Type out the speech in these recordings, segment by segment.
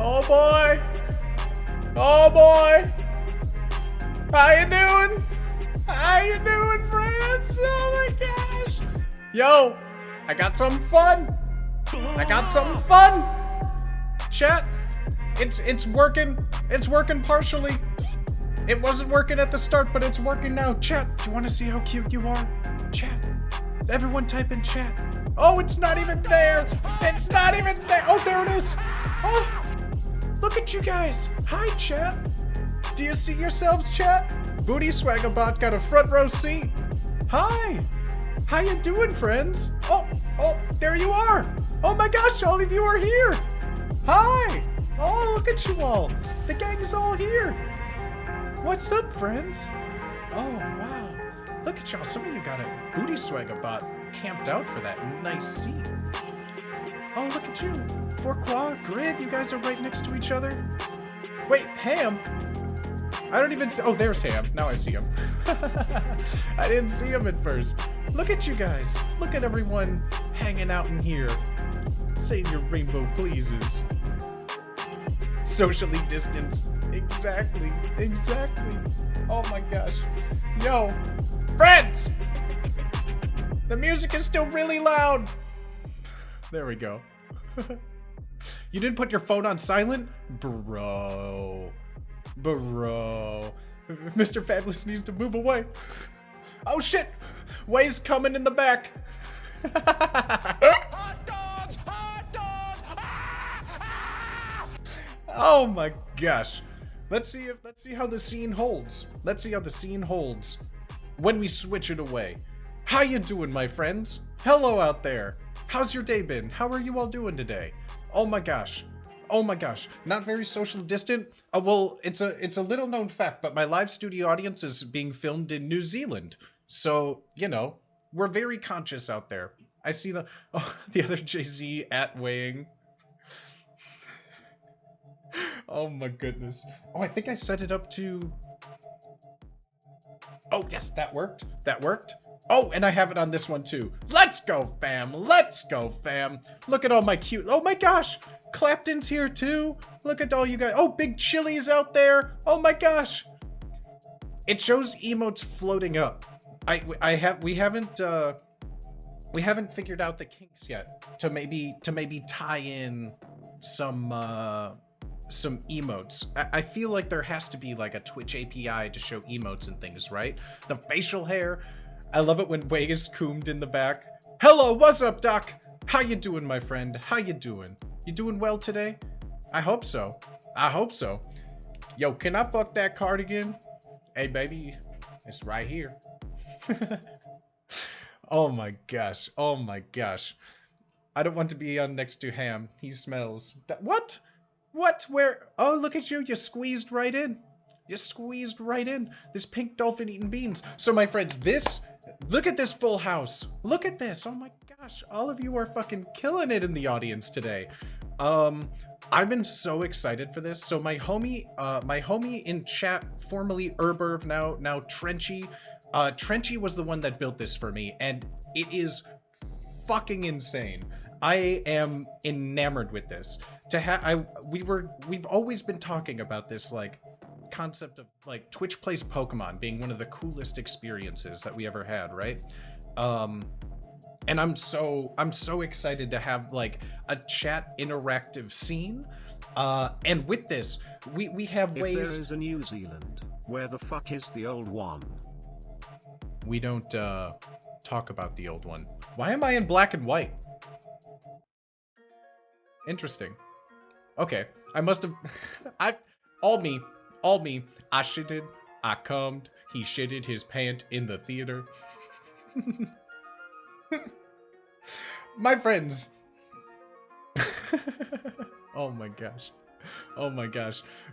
Oh boy. Oh boy. How you doing? How you doing, friends? Oh my gosh. Yo, I got something fun. I got something fun. Chat, it's working. It's working partially. It wasn't working at the start, but it's working now. Chat, do you want to see how cute you are? Chat. Everyone type in chat. Oh, it's not even there. It's not even there. Oh, there it is. Oh, look at you guys. Hi, chat. Do you see yourselves, chat? Booty Swagabot got a front row seat. Hi. How you doing, friends? Oh, there you are. Oh my gosh, all of you are here. Hi. Oh, look at you all. The gang's all here. What's up, friends? Oh, wow. Look at y'all. Some of you got a Booty Swagabot camped out for that nice seat. Oh, look at you. Fourquois, Grid, you guys are right next to each other. Wait, Ham? I don't even see. Oh, there's Ham. Now I see him. I didn't see him at first. Look at you guys. Look at everyone hanging out in here. Save your rainbow pleases. Socially distanced. Exactly. Oh my gosh. Yo, friends! The music is still really loud. There we go. You didn't put your phone on silent? Bro. Mr. Fabulous needs to move away. Oh shit! Way's coming in the back. Hot dogs! Oh my gosh. Let's see how the scene holds. Let's see how the scene holds when we switch it away. How you doing, my friends? Hello out there. How's your day been? How are you all doing today? Oh my gosh. Not very social distant. Well, it's a little known fact, but my live studio audience is being filmed in New Zealand. So, you know, we're very conscious out there. I see the other Jay-Z at weighing. Oh my goodness. Oh, I think I set it up to... Oh, yes, that worked. Oh, and I have it on this one too. Let's go, fam. Look at all my cute... Oh my gosh. Clapton's here too. Look at all you guys. Oh, Big Chili's out there. Oh my gosh. It shows emotes floating up. We haven't figured out the kinks yet to maybe tie in some emotes. I feel like there has to be like a Twitch API to show emotes and things, right? The facial hair. I love it when Way is coomed in the back. Hello, what's up, Doc? How you doing, my friend? How you doing? You doing well today? I hope so. Yo, can I fuck that cardigan? Hey, baby, it's right here. Oh my gosh. I don't want to be on next to Ham. He smells. What? Where? Oh, look at you. You squeezed right in. This pink dolphin eating beans. So, my friends, look at this full house. Look at this. Oh my gosh. All of you are fucking killing it in the audience today. I've been so excited for this. So my homie in chat, formerly Herberv, now Trenchy. Trenchy was the one that built this for me, and it is fucking insane. I am enamored with this. We've always been talking about this like concept of like Twitch plays Pokemon being one of the coolest experiences that we ever had, right? And I'm so excited to have like a chat interactive scene. And with this, we have ways. If there is a New Zealand, where the fuck is the old one? We don't talk about the old one. Why am I in black and white? Interesting. Okay, I must have. All me. I shitted. I cummed. He shitted his pant in the theater. My friends. Oh my gosh.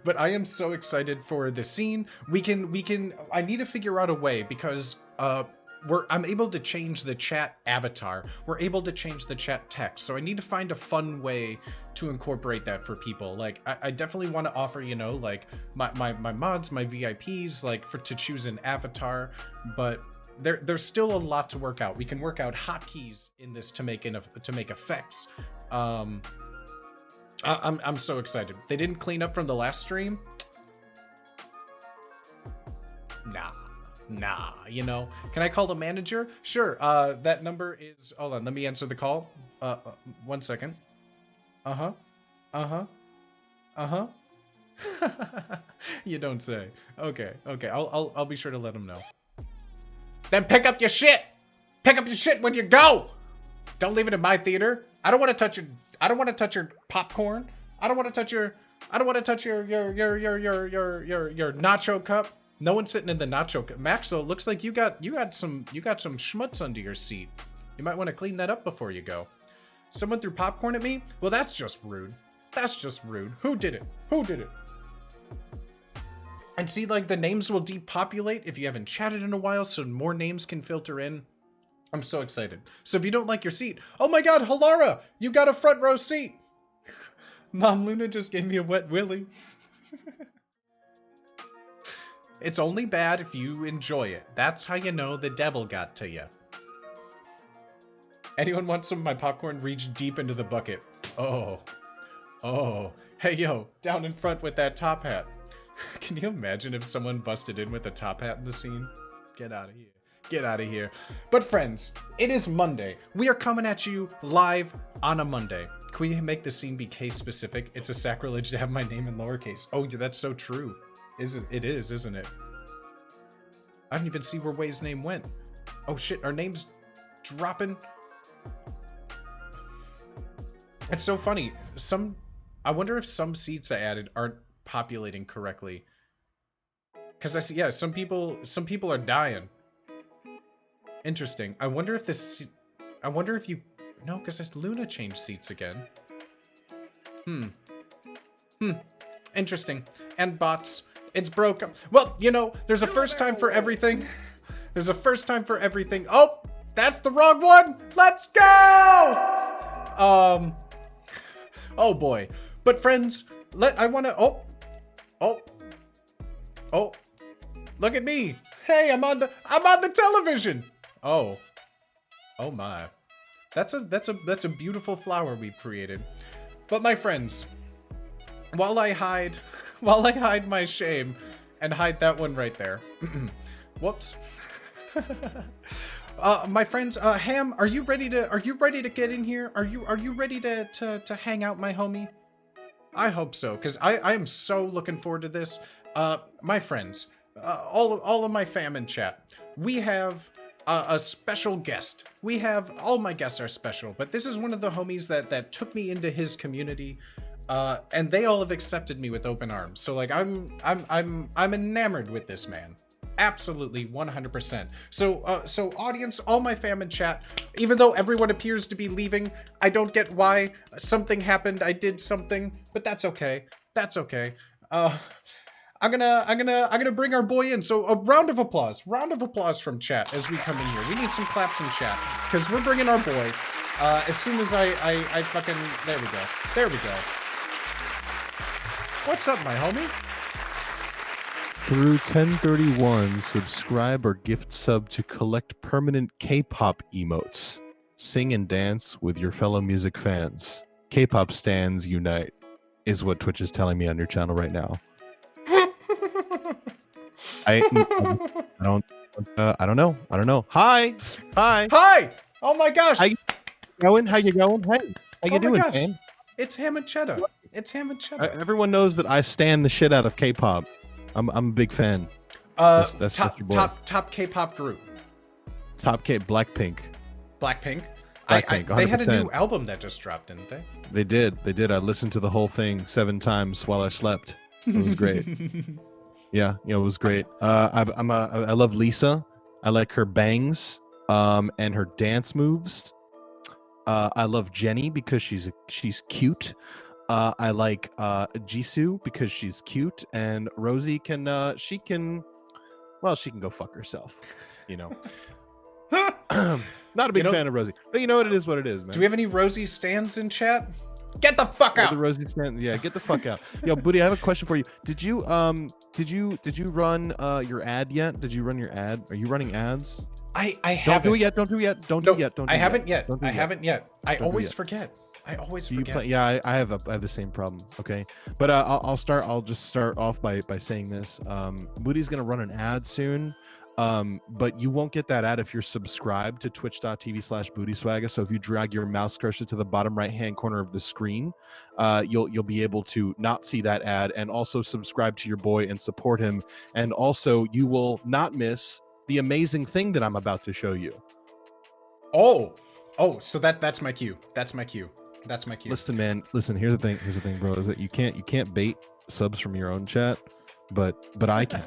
But I am so excited for the scene. I need to figure out a way because I'm able to change the chat avatar. We're able to change the chat text. So I need to find a fun way to incorporate that for people. Like I definitely want to offer, you know, like my mods, my VIPs, like to choose an avatar, but there's still a lot to work out. We can work out hotkeys in this to make effects. I'm so excited. They didn't clean up from the last stream. Nah, you know. Can I call the manager? Sure. That number is, hold on, let me answer the call. 1 second. Uh-huh. You don't say. Okay. I'll be sure to let him know. Then pick up your shit. Pick up your shit when you go. Don't leave it in my theater. I don't want to touch your popcorn. I don't want to touch your nacho cup. No one's sitting in the nacho cup. Maxo, it looks like you got some schmutz under your seat. You might want to clean that up before you go. Someone threw popcorn at me? Well, that's just rude. Who did it? And see, like, the names will depopulate if you haven't chatted in a while, so more names can filter in. I'm so excited. So if you don't like your seat, oh my god, Halara, you got a front row seat. Mom Luna just gave me a wet willy. It's only bad if you enjoy it. That's how you know the devil got to you. Anyone want some of my popcorn? Reach deep into the bucket. Oh. Hey, yo, down in front with that top hat. Can you imagine if someone busted in with a top hat in the scene? Get out of here. But friends, it is Monday. We are coming at you live on a Monday. Can we make the scene be case specific? It's a sacrilege to have my name in lowercase. Oh, that's so true. It is, isn't it? I didn't even see where Way's name went. Oh shit, our name's dropping. It's so funny. I wonder if some seats I added aren't populating correctly. Cause I see, yeah, some people are dying. Interesting. I wonder if no, cause Luna changed seats again. Interesting. And bots. It's broken. Well, you know, there's a first time for everything. Oh, that's the wrong one. Let's go. Oh boy. But friends, oh, look at me. Hey, I'm on the television. Oh my. That's a beautiful flower we've created. But my friends, while I hide my shame and hide that one right there. Whoops. My friends, Ham, are you ready to get in here? Are you ready to hang out, my homie? I hope so, because I am so looking forward to this. My friends, all of my fam in chat, we have a special guest. All my guests are special, but this is one of the homies that took me into his community. And they all have accepted me with open arms. So like I'm enamored with this man. Absolutely 100%. So audience, all my fam in chat, even though everyone appears to be leaving, I don't get why. Something happened, I did something, but that's okay. I'm gonna bring our boy in. So a round of applause from chat as we come in here. We need some claps in chat because we're bringing our boy. As soon as I fucking, there we go. What's up, my homie? Through 1031, subscribe or gift sub to collect permanent K-pop emotes. Sing and dance with your fellow music fans. K-pop stans unite, is what Twitch is telling me on your channel right now. I don't know. Hi. Oh my gosh. How you going? Hey, how you doing, gosh. man? It's Ham and Cheddar. Everyone knows that I stan the shit out of K-pop. I'm a big fan. That's your boy. Top K-pop group. Blackpink. Blackpink. 100%. They had a new album that just dropped, didn't they? They did. I listened to the whole thing 7 times while I slept. It was great. Yeah, it was great. I love Lisa. I like her bangs, and her dance moves. I love Jenny because she's cute. I like Jisoo because she's cute, and Rosie can go fuck herself, you know. Not a big fan of Rosie, but you know what it is, man. Do we have any Rosie stands in chat? Get the fuck out. The Rosie stand, yeah, get the fuck out. Yo, Booty, I have a question for you. Did you run your ad yet? Did you run your ad? Are you running ads? I Don't haven't. do it yet. Don't do it yet. Don't No, do it yet. Don't do I it haven't yet. Don't do I it yet. haven't yet. I Don't do always yet. forget. I always Do you forget. play? Yeah, I have the same problem. Okay, but I'll just start off by saying this. Moody's gonna run an ad soon. But you won't get that ad if you're subscribed to twitch.tv/bootyswagga. So if you drag your mouse cursor to the bottom right hand corner of the screen, you'll be able to not see that ad and also subscribe to your boy and support him. And also you will not miss the amazing thing that I'm about to show you. Oh, so that's my cue. That's my cue. That's my cue. Listen, man. Listen. Here's the thing, bro. Is that you can't bait subs from your own chat, but I can.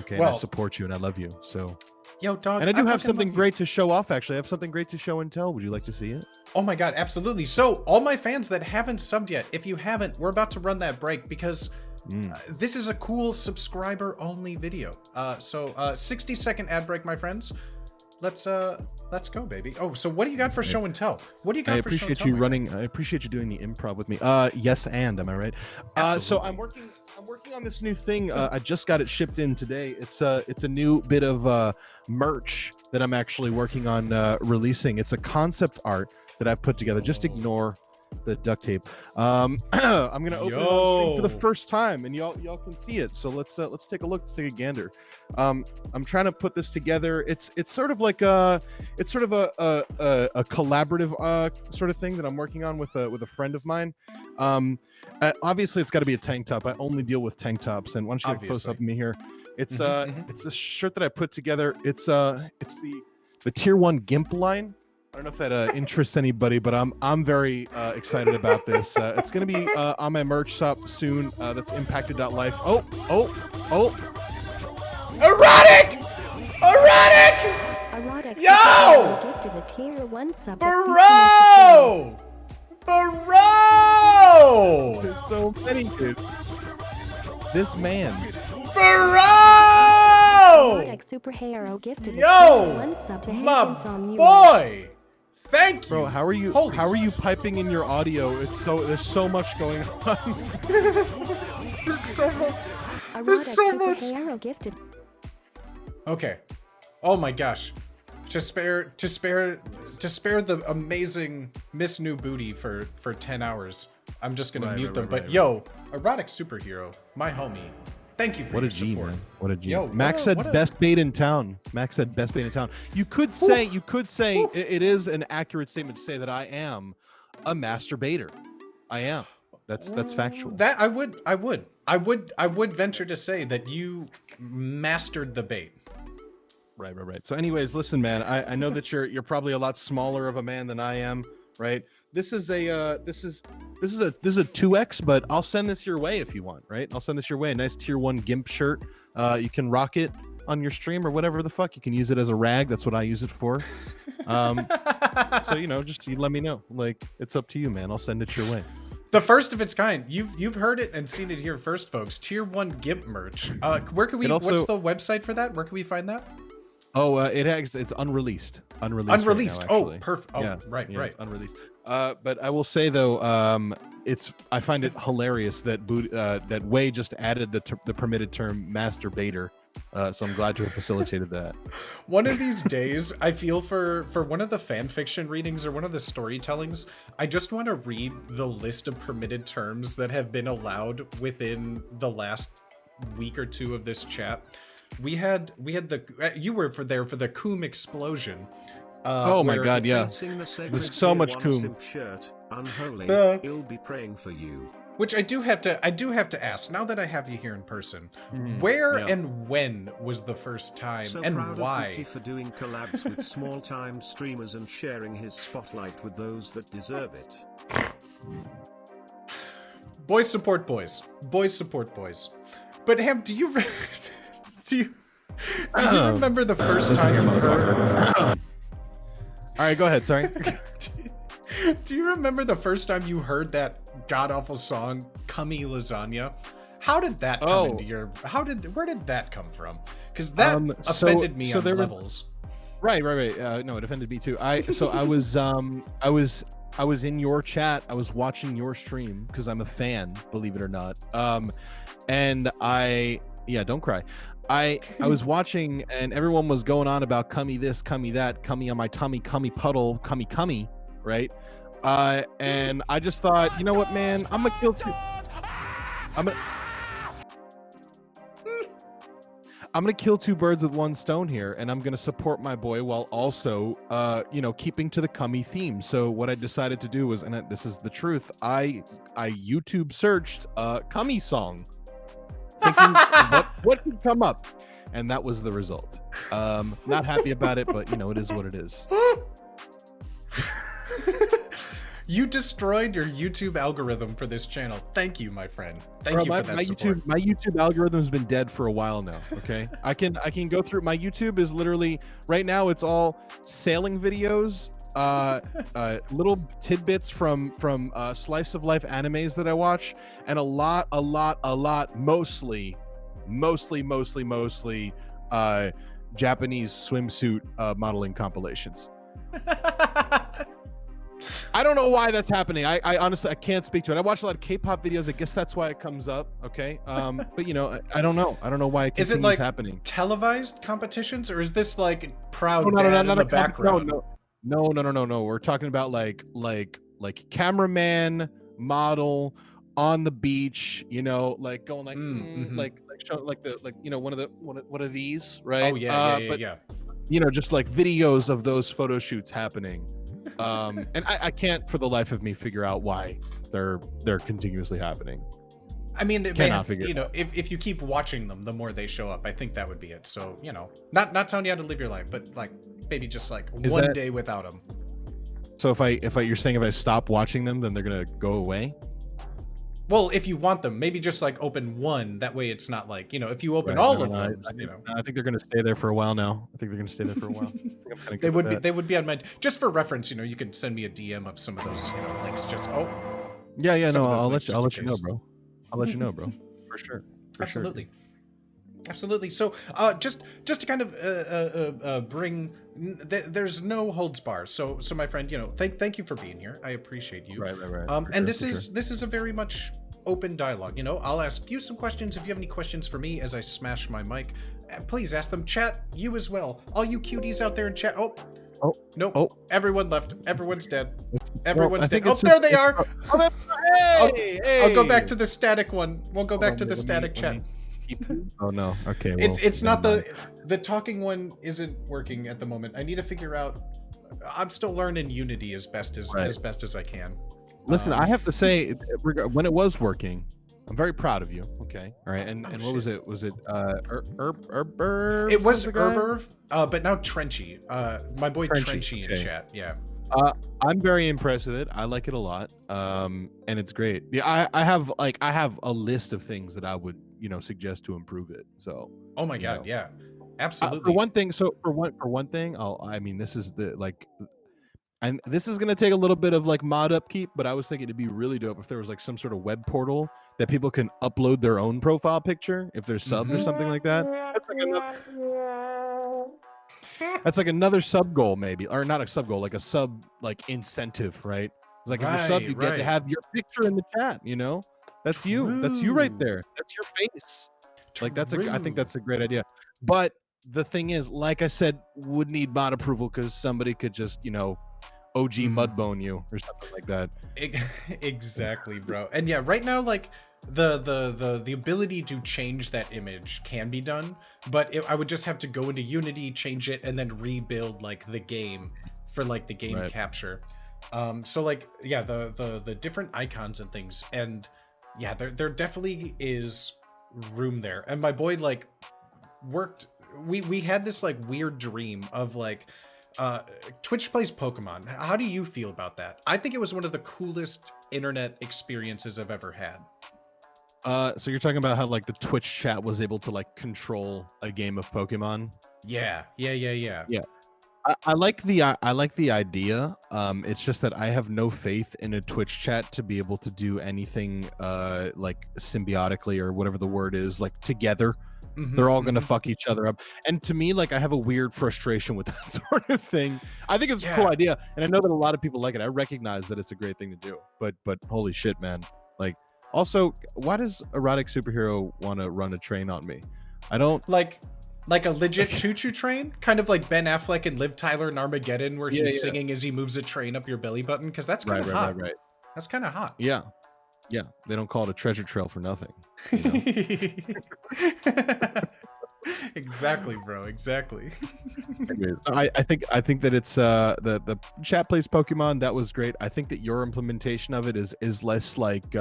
Okay, and I Well, support you and I love you. So, yo, dog. and I do have fucking something love you. great to show off. Actually, I have something great to show and tell. Would you like to see it? Oh my god, absolutely. So, all my fans that haven't subbed yet, if you haven't, we're about to run that break because this is a cool subscriber-only video. So 60-second ad break, my friends. Let's go, baby. Oh, so what do you got for show and tell? What do you got I for show and appreciate tell? you my running. I appreciate you doing the improv with me. Yes, and am I right? So I'm working on this new thing. I just got it shipped in today. It's a new bit of merch that I'm actually working on releasing. It's a concept art that I've put together. Just ignore the duct tape. I'm gonna open it on screen for the first time, and y'all can see it. So let's take a look. Let's take a gander. I'm trying to put this together. It's sort of like a collaborative sort of thing that I'm working on with a friend of mine. Obviously it's got to be a tank top. I only deal with tank tops. And why don't you get close up to me here? It's it's a shirt that I put together. It's the tier 1 GIMP line. I don't know if that interests anybody, but I'm very excited about this. It's gonna be on my merch shop soon. That's impacted.life. Oh. Erotic! Yo! Gifted a tier 1 sub. Bro! There's so many, dude. This man. Bro! Erotic superhero gifted a Yo! tier 1 sub to My Hanson boy! Thank you. Bro, how are you Holy piping in your audio? There's so much going on. There's so much. Erotic so much. superhero gifted. Okay. Oh my gosh. To spare the amazing Miss New Booty for 10 hours. I'm just gonna mute them. But yo, erotic superhero, my homie. Thank you for What your a G, support. man. What a G. Yo, Max said best bait in town. Max said best bait in town. You could say it is an accurate statement to say that I am a masturbator. I am. That's factual. That I would venture to say that you mastered the bait. Right. So anyways, listen, man, I know that you're probably a lot smaller of a man than I am, right? This is a 2X, but I'll send this your way if you want, right? I'll send this your way. A nice tier 1 GIMP shirt. You can rock it on your stream or whatever the fuck. You can use it as a rag. That's what I use it for. So just you let me know. Like, it's up to you, man. I'll send it your way. The first of its kind. You've heard it and seen it here first, folks. Tier 1 GIMP merch. Where can we? What's the website for that? Where can we find that? Oh, it's unreleased. Unreleased. Unreleased. Right now, Oh, actually. perfect. Oh, Yeah, right. It's unreleased. But I will say though, I find it hilarious that that Way just added the permitted term masturbator. So I'm glad to have facilitated that. One of these days, I feel for one of the fan fiction readings or one of the storytellings, I just want to read the list of permitted terms that have been allowed within the last week or two of this chat. We had you were there for the Coom explosion. Oh my god, yeah. There's so much coom. Unholy, he'll be praying for you. Which I do have to ask, now that I have you here in person, where and when was the first time So and proud why? of Booty for doing collabs with small-time streamers and sharing his spotlight with those that deserve it. Boys support boys. Boys support boys. But Ham, do you remember the first time you heard? All right, go ahead. Sorry. Do you remember the first time you heard that god-awful song, Cummy Lasagna? How did that come into your... Where did that come from? Because that offended me on levels. Right. No, it offended me too. I was in your chat. I was watching your stream because I'm a fan, believe it or not. And don't cry. I was watching and everyone was going on about cummy this, cummy that, cummy on my tummy, cummy puddle, cummy, right? And I just thought, you know what, man, I'm gonna kill two. I'm gonna kill two birds with one stone here, and I'm gonna support my boy while also, keeping to the cummy theme. So what I decided to do was, and this is the truth, I YouTube searched cummy song, thinking what could come up, and that was the result. Not happy about it, but it is what it is. You destroyed your YouTube algorithm for this channel. Thank you, my friend. Thank you for that my support. My YouTube algorithm's been dead for a while now. Okay, I can go through. My YouTube is literally right now. It's all sailing videos, little tidbits from slice of life animes that I watch, and a lot, mostly Japanese swimsuit modeling compilations. I don't know why that's happening. I honestly, I can't speak to it. I watch a lot of K-pop videos. I guess that's why it comes up. Okay. But I don't know. I don't know why it continues Is it like happening. Televised competitions, or is this like proud No, dad in the a background? No. We're talking about like cameraman, model on the beach, like going like one of these, right? Oh yeah. Just like videos of those photo shoots happening. And I can't for the life of me figure out why they're continuously happening. I mean, Figure if you keep watching them, the more they show up. I think that would be it. So not telling you how to live your life, but like maybe just like one day without them. So if you're saying if I stop watching them, then they're gonna go away. Well, if you want them, maybe just like open one. That way, it's not like if you open all of them. I think they're gonna stay there for a while now. They would be on my. Just for reference, you can send me a DM of some of those links. Just yeah. No, I'll let you know, bro. I'll let you know, bro. For sure. Absolutely. Absolutely. So, just to kind of bring, there's no holds bar. So my friend, thank you for being here. I appreciate you. Right. And this is a very much open dialogue. I'll ask you some questions. If you have any questions for me as I smash my mic, please ask them. Chat, you as well. All you cuties out there in chat. Oh, nope. Oh. Everyone left. Everyone's dead. Dead. There They are. I'll go back to the static one. We'll go back to the static chat. Oh no. Okay. It's not the talking one isn't working at the moment. I need to figure out. I'm still learning Unity as best as I can. Listen, I have to say, when it was working, I'm very proud of you. Okay. All right. And what was it? Was it Herber? It was Herber, but now Trenchy. My boy Trenchy in chat. Yeah. I'm very impressed with it. I like it a lot. And it's great. Yeah, I have a list of things that I would suggest to improve it. So. Oh my God! Yeah, absolutely. For one thing, this is and this is gonna take a little bit of like mod upkeep, but I was thinking it'd be really dope if there was like some sort of web portal that people can upload their own profile picture if they're subbed or something like that. That's like another sub goal, maybe, or not a sub goal, like a sub incentive, right? It's like if you're sub, you get to have your picture in the chat. That's you. True. That's you right there. That's your face. Like I think that's a great idea. But the thing is, like I said, would need mod approval because somebody could just OG mudbone you or something like that. Exactly, bro. And yeah, right now, like the ability to change that image can be done, but I would just have to go into Unity, change it, and then rebuild like the game for like the game capture. So like yeah, the different icons and things, and yeah, there definitely is room there. And my boy like worked. We had this like weird dream of like Twitch plays Pokemon. How do you feel about that? I think it was one of the coolest internet experiences I've ever had. So you're talking about how like the Twitch chat was able to like control a game of Pokemon? Yeah. I like the idea. It's just that I have no faith in a Twitch chat to be able to do anything like symbiotically or whatever the word is, like together. They're all gonna fuck each other up, and to me, like I have a weird frustration with that sort of thing. I think it's a cool idea, and I know that a lot of people like it. I recognize that it's a great thing to do, but holy shit, man! Like, also, why does erotic superhero want to run a train on me? I don't. Like a legit choo-choo train, kind of like Ben Affleck and Liv Tyler in Armageddon, where Yeah, he's yeah. singing as he moves a train up your belly button, because that's kind Right, of right, hot. right, right. That's kind of hot. Yeah, yeah. They don't call it a treasure trail for nothing. You know? Exactly, bro. Exactly. Anyways, I think that it's the chat plays Pokemon. That was great. I think that your implementation of it is less like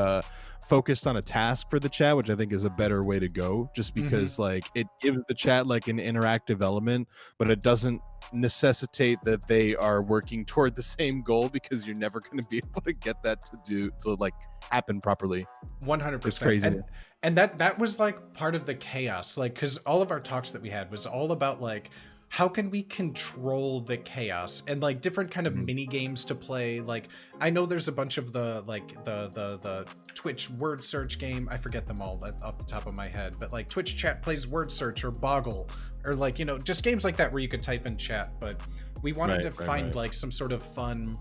focused on a task for the chat, which I think is a better way to go, just because like it gives the chat like an interactive element, but it doesn't necessitate that they are working toward the same goal, because you're never going to be able to get that to like happen properly. 100%. It's crazy. And that was like part of the chaos, like, because all of our talks that we had was all about like, how can we control the chaos, and like different kind of mini games to play. Like, I know there's a bunch of the like the Twitch word search game. I forget them all off the top of my head, but like Twitch chat plays word search, or Boggle, or like, you know, just games like that where you could type in chat. But we wanted to find like some sort of fun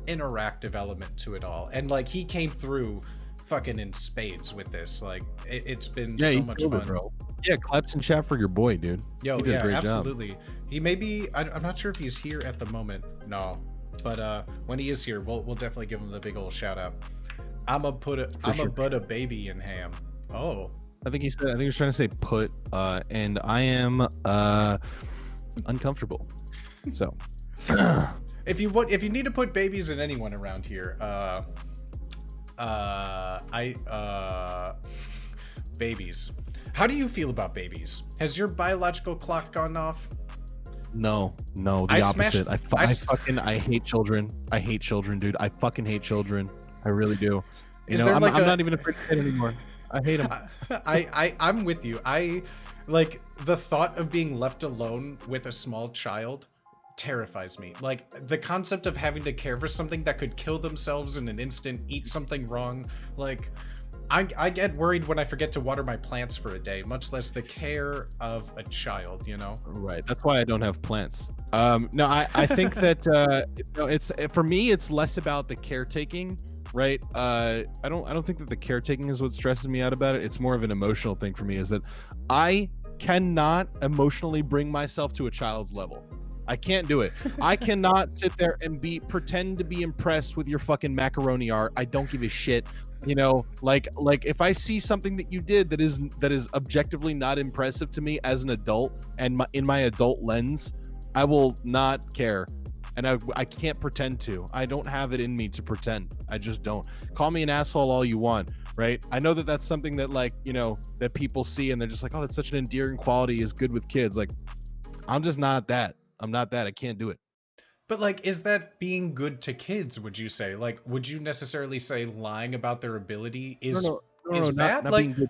interactive element to it all, and like he came through fucking in spades with this. Like it's been so much fun, bro. Yeah, claps in chat for your boy, dude. Yo, You did a yeah, great job. absolutely. He may be. I'm not sure if he's here at the moment. No, but when he is here, we'll definitely give him the big old shout out. I'm a put a baby in ham. Oh, I think he was trying to say put, and I am uncomfortable. So, if you need to put babies in anyone around here, babies. How do you feel about babies? Has your biological clock gone off? no, the opposite. I hate children. I hate children, dude. I fucking hate children. I really do. You know, I'm not even afraid to say it anymore. I hate them. I'm with you. I like the thought of being left alone with a small child terrifies me. Like the concept of having to care for something that could kill themselves in an instant, eat something wrong. Like I get worried when I forget to water my plants for a day, much less the care of a child, you know? Right. That's why I don't have plants. No, I think that it's for me, it's less about the caretaking, right? I don't think that the caretaking is what stresses me out about it. It's more of an emotional thing for me, is that I cannot emotionally bring myself to a child's level. I can't do it. I cannot sit there and pretend to be impressed with your fucking macaroni art. I don't give a shit. You know, like if I see something that you did that is objectively not impressive to me as an adult, and in my adult lens, I will not care. And I can't pretend to. I don't have it in me to pretend. I just don't. Call me an asshole all you want, right? I know that that's something that, like, you know, that people see and they're just like, oh, that's such an endearing quality, is good with kids. Like, I'm just not that. I'm not that. I can't do it. But like, is that being good to kids, would you say? Like, would you necessarily say lying about their ability is bad? Not like, being good.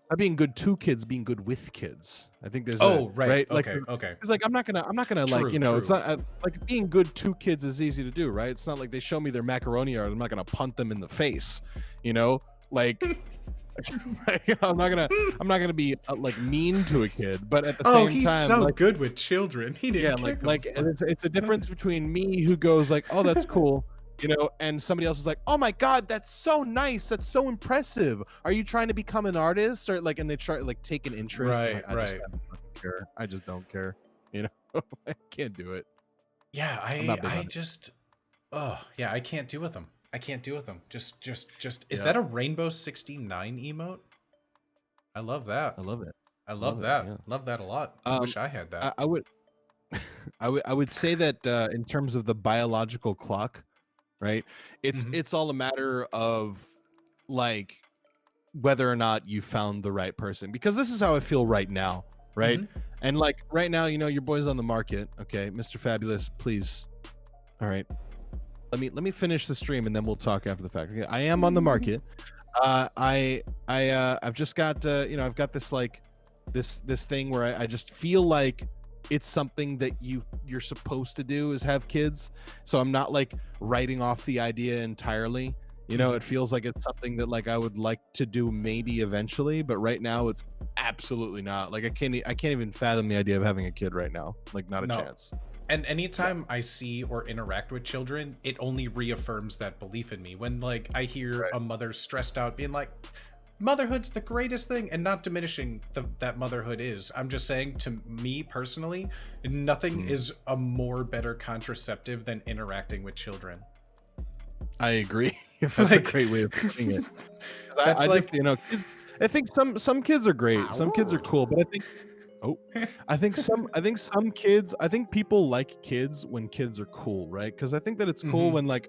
Not being good to kids, being good with kids. I think there's right. Like, Okay. it's like I'm not gonna True, like, you know, true. it's not like being good to kids is easy to do, right? It's not like they show me their macaroni art, I'm not gonna punt them in the face, you know, like. I'm not gonna be like mean to a kid, but at the same time, he's so like, good with children. He didn't. yeah, like it's a difference between me, who goes like, oh, that's cool, you know, and somebody else is like, oh my god, that's so nice, that's so impressive, are you trying to become an artist, or like, and they try like take an interest. Right, like, I just don't care, you know. I can't do it. Yeah, not big I on it. just, oh yeah, I can't deal with them. I can't deal with them. Just is Yeah. that a Rainbow 69 emote? I love that. I love it. I love love it, that. yeah. Love that a lot. I wish I had that. I would I would say that in terms of the biological clock, right, Mhm. it's all a matter of like whether or not you found the right person, because this is how I feel right now, right? Mhm. And like right now, you know, your boy's on the market. Okay, Mr. Fabulous, please. All right, let me finish the stream and then we'll talk after the fact. Okay, I am on the market. I've just got you know, I've got this like this thing where I just feel like it's something that you're supposed to do, is have kids. So I'm not like writing off the idea entirely. You know, it feels like it's something that like I would like to do maybe eventually, but right now it's absolutely not. Like I can't even fathom the idea of having a kid right now. Like, not a No. chance. And anytime I see or interact with children, it only reaffirms that belief in me. When like I hear Right. a mother stressed out being like, motherhood's the greatest thing, and not diminishing that motherhood is. I'm just saying, to me personally, nothing is a more better contraceptive than interacting with children. I agree. That's a Like- great way of putting it. 'Cause That's I like- just, you know, kids, I think some kids are great. Some kids are cool, but I think people like kids when kids are cool, right? Because I think that it's cool when a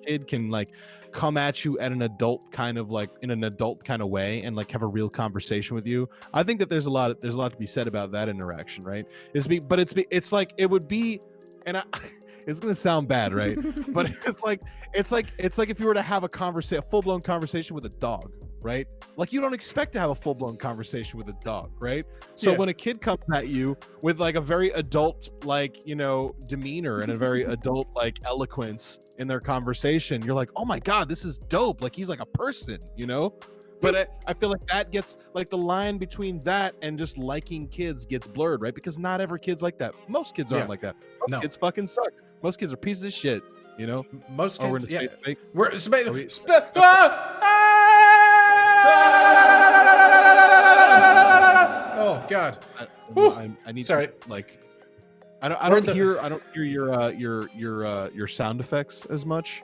kid can like come at you at an adult kind of like in an adult kind of way and like have a real conversation with you. I think that there's a lot to be said about that interaction, right? It's like it would be, and it's gonna sound bad, right? But it's like if you were to have a full-blown conversation with a dog, right? Like you don't expect to have a full-blown conversation with a dog, right? So Yeah. when a kid comes at you with like a very adult like, you know, demeanor and a very adult like eloquence in their conversation, you're like, oh my god, this is dope. Like he's like a person, you know? But I feel like that gets like the line between that and just liking kids gets blurred, right? Because not every kid's like that. Most kids aren't Yeah. like that. Most No. kids fucking suck. Most kids are pieces of shit, you know? Most Oh, we're kids, in yeah. space fake? We're Are we- Oh god. No, I need Sorry. to, like I We're don't in the- hear your sound effects as much.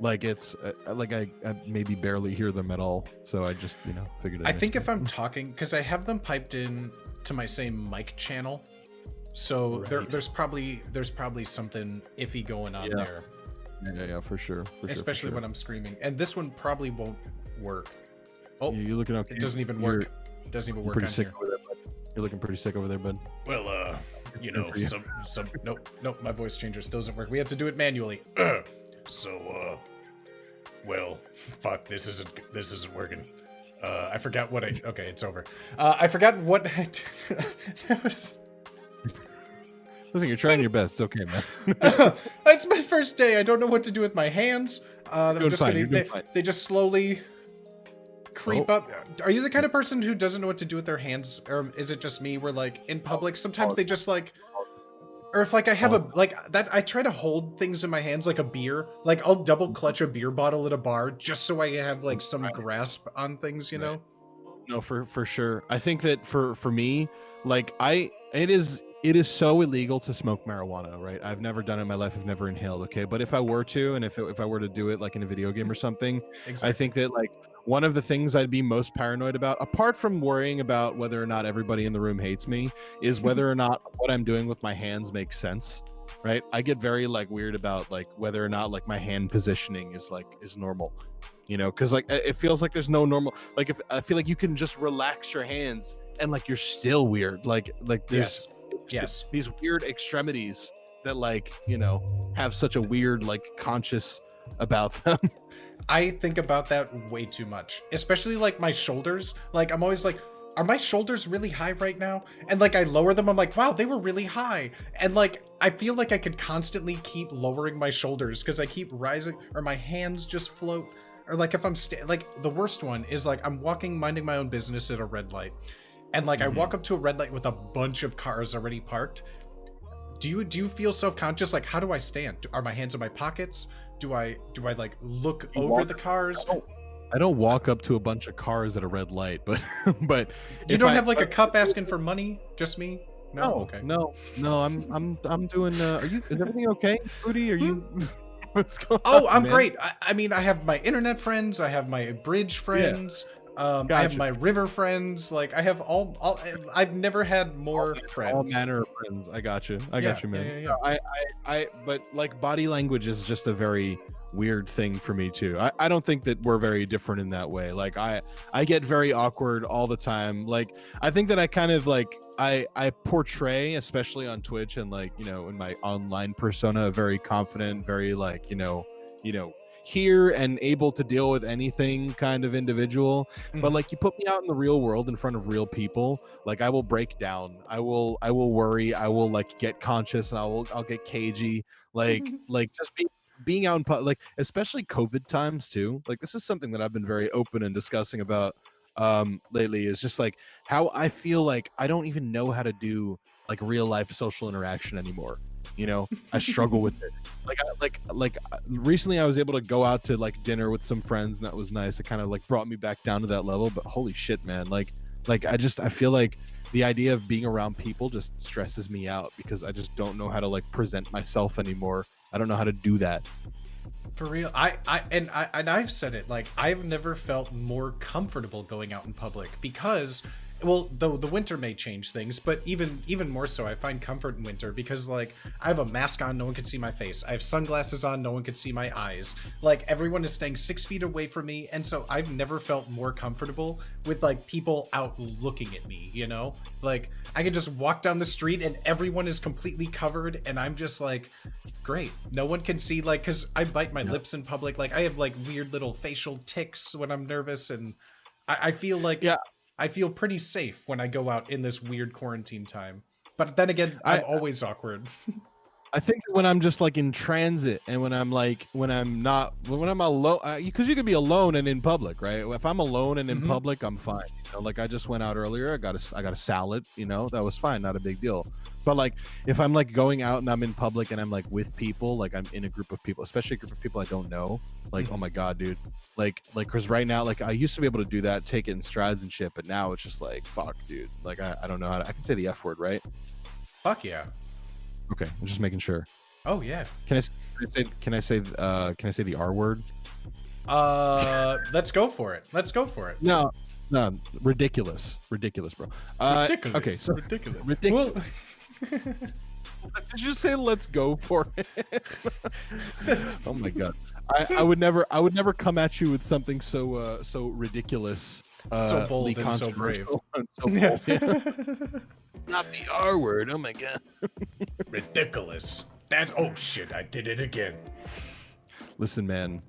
Like it's like I maybe barely hear them at all, so I just, you know, figured I think if I'm talking, because I have them piped in to my same mic channel, so Right. there's probably something iffy going on Yeah. there, yeah, for sure. especially when I'm screaming. And this one probably won't work. Oh, you looking okay? it doesn't even work. It doesn't even You're work pretty on sick here. over there, bud. You're looking pretty sick over there, bud. Well, you know, Good for you. some nope, my voice changer still doesn't work. We have to do it manually. Well, fuck, this isn't working. I forgot what okay, it's over. I forgot what I did. That was Listen, you're trying your best. It's okay, man. It's my first day. I don't know what to do with my hands. I'm doing just fine, gonna you're doing fine. they just slowly creep Oh. up. Are you the kind of person who doesn't know what to do with their hands, or is it just me where like in public sometimes they just like, or if like I have a like that, I try to hold things in my hands like a beer. Like I'll double clutch a beer bottle at a bar just so I have like some grasp on things, you Right. know? No, for sure. I think that for me, like it is so illegal to smoke marijuana, right? I've never done it in my life. I've never inhaled. Okay, but if I were to, and if I were to do it like in a video game or something, Exactly. I think that like one of the things I'd be most paranoid about, apart from worrying about whether or not everybody in the room hates me, is whether or not what I'm doing with my hands makes sense. Right? I get very like weird about like whether or not like my hand positioning is normal. You know, because like it feels like there's no normal, like if I feel like you can just relax your hands and like you're still weird. Like there's Yes. these weird extremities that like, you know, have such a weird like conscious about them. I think about that way too much, especially like my shoulders. Like I'm always like, are my shoulders really high right now? And like I lower them, I'm like, wow, they were really high. And like I feel like I could constantly keep lowering my shoulders because I keep rising, or my hands just float. Or like if I'm like the worst one is like I'm walking, minding my own business at a red light, and like I walk up to a red light with a bunch of cars already parked. Do you feel self-conscious? Like how do I stand? Are my hands in my pockets? Do I like look You over walk- the cars? I don't walk up to a bunch of cars at a red light, but You if don't I- have like a cup asking for money? Just me? No. Okay. no, I'm doing. Is everything okay, Booty? Are you? What's going Oh, on, I'm man? great. I mean, I have my internet friends. I have my bridge friends. I have Gotcha. my river friends. Like I have all. I've never had more All friends. manner of friends. I got you. I got you, man. Yeah. I but like body language is just a very weird thing for me too. I don't think that we're very different in that way. Like I get very awkward all the time. Like I think that I kind of like I portray, especially on Twitch and like, you know, in my online persona, a very confident, very like, you know, here and able to deal with anything kind of individual. But Mhm. like you put me out in the real world in front of real people, like I will break down. I will worry. I will like get conscious and I'll get cagey. Like just being out in public, like especially COVID times too. Like this is something that I've been very open and discussing about lately, is just like how I feel like I don't even know how to do like real life social interaction anymore. You know, I struggle with it. Recently I was able to go out to like dinner with some friends, and that was nice. It kind of like brought me back down to that level. But holy shit, man! Like I feel like the idea of being around people just stresses me out because I just don't know how to like present myself anymore. I don't know how to do that. For real, I've said it, like, I've never felt more comfortable going out in public because, well, the winter may change things, but even more so, I find comfort in winter because, like, I have a mask on, no one can see my face. I have sunglasses on, no one can see my eyes. Like, everyone is staying 6 feet away from me, and so I've never felt more comfortable with, like, people out looking at me, you know? Like, I can just walk down the street and everyone is completely covered, and I'm just like, great. No one can see, like, because I bite my lips in public. Like, I have, like, weird little facial tics when I'm nervous, and I feel like... Yeah. I feel pretty safe when I go out in this weird quarantine time. But then again, I'm always awkward. I think when I'm just like in transit and when I'm alone, because you could be alone and in public, right? If I'm alone and in public, I'm fine. You know, like I just went out earlier, I got a salad, you know, that was fine, not a big deal. But like if I'm like going out and I'm in public and I'm like with people, like I'm in a group of people, especially a group of people I don't know, like oh my god, dude, like because right now, like I used to be able to do that, take it in strides and shit, but now it's just like fuck, dude, like I don't know how to, I can say the F word, right? Fuck yeah. Okay, I'm just making sure. Oh yeah. Can I say the R word? Let's go for it. No, ridiculous, bro. Ridiculous. Okay, so ridiculous. Ridiculous. Did you say let's go for it? Oh my god, I would never come at you with something so ridiculous, so bold and so brave. And so bold. Yeah. Not the R word. Oh my god. Ridiculous. That's oh shit, I did it again. Listen, man.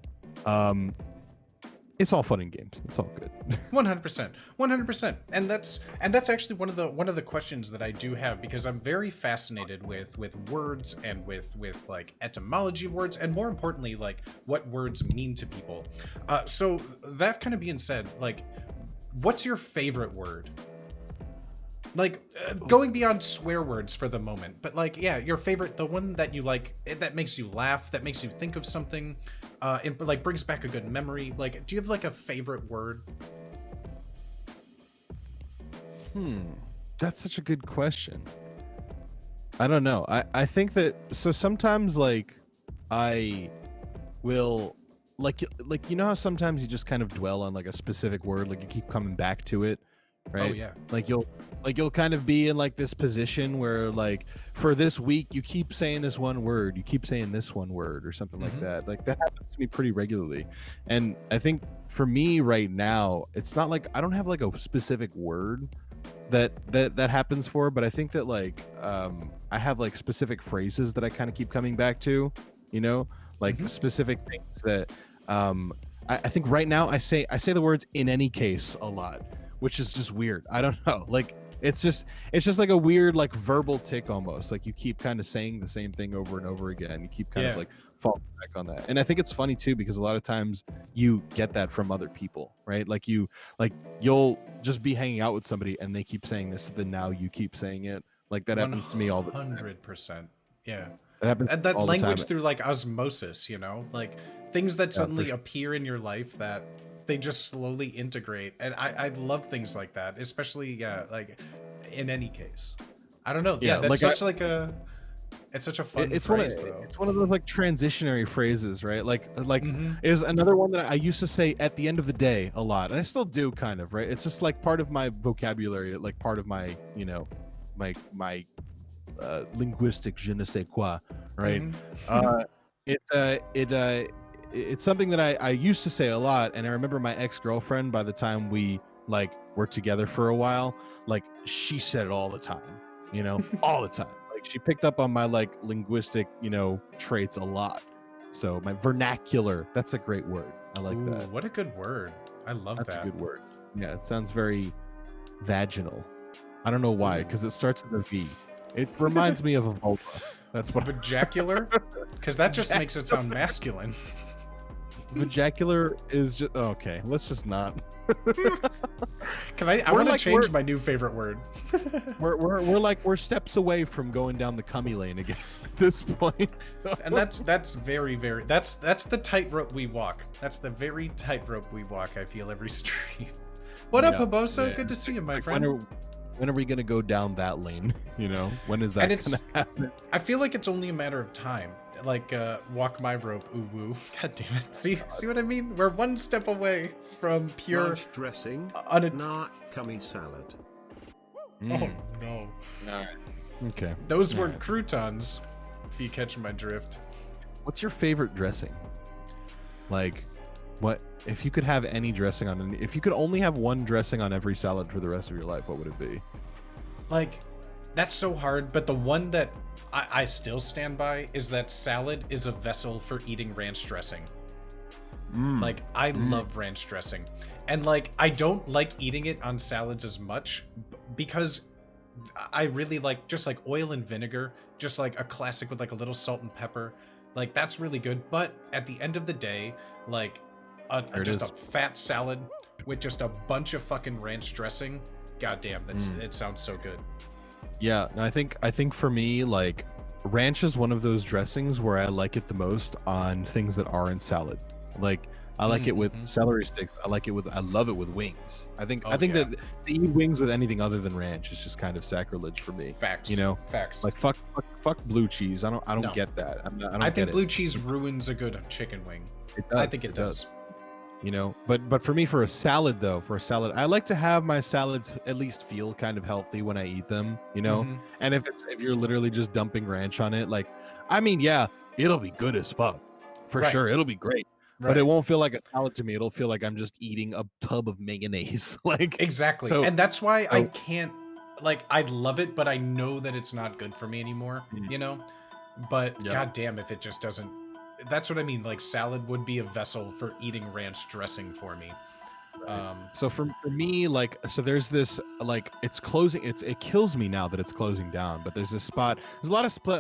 It's all fun and games. It's all good. 100%. And that's actually one of the questions that I do have, because I'm very fascinated with words and with like etymology of words, and more importantly, like what words mean to people. So that kind of being said, like, what's your favorite word? Like, going beyond swear words for the moment, but like, yeah, your favorite, the one that you like, that makes you laugh, that makes you think of something, it like brings back a good memory. Like, do you have like a favorite word? That's such a good question. I don't know. I think that, so sometimes like I will like you know how sometimes you just kind of dwell on like a specific word, like you keep coming back to it, right? Oh yeah. Like you'll kind of be in like this position where like for this week you keep saying this one word, you keep saying this one word or something like that. Like that happens to me pretty regularly. And I think for me right now, it's not like I don't have like a specific word that happens for, but I think that like I have like specific phrases that I kind of keep coming back to, you know, like specific things that I think right now I say the words "in any case" a lot, which is just weird. I don't know, like it's just like a weird like verbal tick almost, like you keep kind of saying the same thing over and over again, you keep kind of like falling back on that. And I think it's funny too, because a lot of times you get that from other people, right? Like you'll just be hanging out with somebody and they keep saying this, then now you keep saying it. Like that happens to me all the time. 100%. Yeah. That happens And that all the language time. through like osmosis, you know, like things that suddenly sure. appear in your life that they just slowly integrate. And I love things like that, especially like in any case. I don't know. Yeah, that's like such it's such a fun it's phrase, one of, though. it's one of those like transitionary phrases, right? Like is another one that I used to say at the end of the day a lot, and I still do kind of, right? It's just like part of my vocabulary, like part of my, you know, my linguistic je ne sais quoi, right? It's something that I used to say a lot, and I remember my ex-girlfriend, by the time we like were together for a while, like she said it all the time, you know, all the time. Like she picked up on my like linguistic, you know, traits a lot. So my vernacular, that's a great word. I like Ooh, that. what a good word. I love That's that. a good word. Yeah, it sounds very vaginal. I don't know why, because it starts with a V. It reminds me of a vulva. That's what Vajacular? Because that just makes it sound masculine. Vajacular is just okay. Let's just not. Can I We're want to like- change we're- my new favorite word. We're steps away from going down the cummy lane again at this point. And that's very that's the tightrope we walk. That's the very tightrope we walk. I feel every stream. What up, Yeah, Haboso? yeah. Good to see you, my Like, friend. when are we gonna go down that lane? You know, when is that And gonna happen? I feel like it's only a matter of time. Like walk my rope, ooh woo. God damn it! See what I mean? We're one step away from pure. Lunch dressing, Un- nah, cummy salad. oh Mm. no! Okay. Those were Alright. croutons. If you catch my drift. What's your favorite dressing? Like, what if you could have any dressing on? If you could only have one dressing on every salad for the rest of your life, what would it be? Like, that's so hard. But the one that I still stand by is that salad is a vessel for eating ranch dressing. Like, I love ranch dressing. And, like, I don't like eating it on salads as much because I really like just like oil and vinegar, just like a classic with like a little salt and pepper. Like, that's really good. But at the end of the day, like, There it just is. a fat salad with just a bunch of fucking ranch dressing. Goddamn, it sounds so good. Yeah, and I think for me, like, ranch is one of those dressings where I like it the most on things that are in salad. Like, I like it with Mhm. celery sticks. I love it with wings. I think Oh, that yeah. to eat wings with anything other than ranch is just kind of sacrilege for me. Facts. You know, Facts. like fuck blue cheese. I don't No. get that. I don't I get think it. blue cheese ruins a good chicken wing. It I does, think it does. You know, but for me, for a salad, I like to have my salads at least feel kind of healthy when I eat them. You know, Mhm. and if you're literally just dumping ranch on it, like, I mean, yeah, it'll be good as fuck for Right. sure. It'll be great, but Right. it won't feel like a salad to me. It'll feel like I'm just eating a tub of mayonnaise. Like, Exactly. So- and that's why I so- can't, like, I love it, but I know that it's not good for me anymore, Mhm. you know? But Yeah. goddamn, if it just doesn't. That's what I mean. Like, salad would be a vessel for eating ranch dressing for me. So for me, like, so there's this, like, it's closing. It kills me now that it's closing down. But there's this spot. There's a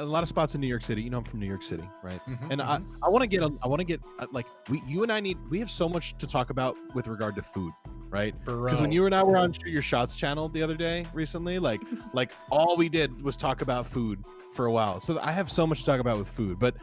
lot of spots in New York City. You know, I'm from New York City, right? Mhm, And mhm. I want to get like, you and I we have so much to talk about with regard to food, right? Because when Bro. you and I were on Shoot Your Shots channel the other day recently, like all we did was talk about food for a while. So I have so much to talk about with food. But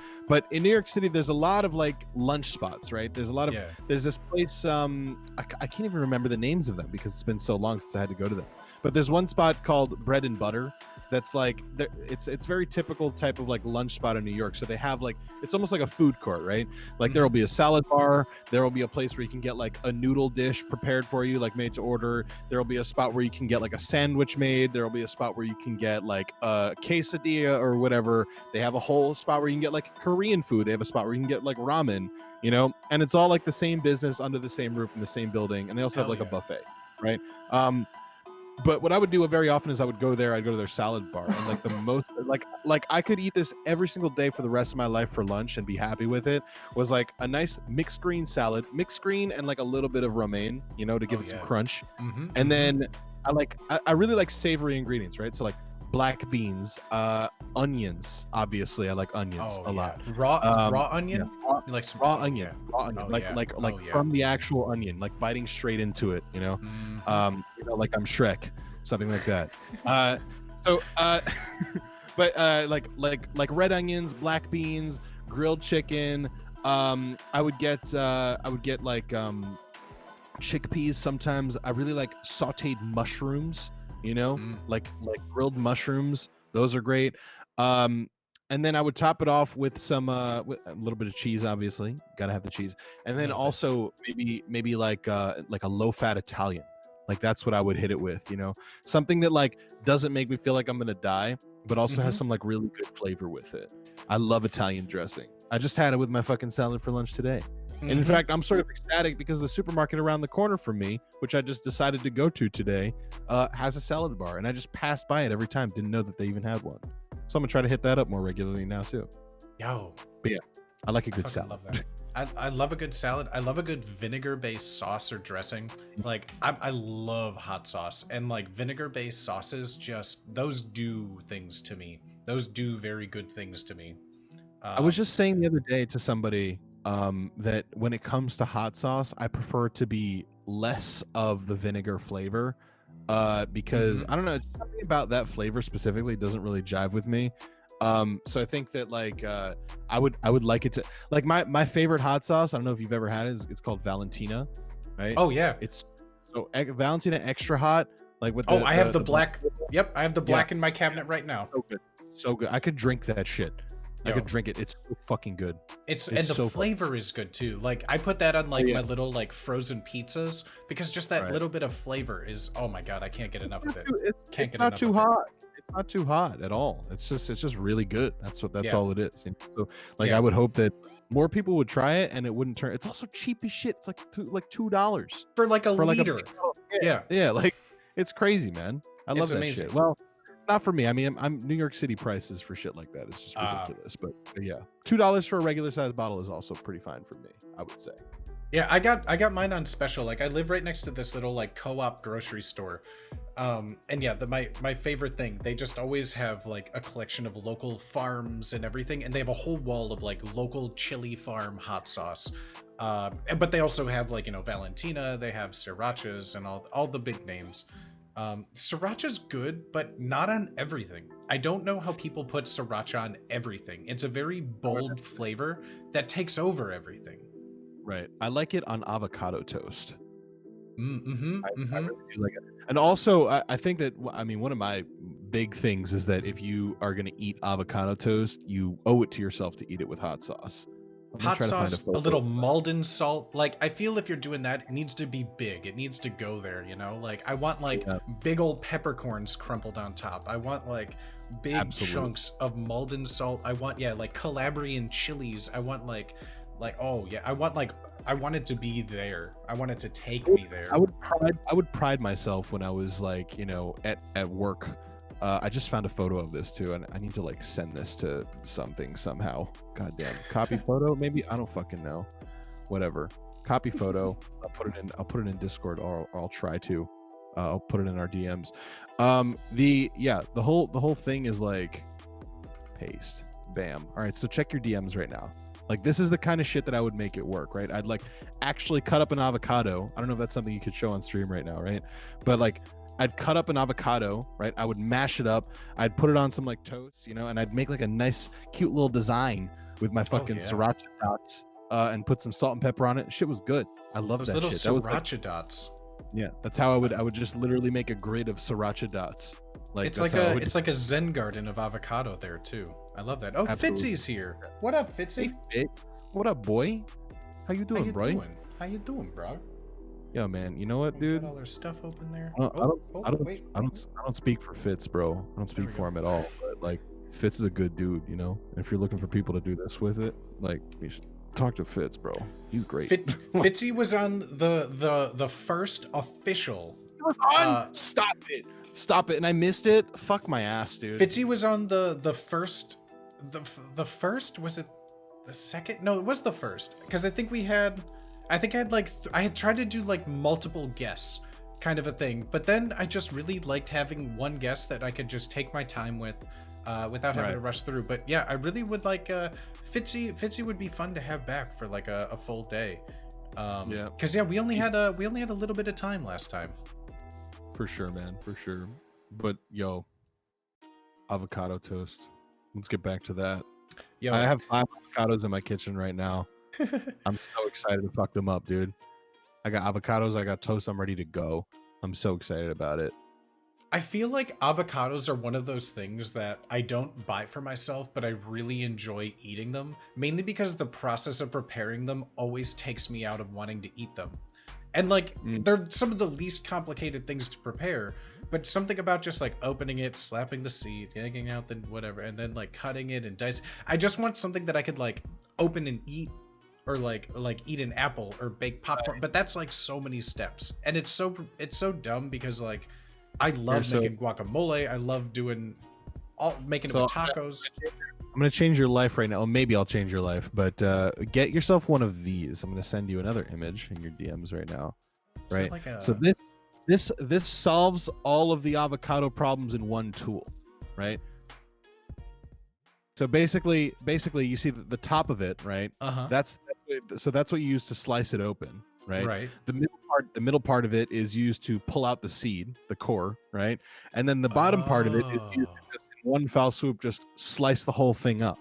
in New York City, there's a lot of like lunch spots, right? There's a lot of Yeah. there's this place, I can't even remember the names of them because it's been so long since I had to go to them. But there's one spot called Bread and Butter that's like, it's very typical type of like lunch spot in New York. So they have like, it's almost like a food court, right? Like there will be a salad bar, there will be a place where you can get like a noodle dish prepared for you, like made to order. There will be a spot where you can get like a sandwich made. There will be a spot where you can get like a quesadilla or whatever. They have a whole spot where you can get like Korean food. They have a spot where you can get like ramen, you know, and it's all like the same business under the same roof in the same building. And they also have Hell like a yeah. buffet, right? But what I would do very often is I would go there. I'd go to their salad bar, and like the most, like I could eat this every single day for the rest of my life for lunch and be happy with it. Was like a nice mixed green salad, mixed green and like a little bit of romaine, you know, to give Oh, it some yeah. crunch. Mhm, And mhm. then I really like savory ingredients, right? So like black beans, onions. Obviously, I like onions Oh, a lot. yeah. Raw Yeah, onion? raw, You like some raw oh, onion, yeah. raw onion, Oh, like yeah. like Oh, like yeah. from the actual onion, like biting straight into it, you know. Mhm. You know, like I'm Shrek, something like that. But like red onions, black beans, grilled chicken. I would get like chickpeas sometimes. I really like sautéed mushrooms, you know, Mm. like grilled mushrooms. Those are great. And then I would top it off with some with a little bit of cheese, obviously. Gotta have the cheese. And then Love it. also maybe like a low fat Italian. Like that's what I would hit it with, you know, something that like doesn't make me feel like I'm gonna die, but also has Mhm. some like really good flavor with it. I love Italian dressing. I just had it with my fucking salad for lunch today. And in Mhm. fact, I'm sort of ecstatic because the supermarket around the corner from me, which I just decided to go to today, has a salad bar, and I just passed by it every time. Didn't know that they even had one. So I'm gonna try to hit that up more regularly now too. Yo, I like a I good fucking salad. love that. I love a good salad. I love a good vinegar-based sauce or dressing. Like I love hot sauce, and like vinegar-based sauces, just those do things to me. Those do very good things to me. I was just saying the other day to somebody, that when it comes to hot sauce, I prefer to be less of the vinegar flavor, because I don't know, something about that flavor specifically doesn't really jive with me. So I think that like I would like it to like my favorite hot sauce. I don't know if you've ever had it. It's called Valentina, right? Oh yeah. It's so Valentina extra hot, like with I have the black. Yep, I have the black in my cabinet right now. So good, so good. I could drink that shit. I Yo. could drink it. It's so fucking good. And the so flavor is good too. Like I put that on like yeah. my little like frozen pizzas because just that Right. little bit of flavor is, oh my god, I can't get enough of it. It's Can't get not enough too of it. hot. It's not too hot at all. It's just really good. That's Yeah. all it is. You know? So like Yeah. I would hope that more people would try it and it wouldn't turn. It's also cheap as shit. It's like $2 For like a for like liter. Yeah. Yeah, like it's crazy, man. I love It's that amazing. shit. Well, not for me. I mean, I'm New York City prices for shit like that. It's just Ah. ridiculous. But yeah, $2 for a regular size bottle is also pretty fine for me, I would say. Yeah, I got mine on special. Like I live right next to this little like co-op grocery store. And yeah, my favorite thing, they just always have like a collection of local farms and everything, and they have a whole wall of like local chili farm hot sauce. But they also have like, you know, Valentina, they have Srirachas and all the big names. Sriracha's good, but not on everything. I don't know how people put sriracha on everything. It's a very bold flavor that takes over everything. Right. I like it on avocado toast. Mm-hmm. I really do like it. And also, I think that, I mean, one of my big things is that if you are going to eat avocado toast, you owe it to yourself to eat it with hot sauce. I'm gonna Hot try to find sauce, a photo. little Malden salt. Like, I feel if you're doing that, it needs to be big. It needs to go there, you know? Like, I want, like, Yeah. big old peppercorns crumpled on top. I want, like, big Absolutely. chunks of Malden salt. I want, yeah, like, Calabrian chilies. I want, oh, yeah, I want it to be there. I want it to take me there. I would pride myself when I was like, you know, at work. I just found a photo of this too, and I need to like send this to something somehow. Goddamn, copy photo? Maybe, I don't fucking know. Whatever. Copy photo. I'll put it in Discord, or I'll try to. I'll put it in our DMs. The whole thing is like paste. Bam. All right, so check your DMs right now. Like, this is the kind of shit that I would make it work, right? I'd like actually cut up an avocado. I don't know if that's something you could show on stream right now, right? But like, I'd cut up an avocado, right? I would mash it up. I'd put it on some like toast, you know, and I'd make like a nice, cute little design with my fucking yeah. sriracha dots, and put some salt and pepper on it. Shit was good. I love Those that little shit. That was like, sriracha dots. yeah, that's how I would just literally make a grid of sriracha dots. Like, It's that's like how I a would it's like a Zen garden of avocado there too. I love that. Oh, Absolutely. Fitzy's here. What up, Hey, Fitzy? Fitz. What up, boy? How you How doing, you bro? doing? How you doing, bro? Yo, man, you know what, We dude? got all their stuff open there. I Wait. don't speak for Fitz, bro. I don't speak we for go. him at all. But like, Fitz is a good dude, you know. And if you're looking for people to do this with it, like, you should talk to Fitz, bro. He's great. Fitzy was on the first official. Stop it! Stop it! And I missed it. Fuck my ass, dude. Fitzy was on the first. The first, was it the second? No, it was the first, because I think I had tried to do like multiple guests kind of a thing, but then I just really liked having one guest that I could just take my time with, without having Right. to rush through. But yeah, I really would like Fitzy would be fun to have back for like a full day. Yeah. Because yeah, we only had a little bit of time last time. For sure, man. For sure. But yo, avocado toast. Let's get back to that. Yo, I have 5 avocados in my kitchen right now. I'm so excited to fuck them up, dude. I got avocados, I got toast, I'm ready to go. I'm so excited about it. I feel like avocados are one of those things that I don't buy for myself, but I really enjoy eating them, mainly because the process of preparing them always takes me out of wanting to eat them. And like, they're some of the least complicated things to prepare, but something about just like opening it, slapping the seed, taking out the whatever, and then like cutting it and dicing. I just want something that I could like open and eat, or like eat an apple or bake popcorn. But that's like so many steps, and it's so dumb because like I love making guacamole. I love doing making it with tacos. I'm gonna change your life right now. Well, maybe I'll change your life, but get yourself one of these. I'm gonna send you another image in your DMs right now. Is it Right. like a- So this solves all of the avocado problems in one tool, right? So basically, you see the top of it, right? Uh-huh. That's so that's what you use to slice it open, right? Right. The middle part of it is used to pull out the seed, the core, right? And then the bottom part of it is used to just in one foul swoop just slice the whole thing up,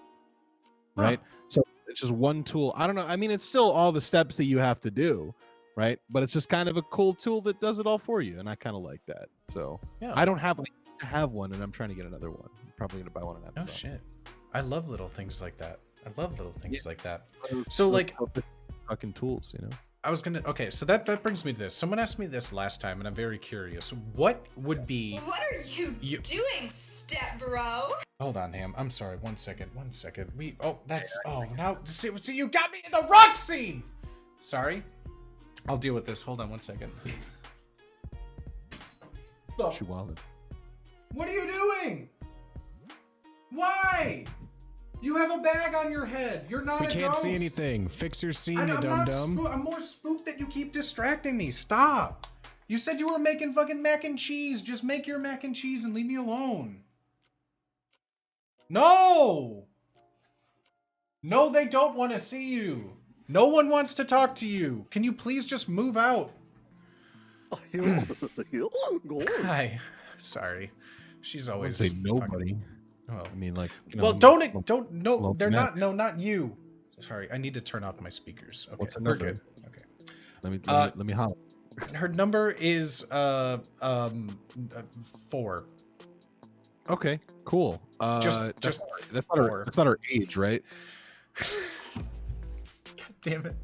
right? So it's just one tool. I don't know. I mean, it's still all the steps that you have to do, right? But it's just kind of a cool tool that does it all for you, and I kind of like that. So Yeah. I don't have one, and I'm trying to get another one. I'm probably gonna buy one on Amazon. Oh shit. I love little things like that. Like that. So like fucking tools, you know. I was gonna okay, so that brings me to this. Someone asked me this last time and I'm very curious. What would be What are you doing, step bro? Hold on, Ham. I'm sorry, one second. Now see you got me in the rock scene! Sorry. I'll deal with this. Hold on one second. She wilded. What are you doing? Why? You have a bag on your head. You're not We a can't ghost. see anything. Fix your scene, you I'm dum not dum. I'm more spooked that you keep distracting me. Stop. You said you were making fucking mac and cheese. Just make your mac and cheese and leave me alone. No! No, they don't want to see you. No one wants to talk to you. Can you please just move out? Hi. Sorry. She's I would always say fucking- nobody. Oh. I mean, like, you know, Well, no, well, they're Mac. not you. Sorry, I need to turn off my speakers. Okay, What's her we're number? good. Okay. let me holler. Her number is 4. Okay, cool. Just that's not four. that's not her age, right? God damn it.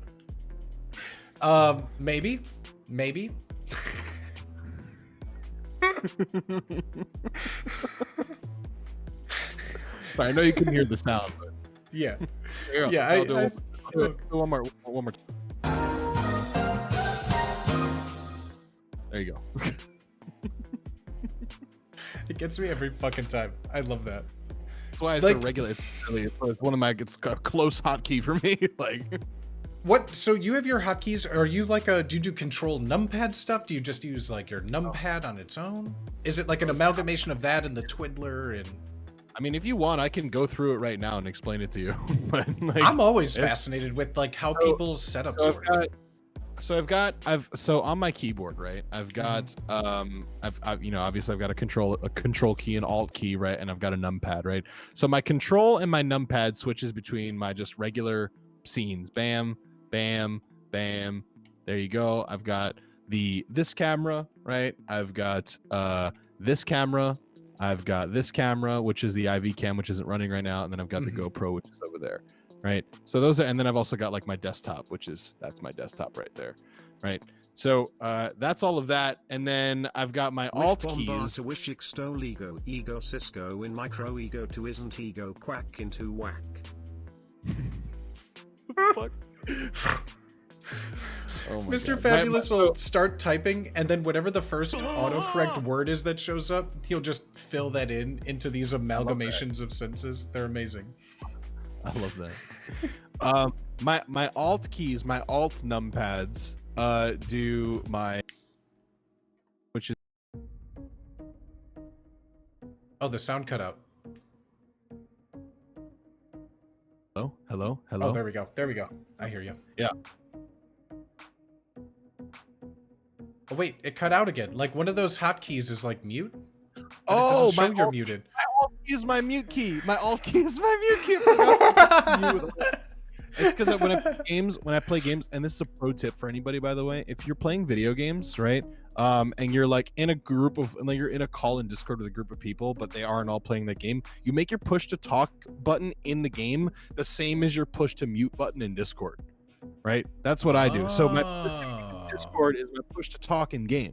Maybe. Sorry, I know you couldn't hear the sound, but Yeah. here, Yeah, I'll do I- it. Do it one more. There you go. It gets me every fucking time. I love that. That's why it's Like- a regular. It's one of my. It's a close hotkey for me. Like, What? So you have your hotkeys? Are you like a? Do you do control numpad stuff? Do you just use like your numpad on its own? Is it like an amalgamation of that and the twiddler? And I mean, if you want, I can go through it right now and explain it to you. But like, I'm always it- fascinated with like how So- people's setups so work. so on my keyboard, right? I've got I've you know, obviously I've got a control key, an alt key, right? And I've got a numpad, right? So my control and my numpad switches between my just regular scenes. Bam, bam, bam. There you go. I've got this camera, right? I've got this camera. I've got this camera, which is the IV cam, which isn't running right now, and then I've got the GoPro, which is over there. Right. So those are, and then I've also got like my desktop, that's my desktop right there. Right. So that's all of that. And then I've got my alt keys. To wish extol ego Cisco in micro ego to isn't ego quack into whack. Fuck. Oh my Mr. God. Fabulous will start typing, and then whatever the first autocorrect word is that shows up, he'll just fill that into these amalgamations of sentences. They're amazing. I love that. My alt keys, my alt numpads, do my, which is Oh, the sound cut out. hello. Oh, there we go. There we go. I hear you. Yeah. Oh wait, it cut out again. Like one of those hotkeys is like mute. But it Oh, doesn't show my you're alt- muted. My alt key is my mute key. My alt key is my mute key. I forgot to mute. It's because when I play games, and this is a pro tip for anybody, by the way, if you're playing video games, right, and you're like in a group of, like you're in a call in Discord with a group of people, but they aren't all playing the game, you make your push to talk button in the game the same as your push to mute button in Discord, right? That's what I do. So my push to mute in Discord is my push to talk in game.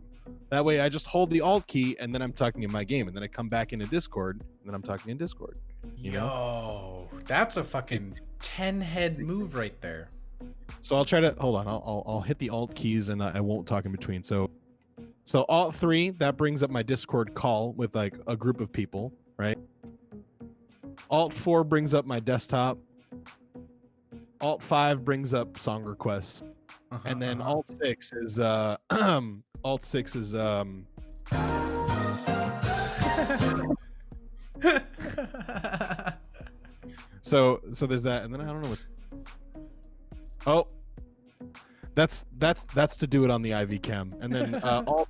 That way I just hold the alt key and then I'm talking in my game, and then I come back into Discord and then I'm talking in Discord. Yo, that's a fucking 10-head move right there. So I'll try to hold on. I'll hit the alt keys and I won't talk in between. So alt 3, that brings up my Discord call with like a group of people, right? Alt 4 brings up my desktop. Alt 5 brings up song requests, and then alt 6 is alt 6 is so there's that, and then I don't know what. Oh, that's to do it on the IV cam, and then Alt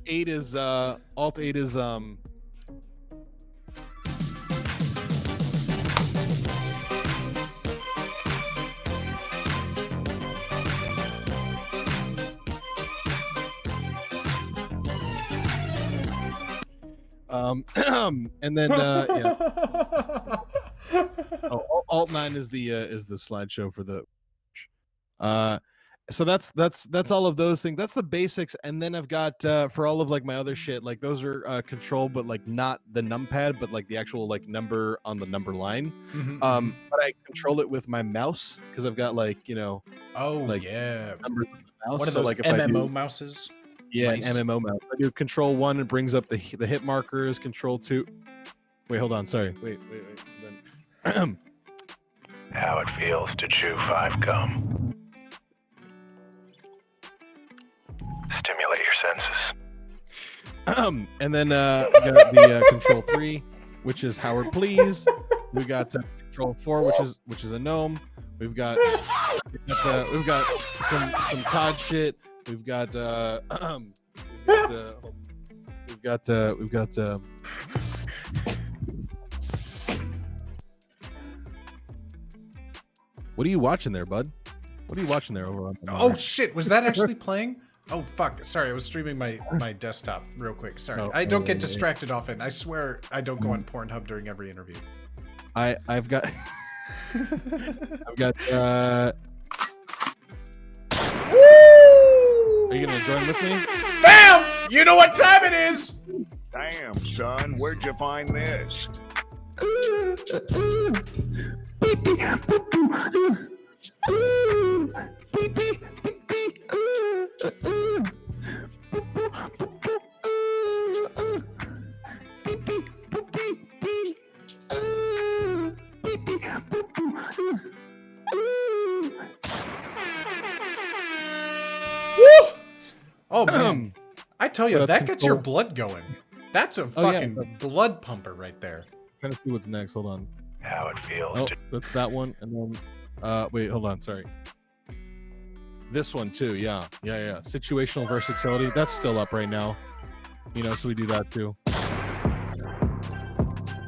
8 is and then yeah. Oh, Alt 9 is the slideshow for the so that's all of those things. That's the basics, and then I've got for all of like my other shit, like those are control, but like not the numpad, but like the actual like number on the number line. But I control it with my mouse because I've got like, you know, like numbers on the mouse. What are so those like if MMO mouses? Yeah, Nice. MMO mouse. I do control 1, it brings up the hit markers. Control 2. Wait, hold on. Sorry. Wait. So then, how it feels to chew 5 gum. Stimulate your senses. and then we got the control 3, which is Howard Please. We got control 4, which is a gnome. We've got some COD shit. We've got what are you watching there, bud? What are you watching there over on the Oh shit, was that actually playing? Oh fuck, sorry, I was streaming my desktop real quick. Sorry. Oh, I don't get distracted often. I swear I don't go on Pornhub during every interview. I've got Are you gonna join with me? Bam! You know what time it is! Damn, son, where'd you find this? Woo! Oh man, I tell you, So that's that gets your control. blood going. That's a Oh, yeah. fucking blood pumper right there. Trying to see what's next. Hold on. How it feels Oh, to that's that one, and then wait, hold on. Sorry. This one too. Yeah. Situational versatility. That's still up right now. You know, so we do that too.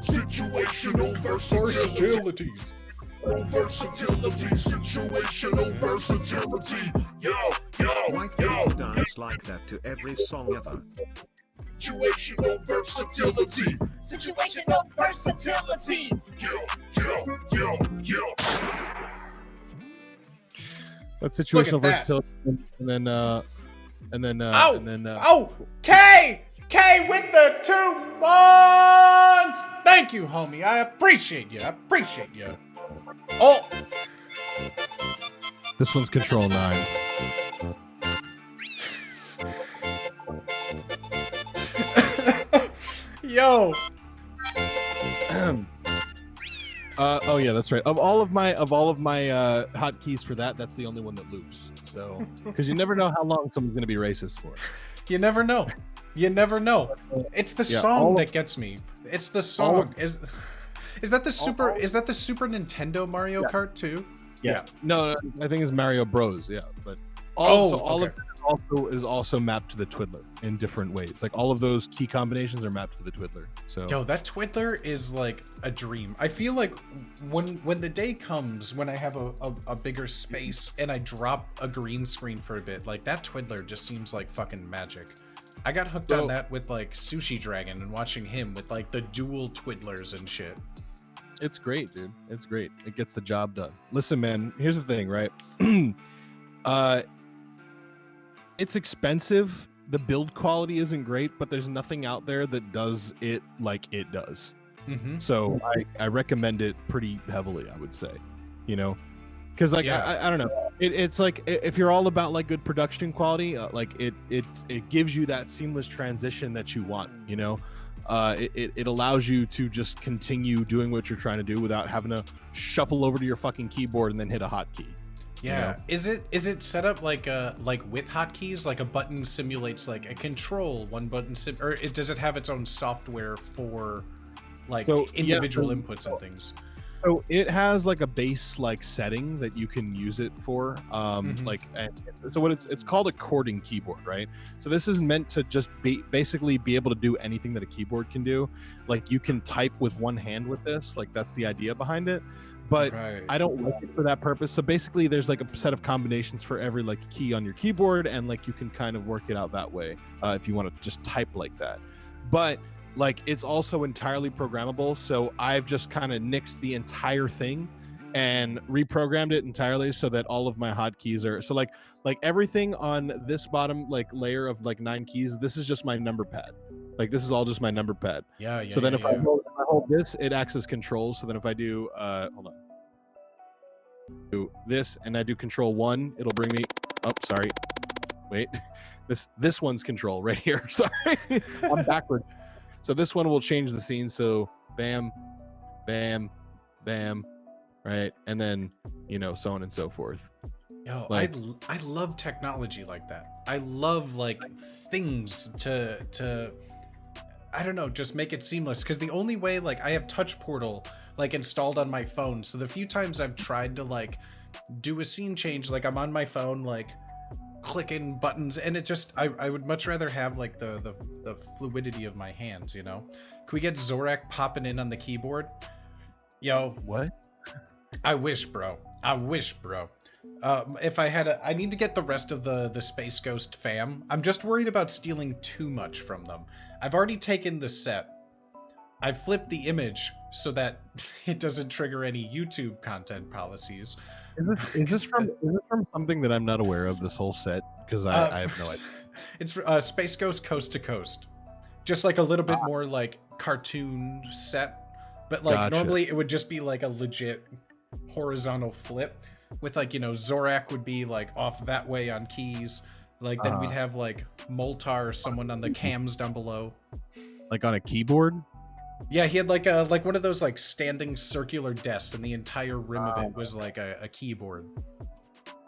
Situational versatility. Versatilities. Versatility, situational versatility. White people dance like that to every song ever. Situational versatility. Situational versatility. So that's situational Look at that. versatility, and then Oh, K with the 2 months. Thank you, homie. I appreciate you. Oh, this one's control 9. yo. Oh yeah, that's right. Of all of my hotkeys for that's the only one that loops. So, because you never know how long someone's gonna be racist for. You never know. It's the Yeah, song that gets me. It's the song. Is that the Super? all- Is that the Super Nintendo Mario Yeah. Kart 2? Yeah. No, I think it's Mario Bros. Yeah, but Oh, all okay. of it is also mapped to the Twiddler in different ways. Like all of those key combinations are mapped to the Twiddler. So Yo, that Twiddler is like a dream. I feel like when the day comes when I have a bigger space and I drop a green screen for a bit, like that Twiddler just seems like fucking magic. I got hooked on that with like Sushi Dragon and watching him with like the dual Twiddlers and shit. it's great, dude. It's great. It gets the job done. Listen, man, here's the thing, right? It's expensive. The build quality isn't great, but there's nothing out there that does it like it does. Mm-hmm. So I recommend it pretty heavily, I would say, you know, because like Yeah. I don't know, it's like if you're all about like good production quality, like it gives you that seamless transition that you want, you know. It allows you to just continue doing what you're trying to do without having to shuffle over to your fucking keyboard and then hit a hotkey. Yeah. know? Is it set up like with hotkeys, like a button simulates like a control, one button does it have its own software for like So, yeah, individual so- inputs and things? So it has like a base like setting that you can use it for. Like, and so what it's called a chording keyboard, right? So this is meant to just basically be able to do anything that a keyboard can do. Like you can type with one hand with this, like that's the idea behind it. But I don't like it for that purpose. So basically there's like a set of combinations for every like key on your keyboard, and like you can kind of work it out that way if you want to just type like that. But like it's also entirely programmable, so I've just kind of nixed the entire thing and reprogrammed it entirely so that all of my hotkeys are so like everything on this bottom like layer of like 9 keys, this is just my number pad. Like this is all just my number pad. So then if I hold this, it acts as controls. So then if I do hold on, do this and I do control 1, it'll bring me sorry, wait, this one's control right here. Sorry, I'm backwards. So this one will change the scene. So bam, bam, bam, right? And then, you know, so on and so forth. Yo, like, I love technology like that. I love like things to I don't know, just make it seamless. Because the only way, like, I have Touch Portal like installed on my phone. So the few times I've tried to like do a scene change, like I'm on my phone, like clicking buttons, and it just I would much rather have like the fluidity of my hands, you know. Can we get Zorak popping in on the keyboard? Yo, what? I wish, bro. If I had I need to get the rest of the Space Ghost fam. I'm just worried about stealing too much from them. I've already taken the set. I flipped the image so that it doesn't trigger any YouTube content policies. Is this from something that I'm not aware of, this whole set? Because I have no idea. It's Space Ghost Coast to Coast. Just like a little bit more like cartoon set. But like normally it would just be like a legit horizontal flip with like, you know, Zorak would be like off that way on keys. Like then we'd have like Moltar or someone on the cams down below. Like on a keyboard? Yeah, he had like one of those like standing circular desks, and the entire rim of it was like a keyboard.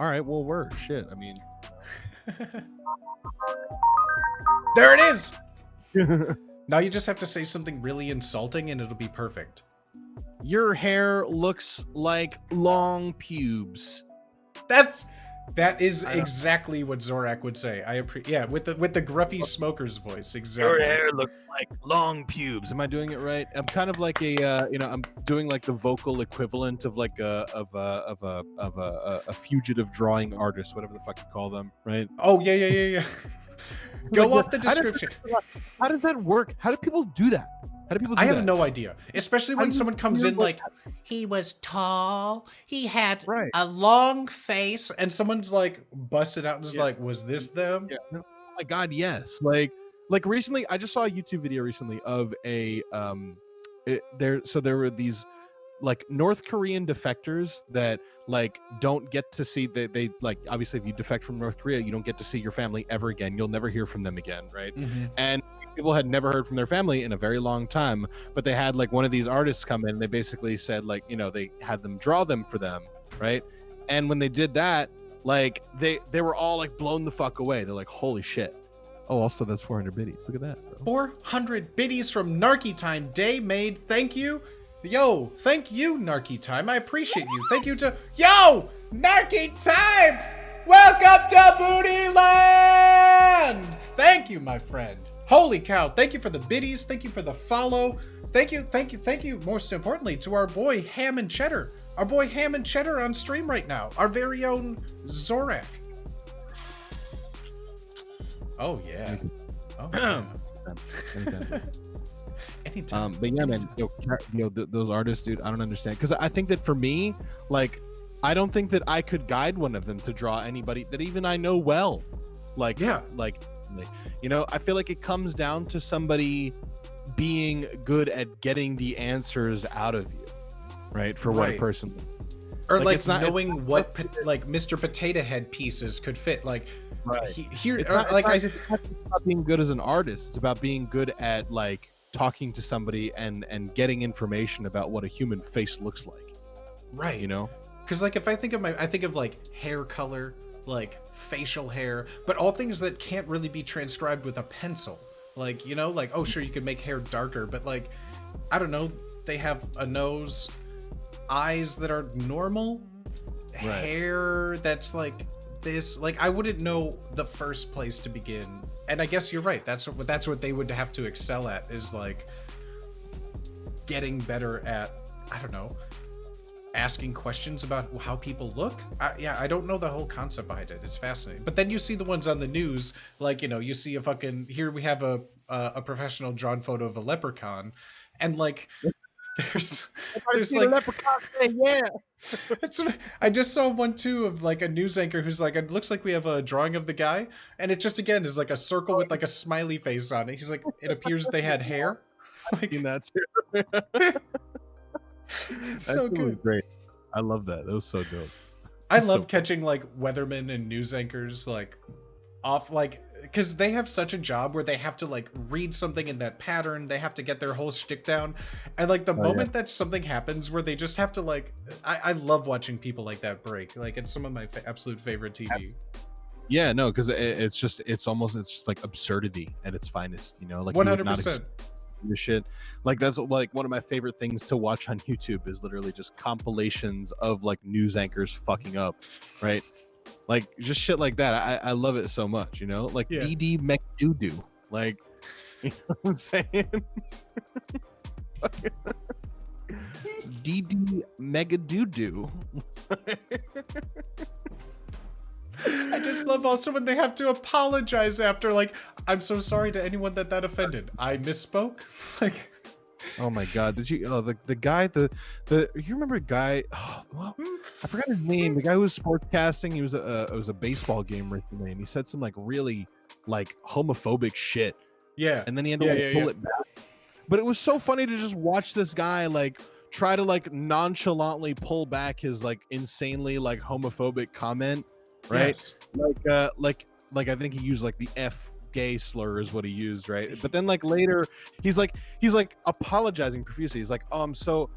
All right, well, work. Shit, I mean, there it is. Now you just have to say something really insulting, and it'll be perfect. Your hair looks like long pubes. That is exactly what Zorak would say. Yeah, with the gruffy smoker's voice. Exactly. Your hair looks like long pubes. Am I doing it right? I'm kind of like a you know, I'm doing like the vocal equivalent of like a fugitive drawing artist, whatever the fuck you call them, right? Oh yeah. Go off the description. How does that work? How do people do that? How do people do that? I have no idea. Especially when someone comes in like, he was tall, he had a long face, and someone's like busted out and is like, was this them? Yeah. No. Oh my god, yes. Like recently, I just saw a YouTube video recently of a there were these like North Korean defectors that like don't get to see they like, obviously if you defect from North Korea, you don't get to see your family ever again. You'll never hear from them again, right? And people had never heard from their family in a very long time, but they had like one of these artists come in and they basically said like, you know, they had them draw them for them, right? And when they did that, like they were all like blown the fuck away. They're like, holy shit. Oh, also that's 400 biddies. Look at that, bro. 400 biddies from Narky Time. Day made. Thank you. Yo, thank you, Narky Time. I appreciate you. Thank you to Narky Time. Welcome to Booty Land. Thank you, my friend. Holy cow. Thank you for the biddies. Thank you for the follow. Thank you, most importantly, to our boy Ham and Cheddar. Our boy Ham and Cheddar on stream right now. Our very own Zorak. Oh, yeah. Oh, yeah. Anytime. But yeah, man, those artists, dude, I don't understand. Because I think that for me, like, I don't think that I could guide one of them to draw anybody that even I know well. Like, yeah. Like, you know, I feel like it comes down to somebody being good at getting the answers out of you, right? For what a person, or like knowing what like Mr. Potato Head pieces could fit. Like, it's about being good as an artist. It's about being good at like talking to somebody and getting information about what a human face looks like. Right. You know, because like if I think of like hair color, like facial hair, but all things that can't really be transcribed with a pencil. Like, you know, like, oh sure, you can make hair darker, but like, I don't know, they have a nose, eyes that are normal, hair that's like this. Like I wouldn't know the first place to begin. And I guess you're right. That's what they would have to excel at, is like getting better at, I don't know, asking questions about how people look. I don't know the whole concept behind it. It's fascinating. But then you see the ones on the news, like, you know, you see a fucking, here we have a professional drawn photo of a leprechaun, and like there's like leprechaun thing, yeah. I just saw one too of like a news anchor who's like, it looks like we have a drawing of the guy, and it just again is like a circle with like a smiley face on it. He's like, it appears they had hair. Like, That's it's so good. Great. I love that. That was so dope. I love catching like weathermen and news anchors like off, like, because they have such a job where they have to like read something in that pattern. They have to get their whole shtick down, and like the moment that something happens where they just have to like, I love watching people like that break. Like it's some of my absolute favorite TV. Yeah, no, because it's just like absurdity at its finest. You know, like 100%. This shit, like that's like one of my favorite things to watch on YouTube is literally just compilations of like news anchors fucking up, right? Like just shit like that. I love it so much, you know, like DD McDoo-doo, like, you know what I'm saying? DD Megadoo-doo. I just love also when they have to apologize after, like, I'm so sorry to anyone that offended. I misspoke. Like, oh my god, did you the guy you remember a guy, well, I forgot his name, the guy who was sportscasting, he was it was a baseball game recently, and he said some like really like homophobic shit. Yeah. And then he had to pull it back. But it was so funny to just watch this guy like try to like nonchalantly pull back his like insanely like homophobic comment. Right, yes. like I think he used like the F gay slur is what he used, right? But then like later he's like apologizing profusely. He's like, oh, I'm so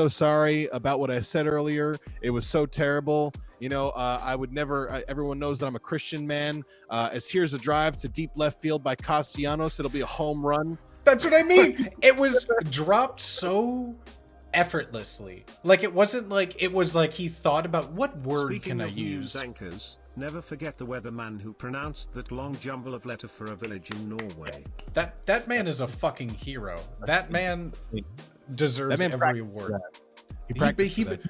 sorry about what I said earlier. It was so terrible. You know, I would never. Everyone knows that I'm a Christian man. As here's a drive to deep left field by Castellanos. It'll be a home run. That's what I mean. It was dropped so effortlessly. Like it wasn't like it was like he thought about what word Speaking can I of use. News anchors, never forget the weatherman who pronounced that long jumble of letter for a village in Norway. That man is a fucking hero. That man deserves every award. He practiced that.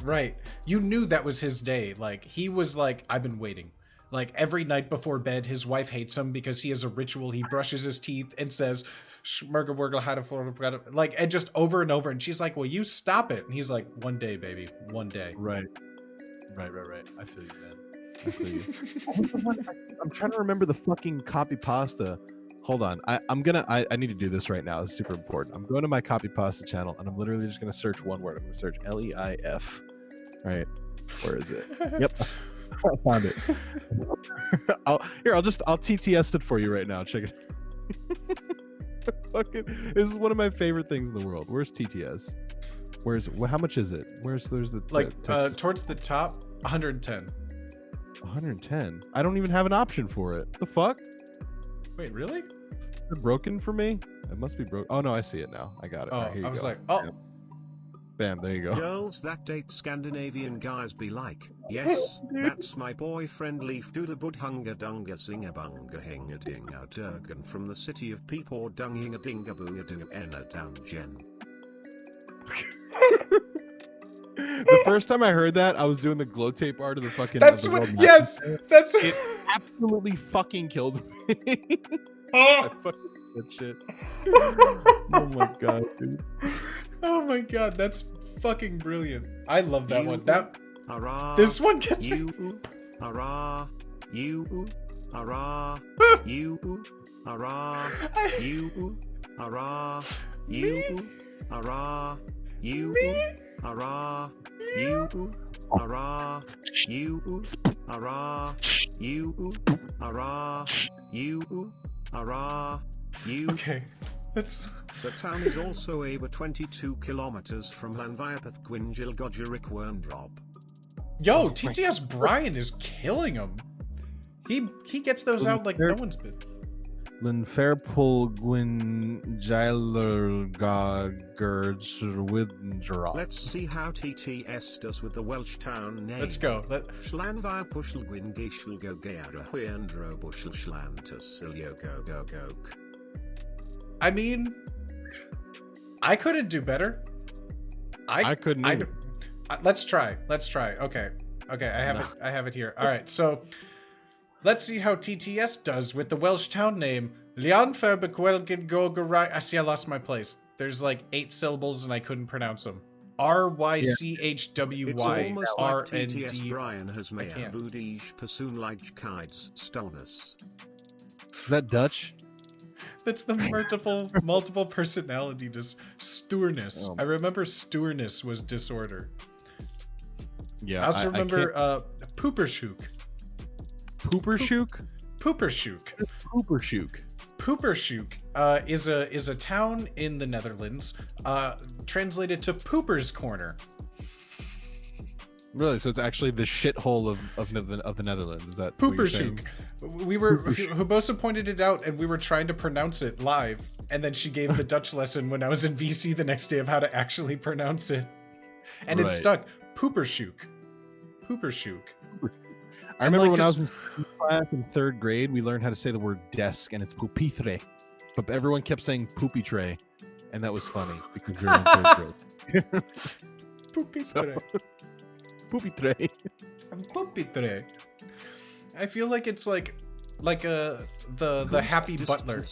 Right. You knew that was his day. Like he was like, I've been waiting. Like every night before bed, his wife hates him because he has a ritual. He brushes his teeth and says, "Schmurger wurgle how to," like, and just over and over. And she's like, "Well, you stop it." And he's like, "One day, baby, one day." Right. I feel you, man. I feel you. I'm trying to remember the fucking copy pasta. Hold on. I need to do this right now. It's super important. I'm going to my copy pasta channel and I'm literally just going to search one word. I'm going to search Leif. All right. Where is it? Yep. I found it. I'll TTS it for you right now. Check it. Fucking, this is one of my favorite things in the world. Where's TTS? How much is it? There's the like towards the top, 110. 110. I don't even have an option for it. The fuck? Wait, really? Is it broken for me? It must be broken. Oh no, I see it now. I got it. Oh, right, here you I was go. like, oh. Bam. Bam, there you go. Girls that date Scandinavian guys be like, yes, that's my boyfriend Leif Dudabud Hunga Dunga Singa Bunga Hinga Dinga Durgan from the city of Peepor Dunginga Dinga Booga Dunga Enna Down Jen. The first time I heard that, I was doing the glow tape art of the fucking. That's what. Yes, that's what. It absolutely fucking killed me. I fucking that shit. Oh my god, dude. Oh my god, that's fucking brilliant. I love that one. That hurrah, this one gets you hurrah, you hurrah, you hurrah, you hurrah, you hurrah, you hurrah, you hurrah, you hurrah, you hurrah, you hurrah, you. Okay, that's. The town is also over 22 kilometers from Lanviapath Gwingil Godjeric Wormdrop. Yo, TTS Brian is killing him. He gets those out like no one's been. Linferpulgwin Gylergagerwindra. Let's see how TTS does with the Welsh town name. Let's go. Schlanvar Pushelgwin Gishulgogara Huendro Bushel Schlantus Siliogo. I mean, I couldn't do better. I couldn't either. Let's try. Okay, I have it here. All right, so let's see how TTS does with the Welsh town name Llanfairbequelgyn. I see I lost my place. There's like 8 syllables and I couldn't pronounce them. RYCHWY It's almost like TTS RND. Brian has made can't. Voodish Persoonlijkheids Stonus. Is that Dutch? That's the multiple personality stoorness. Oh. I remember stoorness was disorder. Yeah. I also remember can't- Poopershoek. Poopershoek? Poopershoek. Poopershoek. Poopershoek is a town in the Netherlands, translated to Pooper's Corner. Really? So it's actually the shithole of the Netherlands. Is that what you're saying? Poopershoek. We were Hubosa pointed it out, and we were trying to pronounce it live, and then she gave the Dutch lesson when I was in VC the next day of how to actually pronounce it, and it Right. stuck. Poopershoek. Poopershoek. I remember like, when I cause- was in class in 3rd grade, we learned how to say the word desk, and it's pupitre. But everyone kept saying poopy tray, and that was funny because we were in 3rd grade. Pupitre. Poopy tray. Pupitre. I feel like it's like the happy butler.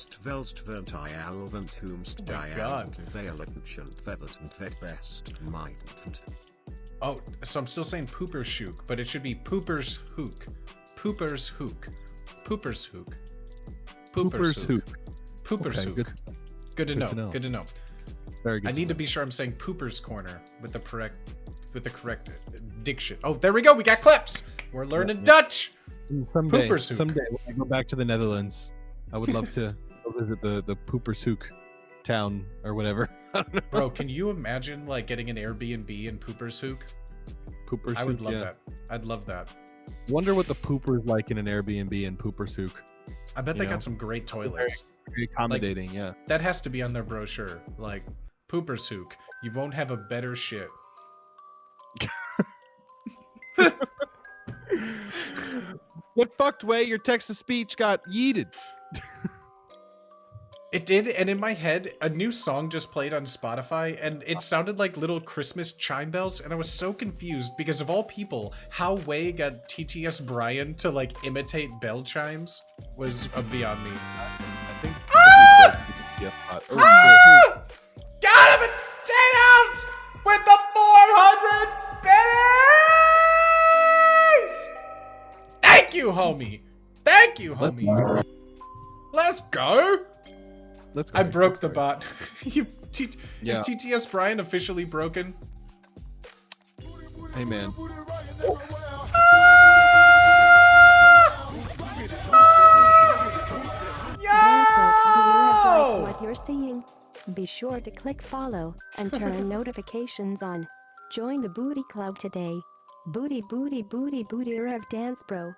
Oh, so I'm still saying Poopershoek, but it should be Pooper's Hook. Pooper's Hook. Pooper's Hook. Pooper's Hook. Pooper's Okay, Hook. Good to know. to know. Good to know. Very good. I need to be sure I'm saying Pooper's Corner with the correct diction. Oh, there we go. We got clips. We're learning Dutch. Someday, Pooper's Hoek. someday when I go back to the Netherlands, I would love to go visit the Pooper's Hoek town or whatever. Bro, can you imagine like getting an Airbnb in Pooper's Hook? Pooper's I would Hoek, love yeah. that. I'd love that. Wonder what the pooper's like in an Airbnb in Pooper's Hoek. I bet they You know? got some great toilets. Very accommodating, yeah. That has to be on their brochure. Like, Pooper's Hook. You won't have a better shit. Get fucked, way. Your text to speech got yeeted. It did, and in my head, a new song just played on Spotify, and it sounded like little Christmas chime bells, and I was so confused because of all people, how Way got TTS Brian to like imitate bell chimes was beyond me. I think. Yeah. Ah! Got him in House with the 400 biddies! Thank you, homie. Thank you, homie. Let's go. Let's go. I broke the Let's bot. Is Yeah. TTS Brian officially broken? go. Hey, man. Dancebro, do you like Yo! what you're seeing? Be sure to click follow and turn notifications on. Join the Booty Club today. Booty booty booty booty of Dance Bro.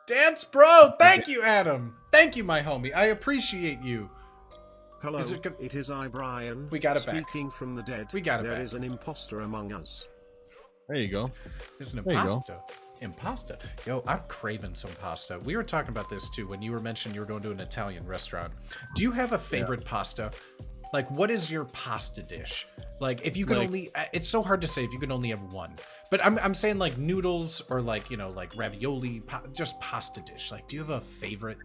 Dance Bro! Thank you, Adam! Thank you, my homie. I appreciate you. Hello, Is it it is I, Brian. We got it back. Speaking from the dead. We got it There back. is an imposter among us. There you go. It's an There you go. impasta. Impasta. Yo, I'm craving some pasta. We were talking about this too when you were mentioning you were going to an Italian restaurant. Do you have a favorite pasta? Like, what is your pasta dish? Like, if you could Like- only, it's so hard to say if you could only have one. But I'm saying like noodles or like, you know, like ravioli, just pasta dish. Like, do you have a favorite?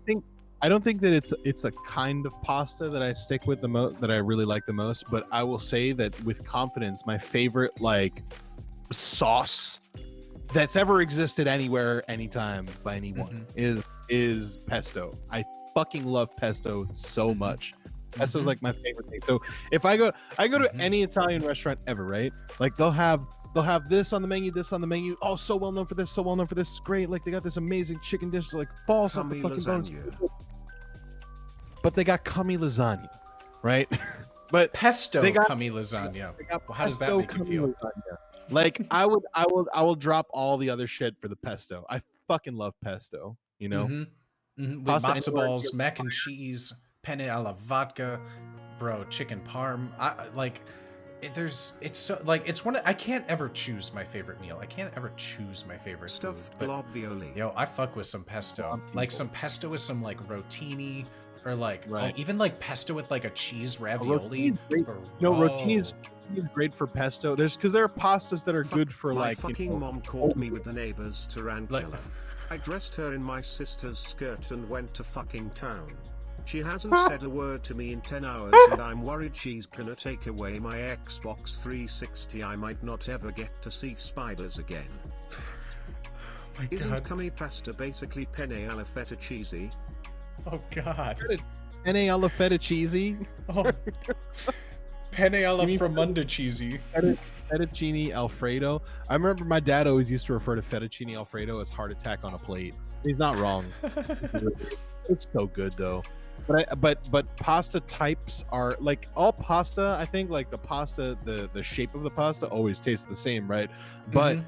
I don't think that it's a kind of pasta that I stick with the most, that I really like the most, but I will say that with confidence, my favorite like sauce that's ever existed anywhere, anytime by anyone is pesto. I fucking love pesto so much. Pesto's like my favorite thing. So if I go to any Italian restaurant ever, right? Like they'll have this on the menu, this on the menu. Oh, so well known for this, so well known for this. It's great. Like they got this amazing chicken dish, like falls off the Cummy fucking bones. lasagna. But they got cummy lasagna, right? But Pesto They got- cummy lasagna. they got Well, how does that pesto make you cummy feel? lasagna. Like I will drop all the other shit for the pesto. I fucking love pesto, you know? Mhm. With Pasta matzo anywhere, balls, mac and cheese, penne alla vodka, bro, chicken parm. It's so like it's one. I can't ever choose my favorite meal. I can't ever choose my favorite Stuffed food. globvioli. Yo, I fuck with some pesto. Like some pesto with some like rotini, or like Right. even like pesto with like a cheese ravioli. Rotini's great. Rotini is great for pesto. Because there are pastas that are Fuck, good for my like. fucking mom caught me with the neighbor's tarantula. I dressed her in my sister's skirt and went to fucking town. She hasn't said a word to me in 10 hours and I'm worried she's gonna take away my Xbox 360. I might not ever get to see spiders again. My Isn't God. come pasta basically penne alla feta cheesy? Oh God. Penne alla feta cheesy. Oh. Penne alla You mean- fromunda cheesy. Fettuccine Alfredo. I remember my dad always used to refer to fettuccine Alfredo as heart attack on a plate. He's not wrong. It's so good though. But pasta types are like all pasta. I think like the pasta, the shape of the pasta always tastes the same, right? But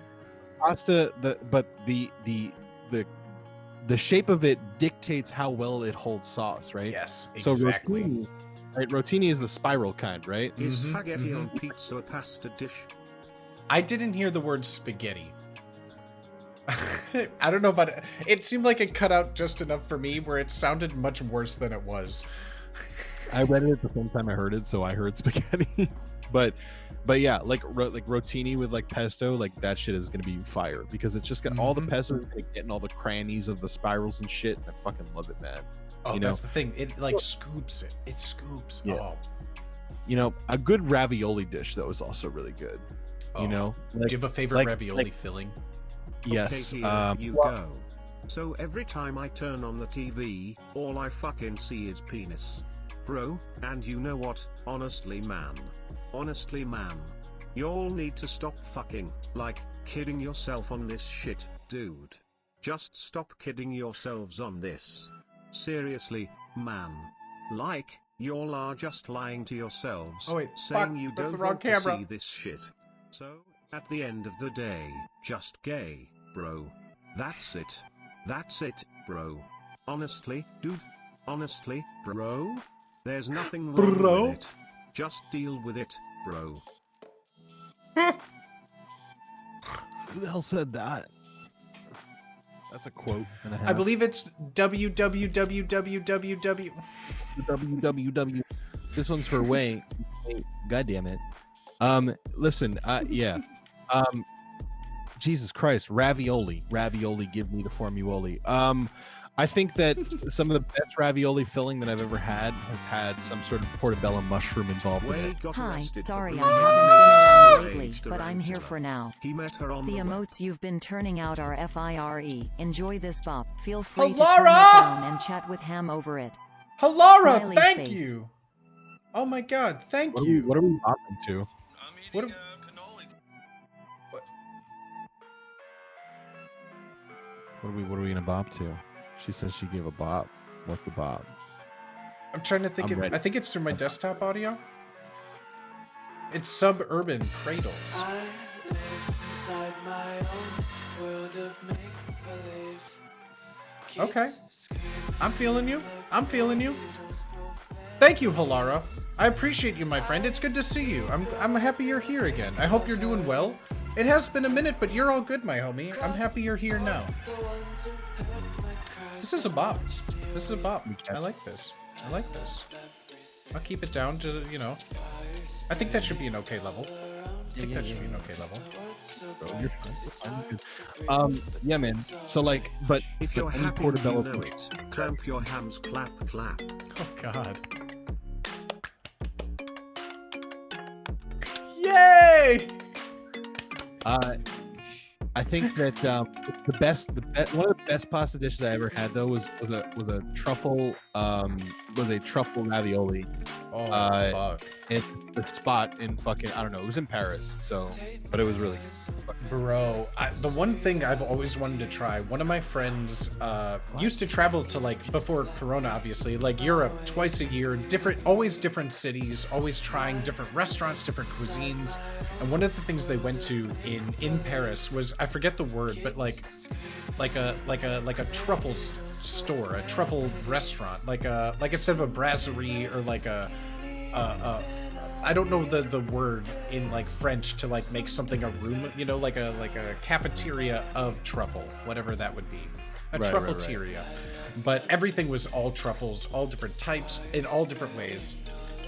pasta, the shape of it dictates how well it holds sauce, right? Yes, So exactly. rotini, right? Rotini is the spiral kind, right? Is Mhm, spaghetti mhm. on pizza a pasta dish? I didn't hear the word spaghetti. I don't know, but it seemed like it cut out just enough for me where it sounded much worse than it was. I read it at the same time I heard it, so I heard spaghetti. but yeah, like rotini with like pesto, like that shit is gonna be fire because it's just got all the Mhm. pesto is gonna get in all the crannies of the spirals and shit. And I fucking love it, man. Oh, You know? that's the thing. It like scoops it. It scoops. Yeah. Oh. You know, a good ravioli dish though is also really good. Oh. You know, Do you have a favorite like- ravioli like- filling? yes. Okay, here you go. So every time I turn on the TV, all I fucking see is penis. Bro, and you know what? Honestly, man. Y'all need to stop fucking, like, kidding yourself on this shit, dude. Just stop kidding yourselves on this. Seriously, man. Like, y'all are just lying to yourselves, Oh, wait, saying fuck, you that's the don't wrong want to camera. see this shit. So, at the end of the day, just gay, bro. That's it. That's it, bro. Honestly, dude. Honestly, bro. There's nothing wrong Bro? with it. Just deal with it, bro. Who the hell said that? That's a quote and a half. I believe it's www. www. This one's for Wayne. God damn it. Listen, yeah. Jesus Christ, ravioli. Ravioli, give me the formuoli. I think that some of the best ravioli filling that I've ever had has had some sort of portobello mushroom involved in Way it. got Hi, arrested for sorry I bringing haven't a been around teenage lately, but I'm here tarantula. for now. He met her on The the emotes you've been turning out are FIRE. Enjoy this bop. Feel free to turn Halara! it down and chat with Ham over it. Halara, Smiley thank face. you. Oh my God, thank What are you. we hopping to? What? What are we gonna bop to? She says she gave a bop. What's the bop? I'm trying to think. I'm ready. I think it's through my desktop audio. It's Suburban Cradles. Okay. I'm feeling you. I'm feeling you. Thank you, Halara. I appreciate you, my friend. It's good to see you. I'm happy you're here again. I hope you're doing well. It has been a minute, but you're all good, my homie. I'm happy you're here now. This is a bop. This is a bop. I like this. I like this. I'll keep it down to, you know. I think that should be an okay level. I think that should be an okay level. Oh, you're fine. You're fine. You're good. Yeah, man. So like, but If you're any happy, portobello you know it. Clamp your hams, clap, clap. Oh God. Yay! I think that one of the best pasta dishes I ever had though was a truffle ravioli. Oh fuck. It's the spot in fucking, I don't know, it was in Paris, so, but it was really good. Bro, the one thing I've always wanted to try, one of my friends used to travel to, like, before Corona, obviously, like Europe twice a year, always different cities, always trying different restaurants, different cuisines. And one of the things they went to in Paris was, I forget the word, but like a truffle store, a truffle restaurant, like instead of a brasserie or like a I don't know the word in like French to like make something a room, you know, like a cafeteria of truffle, whatever that would be, a Right, right, right. truffleteria. But everything was all truffles, all different types, in all different ways,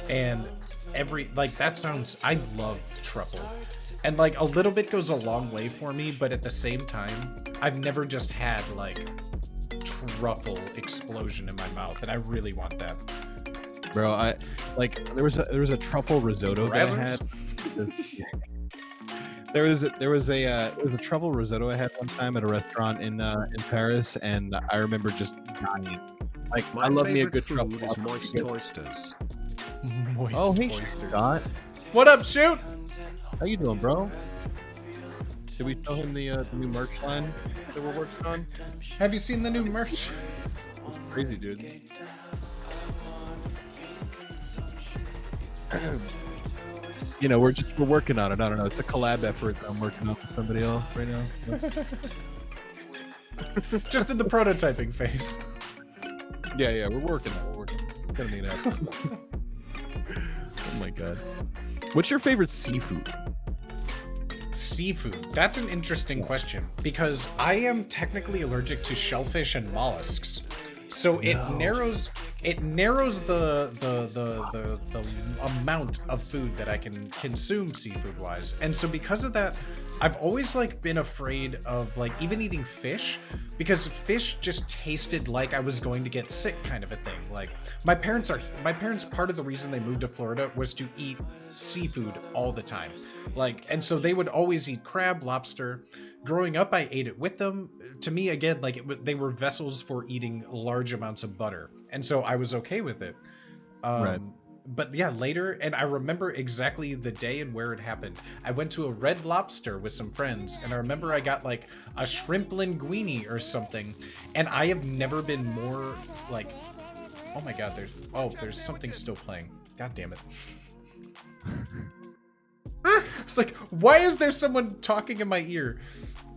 and that sounds. I love truffle, and like a little bit goes a long way for me, but at the same time, I've never just had like truffle explosion in my mouth, and I really want that. Bro, I like there was a truffle risotto that I had. There was a truffle risotto I had one time at a restaurant in Paris, and I remember just dying. Like I love me a good truffle. Is moist oysters. Moist Oh, hey, oysters. Scott. What up, Shoot? How you doing, bro? Did we show him the new merch line that we're working on? Have you seen the new merch? It's crazy, dude. You know, we're working on it. I don't know. It's a collab effort that I'm working on with somebody else right now. Just in the prototyping phase. Yeah, we're working on it. We're gonna need that. Oh my god. What's your favorite seafood? Seafood. That's an interesting question because I am technically allergic to shellfish and mollusks. So it narrows the amount of food that I can consume seafood wise. And so because of that, I've always like been afraid of like even eating fish because fish just tasted like I was going to get sick kind of a thing. Like my parents part of the reason they moved to Florida was to eat seafood all the time. Like, and so they would always eat crab, lobster. Growing up, I ate it with them. To me, again, like they were vessels for eating large amounts of butter, and so I was okay with it. Right. But yeah, later, and I remember exactly the day and where it happened. I went to a Red Lobster with some friends, and I remember I got like a shrimp linguine or something, and I have never been more like, oh my god, there's something still playing. God damn it. It's like, why is there someone talking in my ear?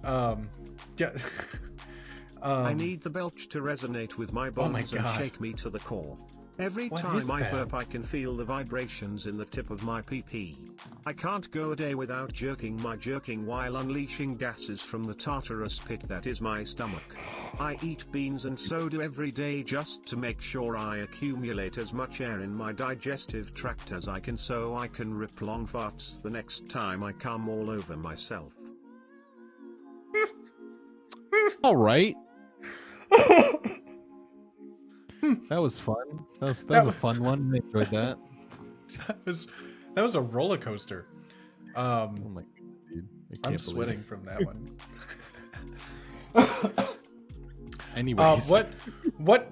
Yeah. I need the belch to resonate with my bones and shake me to the core. Every time I burp, I can feel the vibrations in the tip of my pee-pee. I can't go a day without jerking while unleashing gases from the Tartarus pit that is my stomach. I eat beans and soda every day just to make sure I accumulate as much air in my digestive tract as I can so I can rip long farts the next time I come all over myself. All right. That was fun. That was a fun one. I enjoyed that. That was a roller coaster. Oh my god, dude. I'm sweating from that one. Anyways. What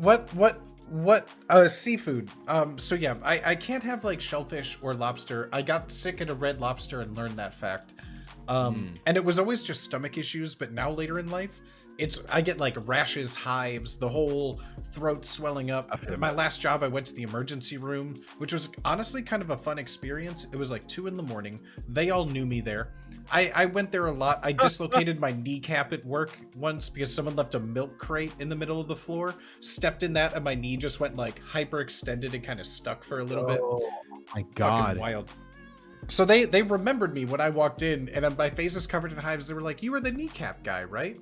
seafood. So yeah, I can't have like shellfish or lobster. I got sick at a Red Lobster and learned that fact. And it was always just stomach issues, but now later in life, I get like rashes, hives, the whole throat swelling up. At my last job, I went to the emergency room, which was honestly kind of a fun experience. It was like 2 a.m. They all knew me there. I went there a lot. I dislocated my kneecap at work once because someone left a milk crate in the middle of the floor, stepped in that, and my knee just went like hyperextended and kind of stuck for a little bit. Oh my god. Fucking wild. So they remembered me when I walked in, and my face is covered in hives. They were like, "You were the kneecap guy, right?"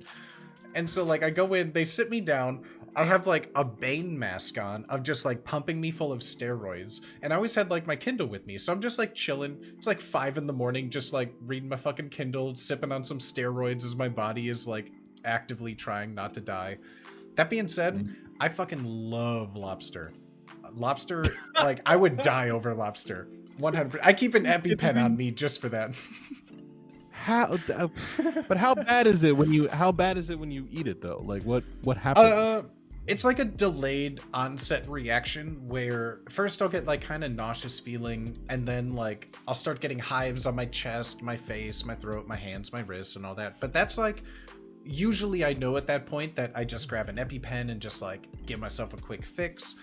And so like I go in, they sit me down. I have like a Bane mask on of just like pumping me full of steroids. And I always had like my Kindle with me. So I'm just like chilling. It's like 5 a.m, just like reading my fucking Kindle, sipping on some steroids as my body is like actively trying not to die. That being said, I fucking love lobster. Lobster, like I would die over lobster. 100%. I keep an EpiPen on me just for that. But how bad is it when you eat it though? Like what happens? It's like a delayed onset reaction where first I'll get like kind of nauseous feeling, and then like I'll start getting hives on my chest, my face, my throat, my hands, my wrists, and all that. But that's like usually I know at that point that I just grab an EpiPen and just like give myself a quick fix.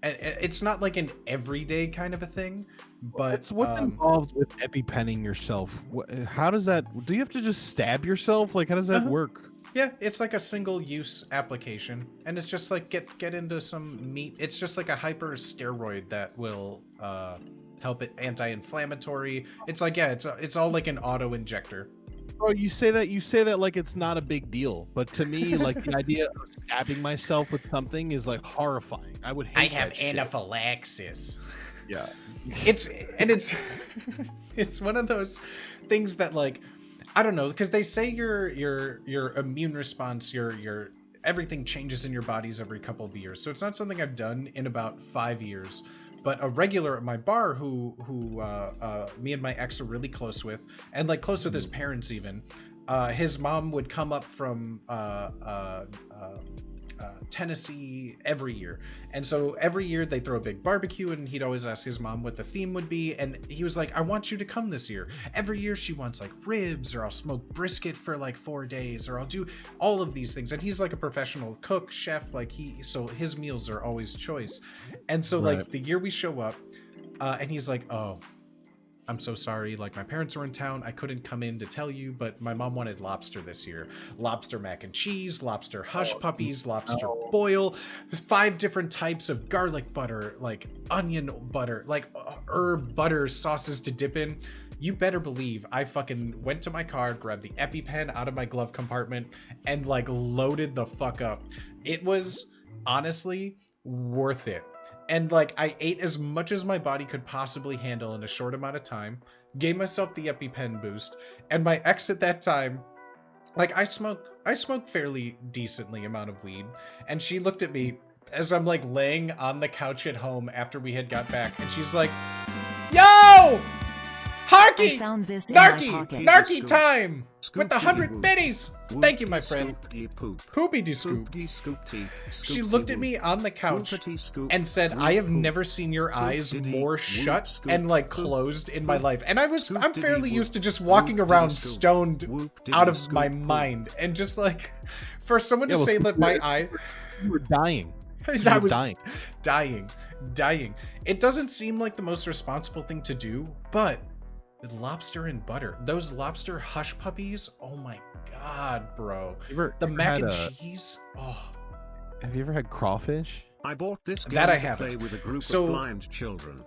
And it's not like an everyday kind of a thing, but what's involved with EpiPenning yourself? How does that? Do you have to just stab yourself? Like, how does that work? Yeah, it's like a single-use application, and it's just like get into some meat. It's just like a hyper steroid that will help it anti-inflammatory. It's like, yeah, it's all like an auto injector. Bro, you say that like it's not a big deal, but to me, like the idea of stabbing myself with something is like horrifying. I would hate I have that shit. anaphylaxis. Yeah. It's it's one of those things that, like, I don't know, because they say your immune response, your everything changes in your bodies every couple of years. So it's not something I've done in about 5 years. But a regular at my bar who me and my ex are really close with, and like close with his parents even, his mom would come up from Tennessee every year. And so every year they throw a big barbecue, and he'd always ask his mom what the theme would be. And he was like, I want you to come this year. Every year she wants like ribs, or I'll smoke brisket for like 4 days, or I'll do all of these things. And he's like a professional cook, chef, like so his meals are always choice. And so like the year we show up, and he's like, oh, I'm so sorry, like my parents were in town, I couldn't come in to tell you, but my mom wanted lobster this year. Lobster mac and cheese, lobster hush puppies, lobster boil, 5 different types of garlic butter, like onion butter, like herb butter sauces to dip in. You better believe I fucking went to my car, grabbed the EpiPen out of my glove compartment, and like loaded the fuck up. It was honestly worth it. And like I ate as much as my body could possibly handle in a short amount of time, gave myself the EpiPen boost, and my ex at that time, like I smoke fairly decently amount of weed, and she looked at me as I'm like laying on the couch at home after we had got back, and she's like, yo! Harky! I found this in my pocket. Narky time! With the 100 biddies! Thank you, my friend. Poopy de scoop. She looked at me on the couch and said, I have never seen your eyes more shut and like closed in my life. And I'm fairly used to just walking around stoned out of my mind. And just like, for someone to say that my eye... You were dying. I was dying. It doesn't seem like the most responsible thing to do, but... lobster and butter, those lobster hush puppies, oh my god, bro. The mac and cheese, oh. Have you ever had crawfish? I bought this game that I to haven't. play with a group So- of blind children.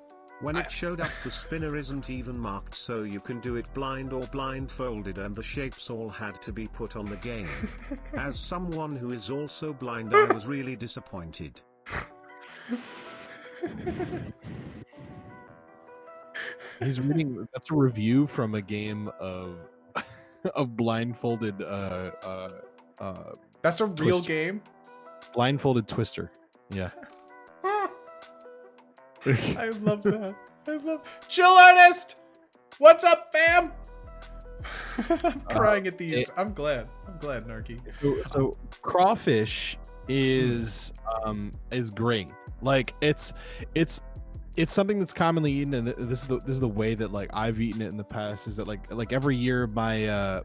When it showed up, the spinner isn't even marked, so you can do it blind or blindfolded, and the shapes all had to be put on the game. As someone who is also blind, I was really disappointed. He's reading. That's a review from a game of blindfolded. That's a real Twister. game. Blindfolded Twister. Yeah. I love that. Chill Artist. What's up, fam? I'm crying at these. I'm glad, Narky. So crawfish is great. Like it's something that's commonly eaten, and this is the way that like I've eaten it in the past. Is that like every year my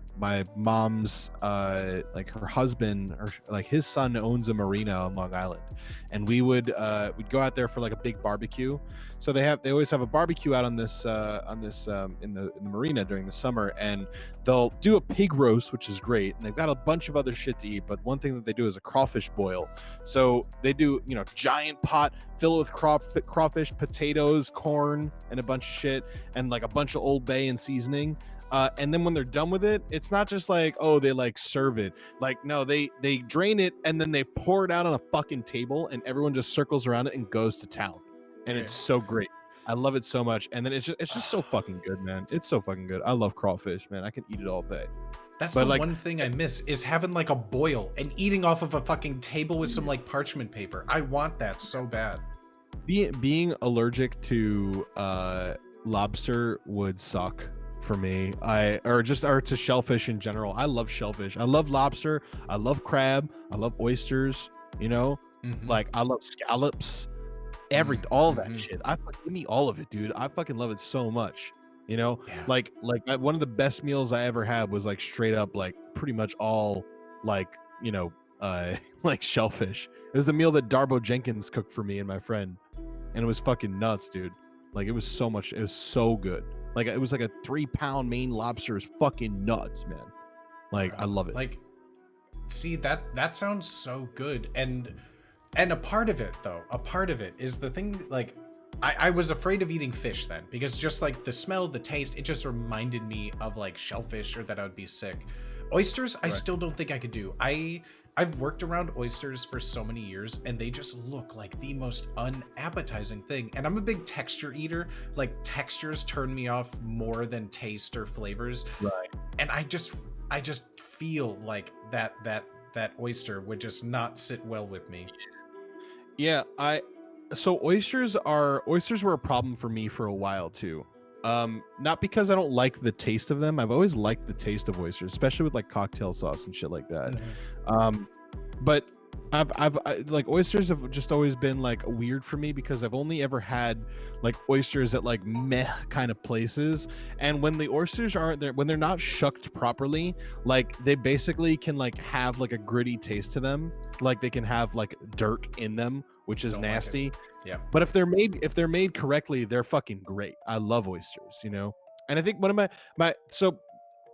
mom's like her husband, or like his son owns a marina on Long Island, and we'd go out there for like a big barbecue. So they always have a barbecue out on this in the marina during the summer, and they'll do a pig roast, which is great, and they've got a bunch of other shit to eat. But one thing that they do is a crawfish boil. So they do, giant pot, fill it with crawfish, potatoes, corn, and a bunch of shit, and like a bunch of Old Bay and seasoning. And then when they're done with it, it's not just like, oh, they like serve it. Like, no, they drain it and then they pour it out on a fucking table, and everyone just circles around it and goes to town. And it's so great. I love it so much. And then it's just so fucking good, man. It's so fucking good. I love crawfish, man. I can eat it all day. That's the one thing I miss, is having like a boil and eating off of a fucking table with some like parchment paper. I want that so bad. Being allergic to lobster would suck for me. Or to shellfish in general. I love shellfish. I love lobster. I love crab. I love oysters. Like I love scallops. All of that shit. Give me all of it, dude. I fucking love it so much. Like one of the best meals I ever had was like straight up like pretty much all like like shellfish. It was a meal that Darbo Jenkins cooked for me and my friend, and it was fucking nuts, dude. Like it was so good. Like it was like a 3-pound Maine lobster. Is fucking nuts, man. Like I love it. Like see that sounds so good, and a part of it though, a part of it is the thing, like I was afraid of eating fish then, because just like the smell, the taste, it just reminded me of like shellfish, or that I would be sick. Oysters, I still don't think I could do. I've worked around oysters for so many years, and they just look like the most unappetizing thing. And I'm a big texture eater. Like, textures turn me off more than taste or flavors. Right. And I just feel like that oyster would just not sit well with me. Yeah, so oysters were a problem for me for a while too. Not because I don't like the taste of them. I've always liked the taste of oysters, especially with like cocktail sauce and shit like that. But I like oysters have just always been like weird for me, because I've only ever had like oysters at like meh kind of places, and when the oysters aren't there, when they're not shucked properly, like they basically can like have like a gritty taste to them, like they can have like dirt in them, which is nasty. Like yeah. But if they're made correctly, they're fucking great. I love oysters, you know. And I think one of my so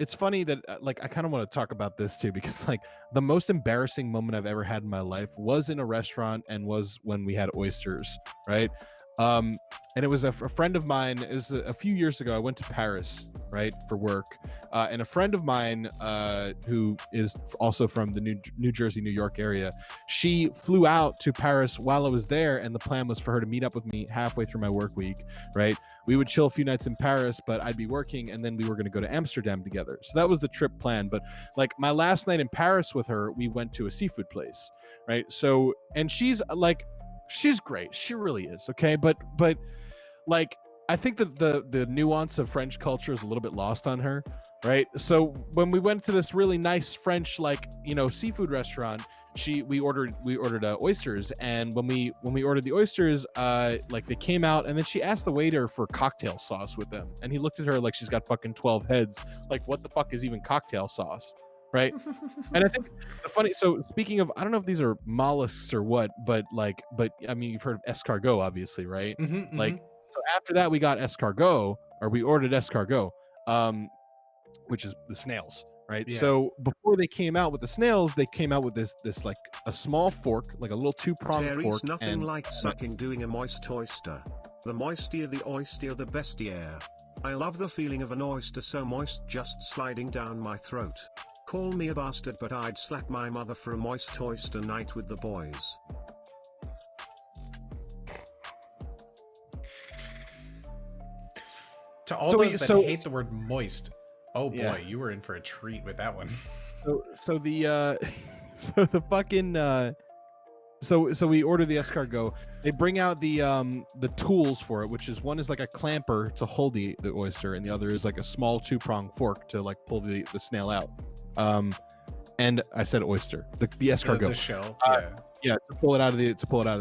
it's funny that like I kind of want to talk about this too, because like the most embarrassing moment I've ever had in my life was in a restaurant, and was when we had oysters, right? And it was a friend of mine. It was a few years ago. I went to Paris, right, for work, and a friend of mine who is also from the New Jersey, New York area, she flew out to Paris while I was there, and the plan was for her to meet up with me halfway through my work week, right? We would chill a few nights in Paris, but I'd be working, and then we were going to go to Amsterdam together. So that was the trip plan. But like my last night in Paris with her, we went to a seafood place, right? So, and she's great. She really is. Okay. But like, I think that the nuance of French culture is a little bit lost on her, right? So when we went to this really nice French, like, you know, seafood restaurant, we ordered oysters, and when we ordered the oysters, like they came out, and then she asked the waiter for cocktail sauce with them, and he looked at her like she's got fucking 12 heads. Like, what the fuck is even cocktail sauce? Right. And I think so speaking of, I don't know if these are mollusks or what, but I mean, you've heard of escargot, obviously, right? Like, so after that we got escargot, or we ordered escargot, which is the snails, right? Yeah. So before they came out with the snails, they came out with this like a small fork, like a little 2-pronged There fork. is nothing like sucking doing a moist oyster. The moistier the oyster, the bestier. I love the feeling of an oyster so moist just sliding down my throat. Call me a bastard, but I'd slap my mother for a moist oyster night with the boys. To all those that hate the word moist, oh boy, Yeah. you were in for a treat with that one. So the fucking so we order the escargot. They bring out the tools for it, which is one is like a clamper to hold the oyster, and the other is like a small 2-pronged fork to like pull the snail out. And I said oyster, the escargot, The shell, yeah, to pull it out of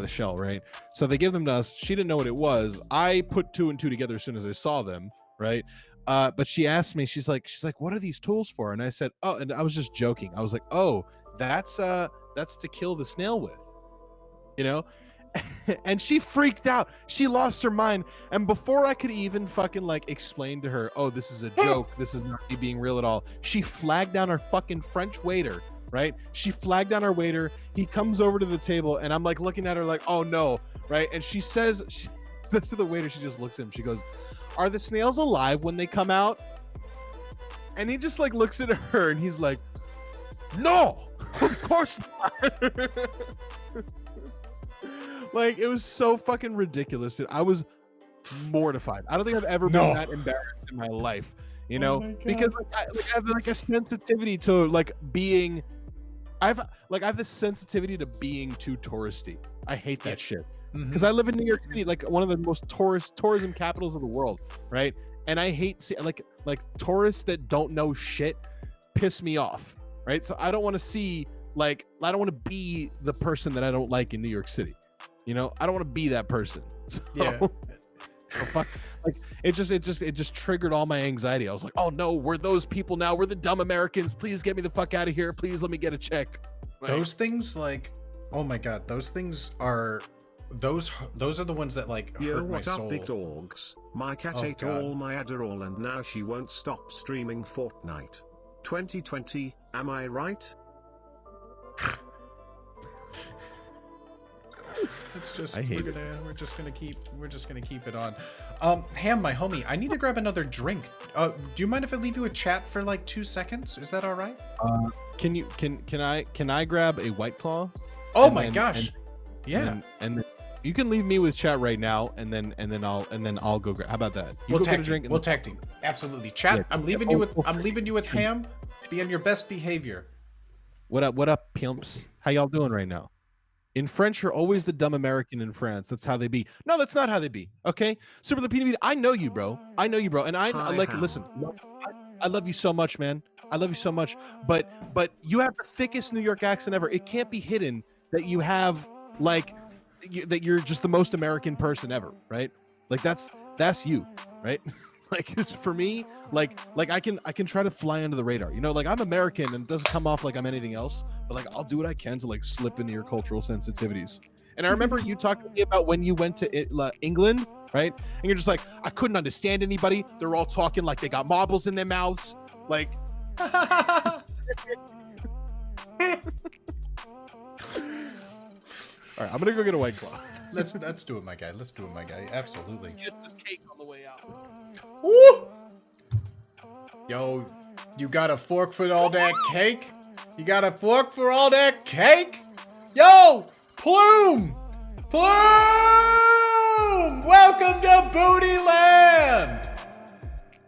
the shell, right? So they give them to us. She didn't know what it was. I put 2 and 2 together as soon as I saw them, right? But she asked me, she's like, what are these tools for? And I said, oh, and I was just joking. I was like, oh, that's to kill the snail with, you know? And she freaked out. She lost her mind. And before I could even fucking like explain to her, oh, this is a joke, this is not me being real at all, she flagged down our fucking French waiter, right? She flagged down our waiter. He comes over to the table, and I'm like looking at her like, oh no, right? And she says to the waiter, she just looks at him, she goes, are the snails alive when they come out? And he just like looks at her, and he's like, no, of course not. Like, it was so fucking ridiculous, dude. I was mortified. I don't think I've ever been that embarrassed in my life, you know, because I have like a sensitivity to like being, I have this sensitivity to being too touristy. I hate that shit, because I live in New York City, like one of the most tourism capitals of the world, right? And I hate like tourists that don't know shit piss me off, right? So I don't want to see, like, I don't want to be the person that I don't like in New York City. You know, I don't want to be that person. So, Yeah. like it just triggered all my anxiety. I was like, oh no, we're those people now. We're the dumb Americans. Please get me the fuck out of here. Please let me get a check. Like, those things, like, oh my god, those things are those are the ones that like Yo, hurt my what soul. up, big dogs? My cat Oh, ate God. all my Adderall, and now she won't stop streaming Fortnite. 2020, am I right? It's just I hate we're just gonna keep it on. Ham, my homie, I need to grab another drink. Do you mind if I leave you a chat for like 2 seconds? Is that all right? Can I grab a White Claw? Oh And my then- gosh. Yeah. And then you can leave me with chat right now, and then I'll go grab. How about that? You We'll go get a tag drink. team. and We'll then- tag team. Absolutely. Chat. Yeah. I'm leaving you with Ham. Be on your best behavior. What up, pimps? How y'all doing right now? In French, you're always the dumb American in France. That's how they be. No, that's not how they be. Okay, Super Lapini, I know you, bro. I know you, bro. And I like. Ham. Listen, I love you so much, man. I love you so much. But you have the thickest New York accent ever. It can't be hidden that you have like that you're just the most American person ever, right? Like that's you, right? Like for me, like I can try to fly under the radar, you know, like I'm American and it doesn't come off like I'm anything else, but like I'll do what I can to like slip into your cultural sensitivities. And I remember you talking to me about when you went to England, right? And you're just like, I couldn't understand anybody. They're all talking like they got marbles in their mouths. Like, all right, I'm gonna go get a White Claw. Let's do it, my guy. Let's do it, my guy. Absolutely. Get this cake on the way out. Woo! Yo, you got a fork for all that cake? You got a fork for all that cake? Yo, Plume! Plume! Welcome to Booty Land!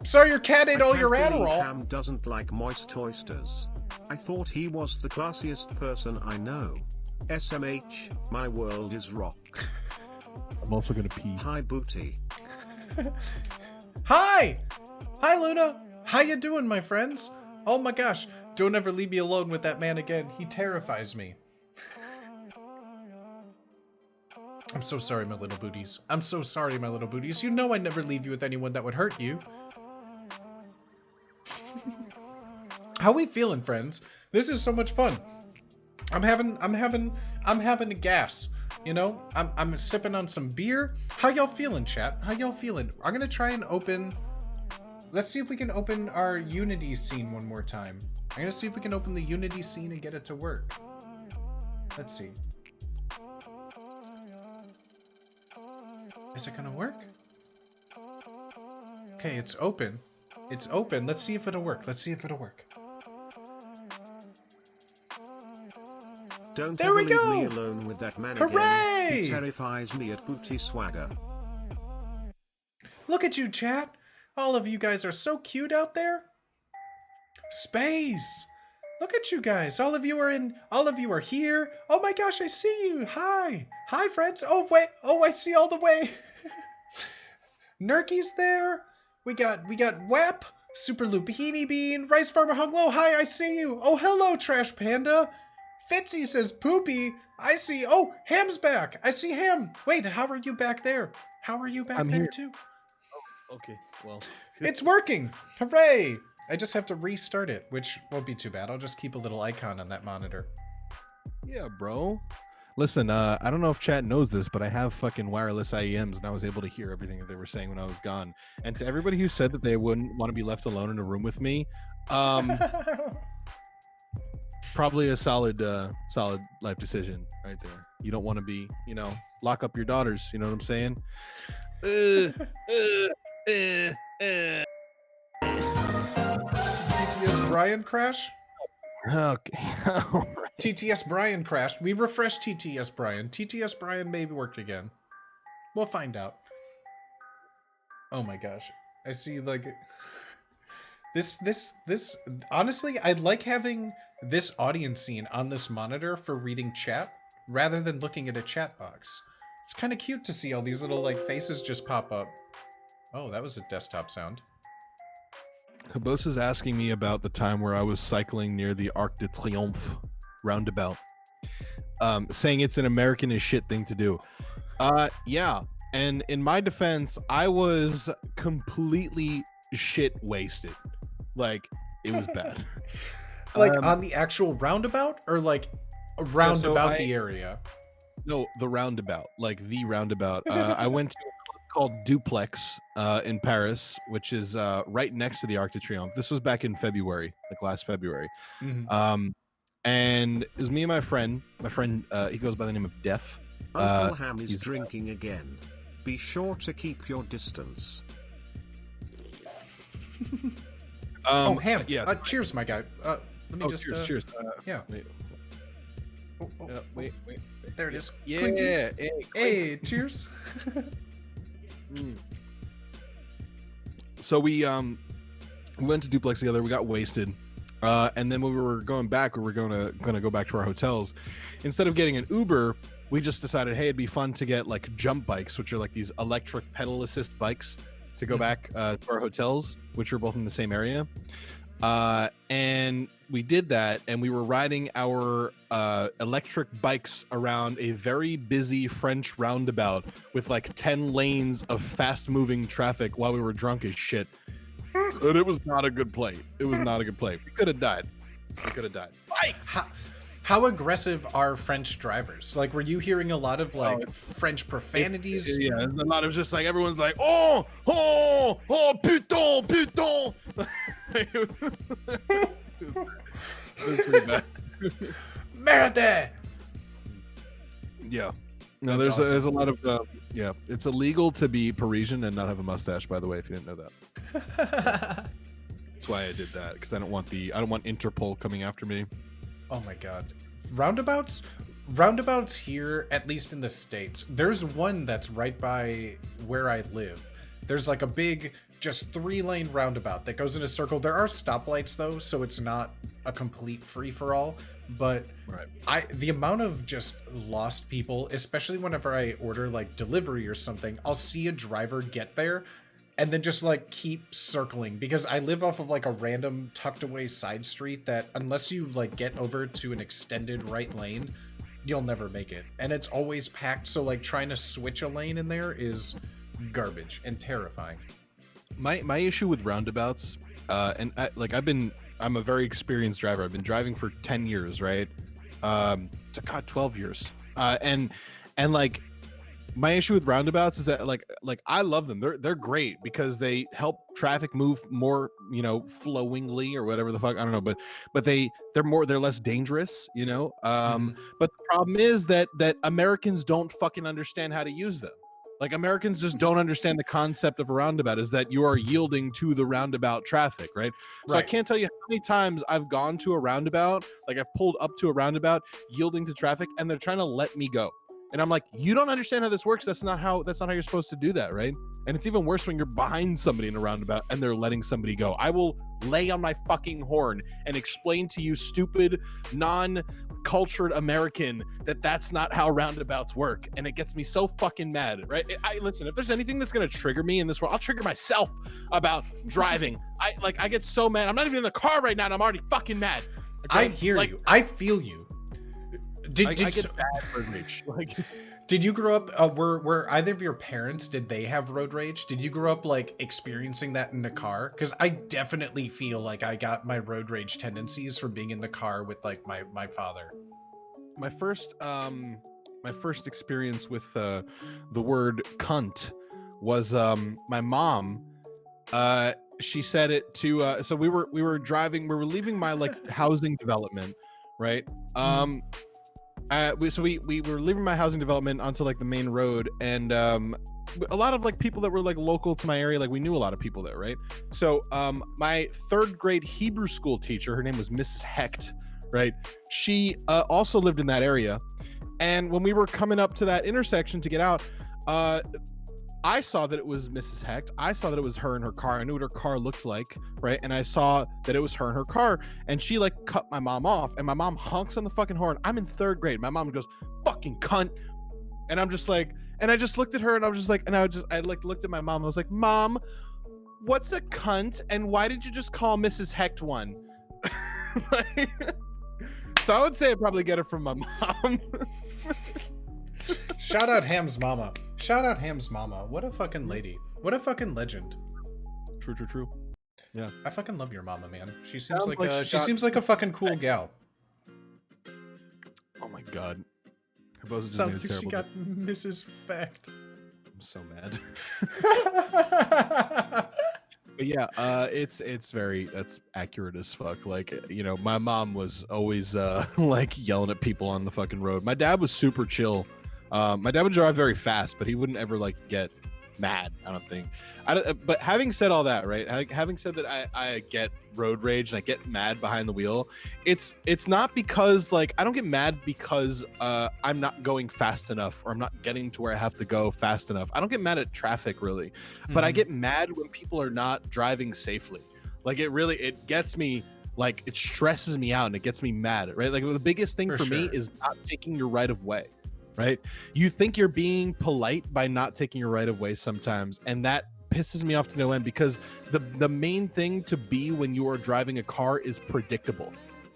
Sorry your cat ate all your Adderall. Ham doesn't like moist oysters. I thought he was the classiest person I know. SMH, my world is rocked. I'm also gonna pee. Hi, Booty. Hi! Hi, Luna! How you doing, my friends? Oh my gosh, don't ever leave me alone with that man again. He terrifies me. I'm so sorry, my little booties. I'm so sorry, my little booties. You know I never leave you with anyone that would hurt you. How we feeling, friends? This is so much fun. I'm having a gas. You know, I'm sipping on some beer. How y'all feeling, chat? How y'all feeling? I'm gonna try and open. Let's see if we can open our Unity scene one more time. I'm gonna see if we can open the Unity scene and get it to work. Let's see. Is it gonna work? Okay, it's open. It's open. Let's see if it'll work. Let's see if it'll work. Don't There ever we leave go! me alone with that man Hooray! again. He terrifies me at Booty Swagger. Look at you, chat. All of you guys are so cute out there. Space. Look at you guys. All of you are here. Oh my gosh, I see you. Hi. Hi, friends. Oh, wait. Oh, I see all the way. Nerky's there. We got Wep, Super Lupini Bean, Rice Farmer Hung Low. Hi, I see you. Oh, hello, Trash Panda. Fitzy says poopy. I see. Oh, Ham's back. I see Ham. Wait, how are you back there? How are you back I'm there here. too? Okay, well. It's working! Hooray! I just have to restart it, which won't be too bad. I'll just keep a little icon on that monitor. Yeah, bro. Listen, I don't know if chat knows this, but I have fucking wireless IEMs, and I was able to hear everything that they were saying when I was gone. And to everybody who said that they wouldn't want to be left alone in a room with me, probably a solid life decision right there. You don't want to be, you know, lock up your daughters. You know what I'm saying? TTS Brian crash? Okay. TTS Brian crashed. We refreshed TTS Brian. TTS Brian maybe worked again. We'll find out. Oh my gosh. I see like this honestly, I like having this audience scene on this monitor for reading chat rather than looking at a chat box. It's kind of cute to see all these little like faces just pop up. Oh, that was a desktop sound. Habos is asking me about the time where I was cycling near the Arc de Triomphe roundabout, saying it's an American as shit thing to do. Yeah, and in my defense, I was completely shit wasted. Like, it was bad. Like on the actual roundabout, or like around about the area? No, the roundabout, like the roundabout. I went to a club called Duplex in Paris, which is right next to the Arc de Triomphe. This was back in February, like last February. Mhm. and it was me and my friend. My friend, he goes by the name of Def. Uncle Ham is he's- drinking again. Be sure to keep your distance. Oh, Ham. Yes. Cheers, my guy. Let me Oh, just. cheers. Yeah. Wait. Wait. There it is. Yeah. Clinky. Hey, cheers. So we went to Duplex together. We got wasted, and then when we were going back, we were gonna go back to our hotels. Instead of getting an Uber, we just decided, hey, it'd be fun to get like jump bikes, which are like these electric pedal assist bikes, to go back to our hotels, which are both in the same area. And we did that, and we were riding our electric bikes around a very busy French roundabout with like 10 lanes of fast-moving traffic while we were drunk as shit. And it was not a good play. It was not a good play. We could have died. Bikes! How aggressive are French drivers? Like, were you hearing a lot of like French profanities? Yeah, there's a lot of just like everyone's like, oh, putain. It was pretty bad. Merde! Yeah. No, That's there's awesome. a lot of yeah. It's illegal to be Parisian and not have a mustache, by the way, if you didn't know that. That's why I did that, because I don't want Interpol coming after me. Oh my god. Roundabouts here, at least in the States, there's one that's right by where I live. There's like a big, just 3-lane roundabout that goes in a circle. There are stoplights though, so it's not a complete free-for-all. But the amount of just lost people, especially whenever I order like delivery or something, I'll see a driver get there and then just like keep circling, because I live off of like a random tucked away side street that unless you like get over to an extended right lane, you'll never make it. And it's always packed, so like trying to switch a lane in there is garbage and terrifying. My issue with roundabouts, and I'm a very experienced driver. I've been driving for 10 years, right? 12 years. And like, my issue with roundabouts is that like I love them. They're great because they help traffic move more, flowingly or whatever the fuck. I don't know, but they're less dangerous, But the problem is that Americans don't fucking understand how to use them. Like, Americans just don't understand the concept of a roundabout, is that you are yielding to the roundabout traffic, right? So I can't tell you how many times I've gone to a roundabout, like I've pulled up to a roundabout yielding to traffic, and they're trying to let me go. And I'm like, you don't understand how this works. That's not how you're supposed to do that, right? And it's even worse when you're behind somebody in a roundabout and they're letting somebody go. I will lay on my fucking horn and explain to you, stupid, non-cultured American, that that's not how roundabouts work. And it gets me so fucking mad, right? Listen, if there's anything that's gonna trigger me in this world, I'll trigger myself about driving. I get so mad. I'm not even in the car right now and I'm already fucking mad. Okay? I hear you. I feel you. I get bad road rage. Did you grow up? Were either of your parents? Did they have road rage? Did you grow up like experiencing that in a car? Because I definitely feel like I got my road rage tendencies from being in the car with like my father. My first experience with the word cunt was my mom. She said it to. So we were leaving my like housing development, right? We were leaving my housing development onto like the main road, and a lot of like people that were like local to my area, like we knew a lot of people there, right? So my 3rd grade Hebrew school teacher, her name was Mrs. Hecht, right? She also lived in that area, and when we were coming up to that intersection to get out, I saw that it was Mrs. Hecht. I saw that it was her in her car. I knew what her car looked like, right? And I saw that it was her in her car, and she like cut my mom off, and my mom honks on the fucking horn. I'm in 3rd grade. My mom goes, fucking cunt. And I'm just like, and I just looked at her, and I was just like, I looked at my mom. I was like, Mom, what's a cunt? And why did you just call Mrs. Hecht one? So I would say I probably get it from my mom. Shout out Ham's mama. Shout out Ham's mama. What a fucking lady. What a fucking legend. True. Yeah. I fucking love your mama, man. She seems like a fucking cool gal. Oh my god. Her boss just Sounds made a like she terrible got Mrs. Fact. I'm so mad. But yeah, that's accurate as fuck. Like, you know, my mom was always like yelling at people on the fucking road. My dad was super chill. My dad would drive very fast, but he wouldn't ever like get mad. I don't think. But having said all that, right? Having said that, I get road rage and I get mad behind the wheel. It's not because like I don't get mad because I'm not going fast enough or I'm not getting to where I have to go fast enough. I don't get mad at traffic really, but I get mad when people are not driving safely. Like it gets me. Like it stresses me out and it gets me mad, right? Like the biggest thing for me is not taking your right of way. Right? You think you're being polite by not taking your right of way sometimes, and that pisses me off to no end because the main thing to be when you are driving a car is predictable,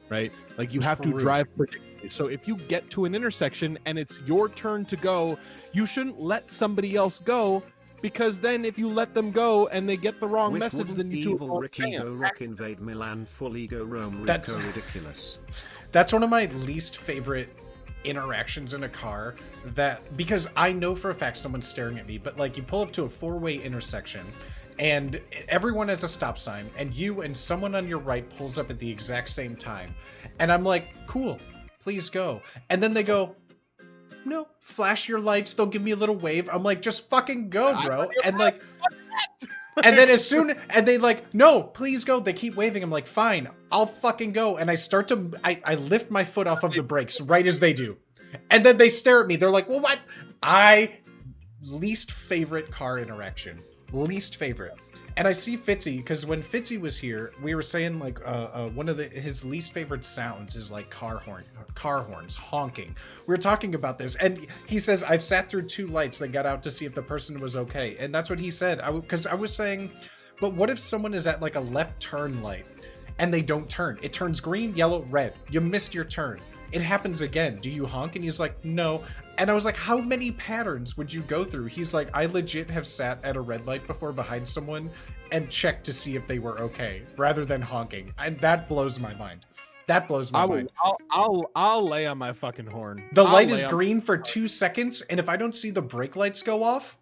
right? Like you have to drive predictably. So if you get to an intersection and it's your turn to go, you shouldn't let somebody else go, because then if you let them go and they get the wrong message, then you two evil Ricky go rock invade Milan full ego Rome That's ridiculous. That's one of my least favorite interactions in a car, that because I know for a fact someone's staring at me, but like you pull up to a four-way intersection and everyone has a stop sign and you and someone on your right pulls up at the exact same time, and I'm like, cool, please go, and then they go, no, flash your lights, they'll give me a little wave. I'm like, just fucking go, bro. And like and then and they like, no, please go. They keep waving. I'm like, fine, I'll fucking go. And I start to, I lift my foot off of the brakes right as they do. And then they stare at me. They're like, well, what? Least favorite car interaction. Least favorite. And I see Fitzy, because when Fitzy was here, we were saying like one of his least favorite sounds is like car horns, honking. We were talking about this, and he says, I've sat through 2 lights that got out to see if the person was okay. And that's what he said. Because I was saying, but what if someone is at like a left turn light and they don't turn? It turns green, yellow, red. You missed your turn. It happens again. Do you honk? And he's like, no. And I was like, how many patterns would you go through? He's like, I legit have sat at a red light before behind someone and checked to see if they were okay, rather than honking. And that blows my mind. That blows my mind. I'll lay on my fucking horn. The light is green for 2 seconds, and if I don't see the brake lights go off,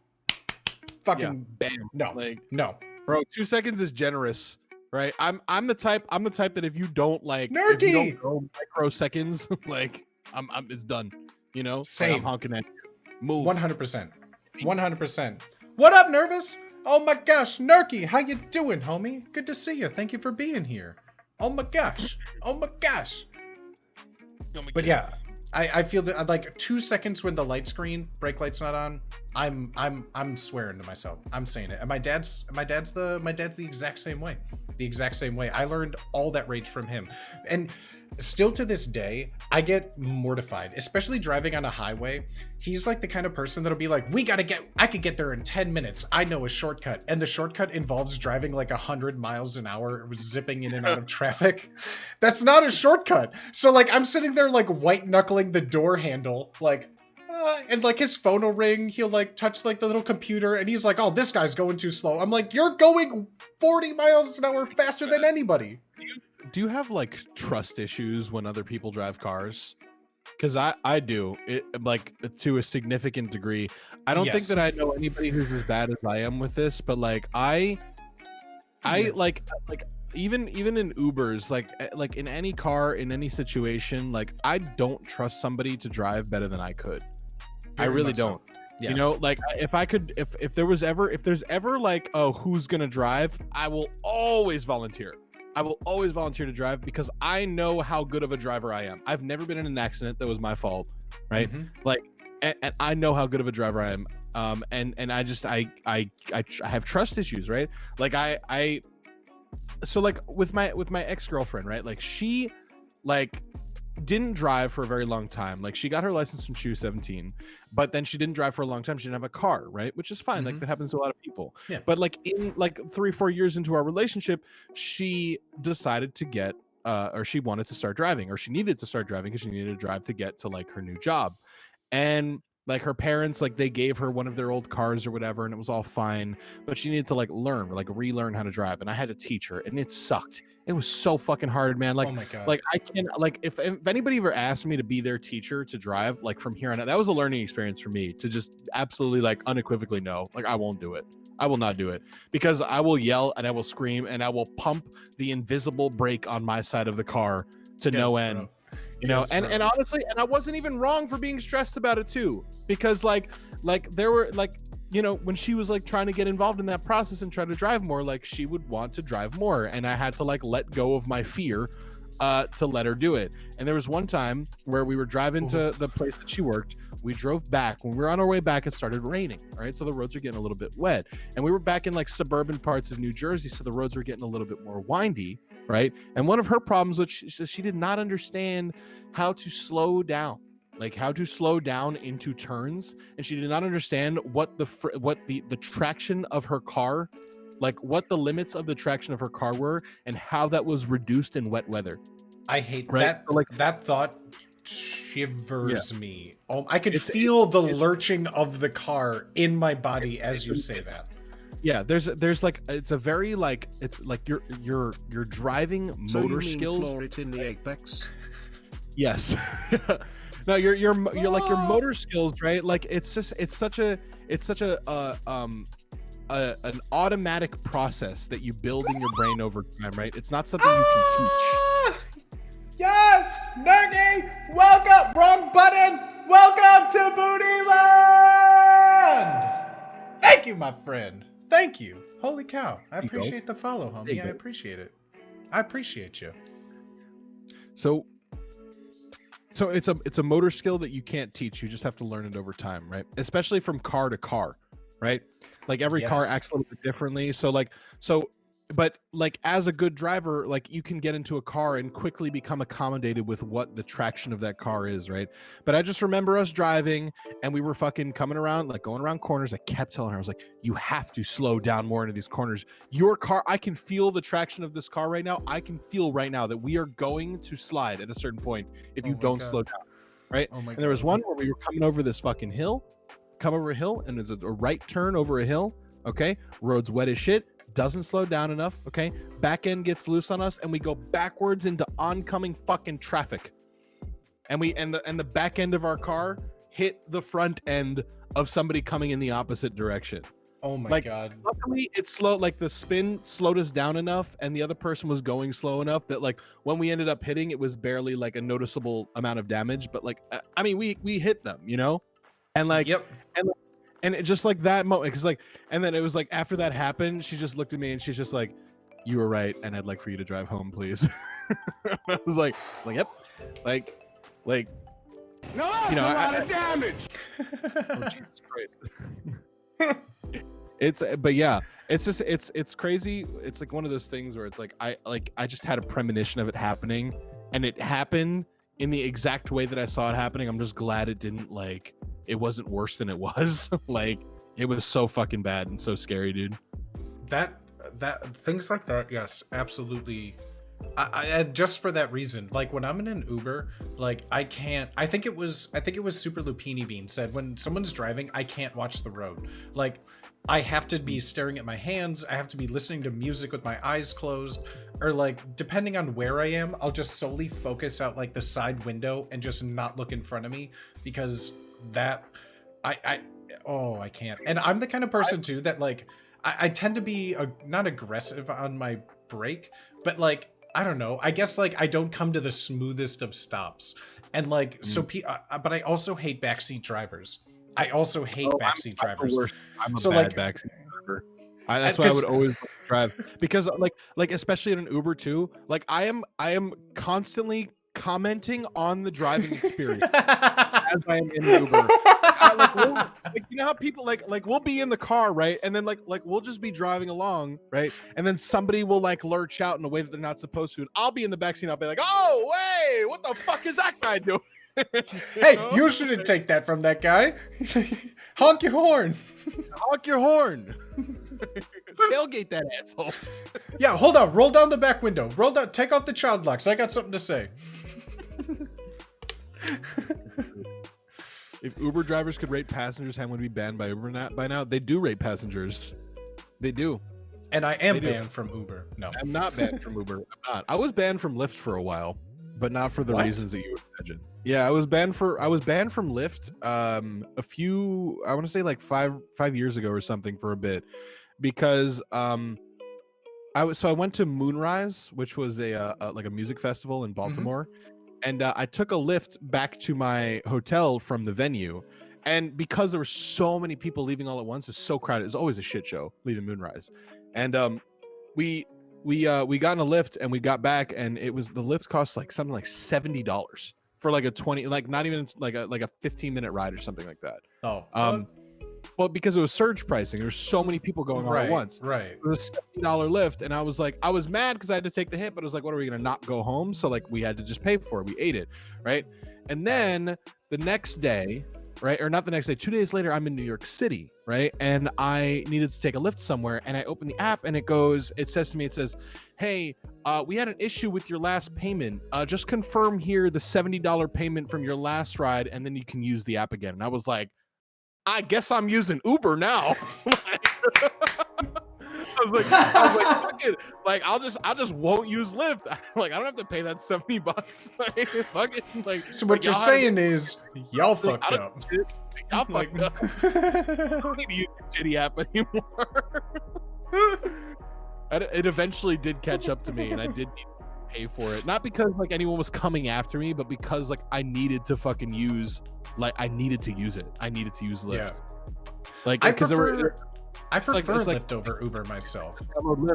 fucking bam. No, like, no, bro. 2 seconds is generous. Right, I'm the type that if you don't like, Nerky! if you don't go microseconds, like I'm it's done. You know, same. Like I'm honking at you. Move. 100%. 100%. What up, Nervous? Oh my gosh, Nerky, how you doing, homie? Good to see you. Thank you for being here. Oh my gosh. Oh my gosh. But yeah, I feel that like 2 seconds when the light screen, brake light's not on, I'm swearing to myself. I'm saying it. And my dad's the exact same way. The exact same way. I learned all that rage from him. And still to this day, I get mortified, especially driving on a highway. He's like the kind of person that'll be like, I could get there in 10 minutes. I know a shortcut. And the shortcut involves driving like 100 miles an hour, zipping in and out of traffic. That's not a shortcut. So like, I'm sitting there like white knuckling the door handle, like, and like his phone will ring, he'll like touch like the little computer, and he's like, oh, this guy's going too slow. I'm like, you're going 40 miles an hour faster than anybody. Do you have like trust issues when other people drive cars? Because I do, it like to a significant degree. I don't think that I know anybody who's as bad as I am with this, but like I like even in Ubers, like in any car, in any situation, like I don't trust somebody to drive better than I could. I really don't. Yes. You know, like if there's ever like, oh, who's gonna drive, I will always volunteer. I will always volunteer to drive because I know how good of a driver I am. I've never been in an accident that was my fault, right? Like, and I know how good of a driver I am. And I just I have trust issues, right? Like so like with my ex-girlfriend, right? Like she like didn't drive for a very long time. Like she got her license when she was 17, but then she didn't drive for a long time. She didn't have a car, right? Which is fine. Like that happens to a lot of people. Yeah. But like in like 3-4 years into our relationship, she decided to get or she wanted to start driving, or she needed to start driving because she needed to drive to get to like her new job. And like her parents, like they gave her one of their old cars or whatever, and it was all fine, but she needed to like relearn how to drive, and I had to teach her, and it sucked. It was so fucking hard, man. Like, oh my God. Like I can, like if anybody ever asked me to be their teacher to drive, like from here on out, that was a learning experience for me to just absolutely like unequivocally no, like I won't do it. I will not do it because I will yell and I will scream and I will pump the invisible brake on my side of the car to no end. Bro. You know, Yes, and bro. honestly, and I wasn't even wrong for being stressed about it too, because like there were like, you know, when she was like trying to get involved in that process and try to drive more, like she would want to drive more, and I had to like let go of my fear to let her do it. And there was one time where we were driving to the place that she worked. We drove back. When we were on our way back, it started raining. All right, so the roads are getting a little bit wet, and we were back in like suburban parts of New Jersey, so the roads were getting a little bit more windy. Right, and one of her problems was she did not understand how to slow down, like how to slow down into turns, and she did not understand what the traction of her car, like what the limits of the traction of her car were, and how that was reduced in wet weather. I hate Right? that. So, like, that thought shivers me. Oh, I could feel the lurching of the car in my body as you say that. Yeah, there's like, it's a very like, it's like your driving So motor you mean skills. floor it in the apex? Yes. No, you're like your motor skills, right? Like it's such an automatic process that you build in your brain over time, right? It's not something you can teach. Yes, Nergy, welcome. Wrong button. Welcome to Booty Land. Thank you, my friend. Thank you. Holy cow! I appreciate the follow, homie. I appreciate it. I appreciate you. So it's a motor skill that you can't teach. You just have to learn it over time, right? Especially from car to car, right? Like every car Yes. acts a little bit differently. But like as a good driver, like you can get into a car and quickly become accommodated with what the traction of that car is, right? But I just remember us driving and we were fucking coming around, like going around corners. I kept telling her, I was like, you have to slow down more into these corners. Your car, I can feel the traction of this car right now. I can feel right now that we are going to slide at a certain point if you don't slow down, right? Oh my And there was one where we were coming over this fucking hill, come over a hill, and there's a right turn over a hill, okay? Road's wet as shit. Doesn't slow down enough, okay? Back end gets loose on us, and we go backwards into oncoming fucking traffic. And the back end of our car hit the front end of somebody coming in the opposite direction. Oh my Like, god. luckily it's slow, like the spin slowed us down enough, and the other person was going slow enough that like when we ended up hitting, it was barely like a noticeable amount of damage, but like I mean we hit them, you know? And like Yep. and it just like that moment, because like, and then it was like after that happened, she just looked at me and she's just like, "You were right, and I'd like for you to drive home, please." I was like, yep, like, Now that's you know, a lot of damage. oh, Jesus Christ. But yeah, it's just it's crazy. It's like one of those things where it's like I just had a premonition of it happening, and it happened in the exact way that I saw it happening. I'm just glad it didn't like. It wasn't worse than it was. Like it was so fucking bad and so scary, dude. That things like that, yes, absolutely. I just for that reason, like when I'm in an Uber, like I think it was Super Lupini Bean said when someone's driving, I can't watch the road. Like I have to be staring at my hands, I have to be listening to music with my eyes closed, or like depending on where I am, I'll just solely focus out like the side window and just not look in front of me, because that I can't. And I'm the kind of person too that like I tend to be not aggressive on my brake, but like I don't know, I guess like I don't come to the smoothest of stops, and like so but I also hate backseat drivers. I also hate backseat drivers. I'm a So, bad like- backseat driver. That's why I would always drive, because like especially in an Uber too, like I am constantly commenting on the driving experience as I am in an Uber. Like you know how people like we'll be in the car, right, and then like we'll just be driving along, right, and then somebody will like lurch out in a way that they're not supposed to, and I'll be in the backseat and I'll be like, oh wait, what the fuck is that guy doing? Hey, you shouldn't take that from that guy. Honk your horn. Honk your horn. Tailgate that asshole. Yeah, hold on. Roll down the back window. Roll down. Take off the child locks. I got something to say. If Uber drivers could rate passengers, how would be banned by Uber by now? They do rate passengers. They do. And I am They do. banned from Uber. No. I'm not banned from Uber. I'm not. I was banned from Lyft for a while, but not for the What? reasons that you would imagine. Yeah, I was banned from Lyft a few, I want to say like five years ago or something, for a bit, because I went to Moonrise, which was a like a music festival in Baltimore, and I took a lift back to my hotel from the venue, and because there were so many people leaving all at once, it was so crowded. It was always a shit show leaving Moonrise, and we got in a lift and we got back, and the lift cost like something like $70 for like a 20, like not even like a 15-minute ride or something like that. Well, because it was surge pricing. There's so many people going all at once. Right. It was a $70 lift, and I was mad because I had to take the hit, but I was like, what are we gonna not go home? So like we had to just pay for it. We ate it, right? And then the next day, right, or not the next day, 2 days later, I'm in New York City, right? And I needed to take a lift somewhere, and I open the app, and it says to me, hey, we had an issue with your last payment. Just confirm here the $70 payment from your last ride, and then you can use the app again. And I was like, I guess I'm using Uber now. I was like, fuck it. Like, I'll just won't use Lyft. Like, I don't have to pay that $70. Like, fuck it. Like, so what you're saying is y'all fucked up. Y'all fucked up. I don't need to use the shitty app anymore. It eventually did catch up to me, and I did need to pay for it. Not because like anyone was coming after me, but because like I needed to fucking use, like I needed to use it. I needed to use Lyft. Yeah. Like because I prefer Lyft over Uber myself.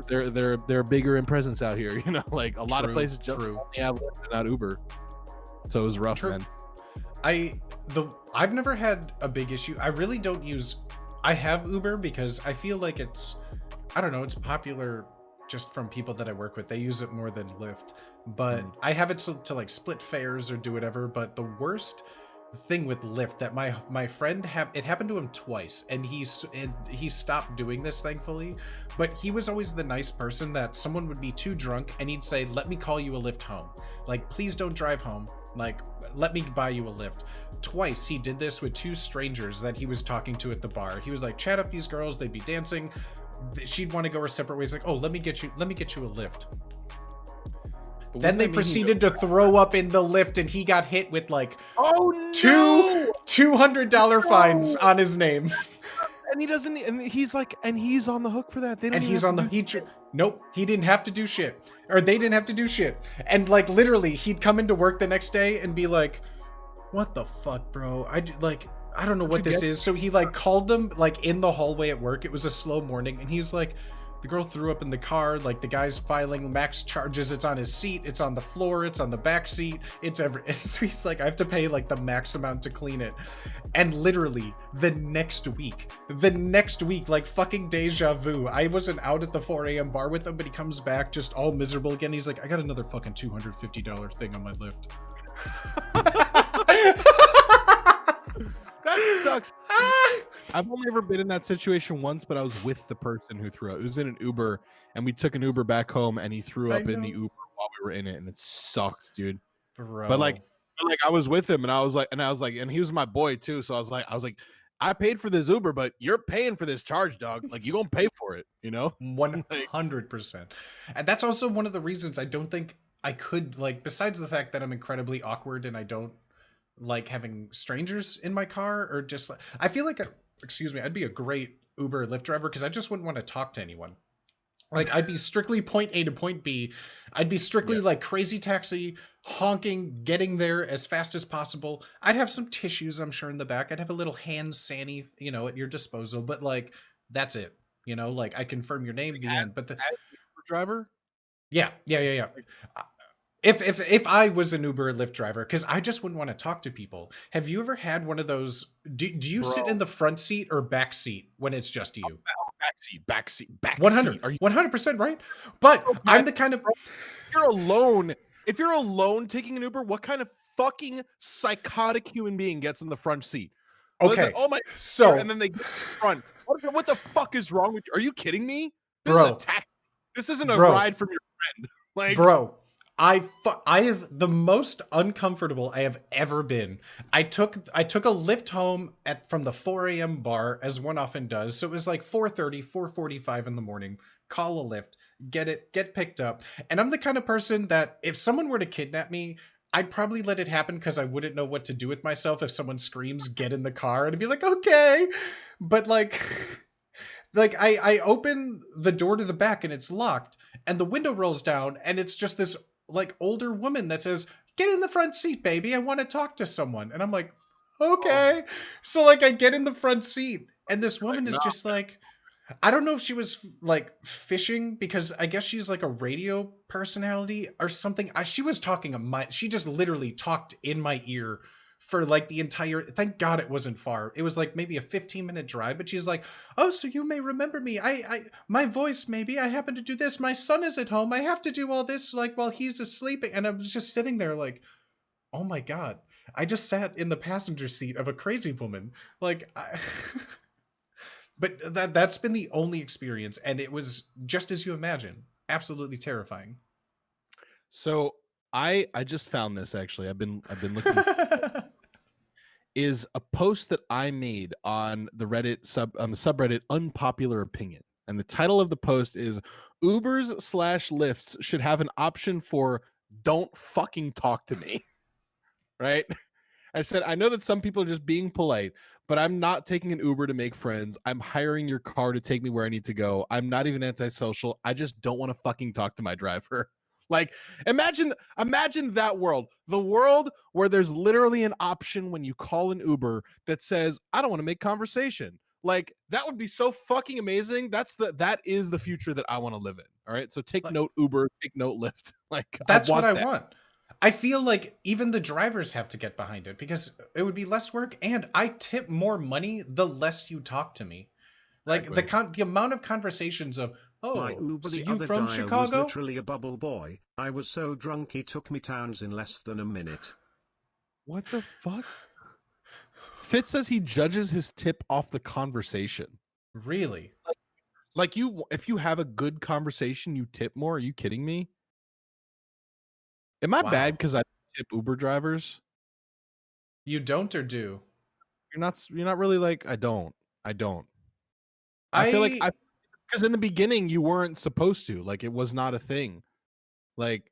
They're bigger in presence out here, you know. Like a lot of places just only have Lyft and not Uber, so it was rough, man. I've never had a big issue. I really don't use. I have Uber because I feel like it's popular just from people that I work with. They use it more than Lyft, but I have it to like split fares or do whatever. But the worst thing with Lyft that my friend it happened to him twice, and he stopped doing this thankfully, but he was always the nice person that someone would be too drunk and he'd say, let me call you a Lyft home, like please don't drive home, like let me buy you a Lyft. Twice he did this with two strangers that he was talking to at the bar. He was like, chat up these girls, they'd be dancing, she'd want to go her separate ways, like, oh, let me get you a Lyft. Then they proceeded to throw up in the lift, and he got hit with like two $200 fines on his name. And he doesn't. And he's like, and he's on the hook for that. Nope, he didn't have to do shit, or they didn't have to do shit. And like literally, he'd come into work the next day and be like, "What the fuck, bro? I don't know what this is." So he like called them like in the hallway at work. It was a slow morning, and he's like, the girl threw up in the car, like the guy's filing max charges, it's on his seat, it's on the floor, it's on the back seat, it's so he's like, I have to pay like the max amount to clean it. And literally the next week, like fucking deja vu, I wasn't out at the 4 a.m. bar with him, but he comes back just all miserable again. He's like, I got another fucking $250 thing on my Lyft. That sucks. I've only ever been in that situation once, but I was with the person who threw up. It was in an Uber, and we took an Uber back home, and he threw up in the Uber while we were in it, and it sucked, dude. Bro. But like I was with him, and I was like, and he was my boy too. So I was like, I paid for this Uber, but you're paying for this charge, dog. Like, you gonna pay for it, you know? 100%. And that's also one of the reasons I don't think I could, like, besides the fact that I'm incredibly awkward and I don't like having strangers in my car, or just like, I feel like I'd be a great Uber or Lyft driver because I just wouldn't want to talk to anyone. Like, I'd be strictly point A to point B. I'd be strictly like crazy taxi, honking, getting there as fast as possible. I'd have some tissues, I'm sure, in the back. I'd have a little hand sani, you know, at your disposal. But like, that's it. You know, like, I confirm your name, the end. But the Uber driver? Yeah. If I was an Uber or Lyft driver, because I just wouldn't want to talk to people. Have you ever had one of those? Do you sit in the front seat or back seat when it's just you? Back seat. 100%, right? But I'm the kind of. If you're alone taking an Uber, what kind of fucking psychotic human being gets in the front seat? Okay. Like, oh my. So and then they get in the front. What the fuck is wrong with you? Are you kidding me? This bro, is a taxi. This isn't a ride from your friend. Like, bro. I have the most uncomfortable I have ever been. I took a Lyft home from the 4 a.m. bar, as one often does. So it was like 4:30, 4:45 in the morning. Call a Lyft, get picked up. And I'm the kind of person that if someone were to kidnap me, I'd probably let it happen because I wouldn't know what to do with myself if someone screams, get in the car, and I'd be like, okay. But like, Like I open the door to the back and it's locked, and the window rolls down, and it's just this like older woman that says, "Get in the front seat, baby. I want to talk to someone." And I'm like, okay. So like I get in the front seat, and this woman is just like, I don't know if she was like fishing, because I guess she's like a radio personality or something. She was talking she just literally talked in my ear for like the entire, thank God it wasn't far. It was like maybe a 15-minute drive, but she's like, "Oh, so you may remember me. My voice, maybe. I happen to do this. My son is at home. I have to do all this like while he's asleep." And I was just sitting there like, oh my God. I just sat in the passenger seat of a crazy woman. Like, but that's been the only experience, and it was just as you imagine. Absolutely terrifying. So I just found this actually. I've been looking is a post that I made on the subreddit Unpopular Opinion. And the title of the post is Ubers/Lyfts should have an option for "don't fucking talk to me." Right? I said, I know that some people are just being polite, but I'm not taking an Uber to make friends. I'm hiring your car to take me where I need to go. I'm not even antisocial. I just don't want to fucking talk to my driver. Like, imagine that world, the world where there's literally an option when you call an Uber that says, "I don't want to make conversation." Like, that would be so fucking amazing. That is the future that I want to live in. All right. So take note, Uber, take note, Lyft. Like, that's what I want. I feel like even the drivers have to get behind it, because it would be less work, and I tip more money the less you talk to me. Like the amount of conversations of, "Oh, my Uber so the you other from day Chicago?" was literally a bubble boy. I was so drunk he took me towns in less than a minute. What the fuck? Fitz says he judges his tip off the conversation. Really? Like if you have a good conversation, you tip more? Are you kidding me? Am I bad because I tip Uber drivers? You don't or do? You're not really like, I don't. I feel like because in the beginning you weren't supposed to. Like, it was not a thing. Like,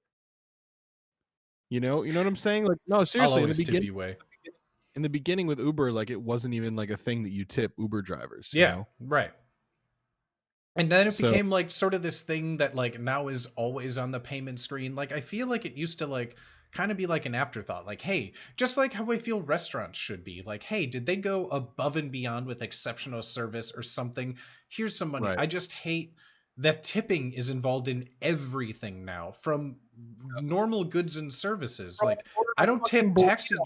you know what I'm saying? Like, no, seriously, in the beginning with Uber, like, it wasn't even like a thing that you tip Uber drivers. Yeah, you know? right. And then it became like sort of this thing that like now is always on the payment screen. Like, I feel like it used to like kind of be like an afterthought. Like, hey, just like how I feel restaurants should be. Like, hey, did they go above and beyond with exceptional service or something? Here's some money. Right. I just hate that tipping is involved in everything now, from normal goods and services. Like, I don't tip taxi.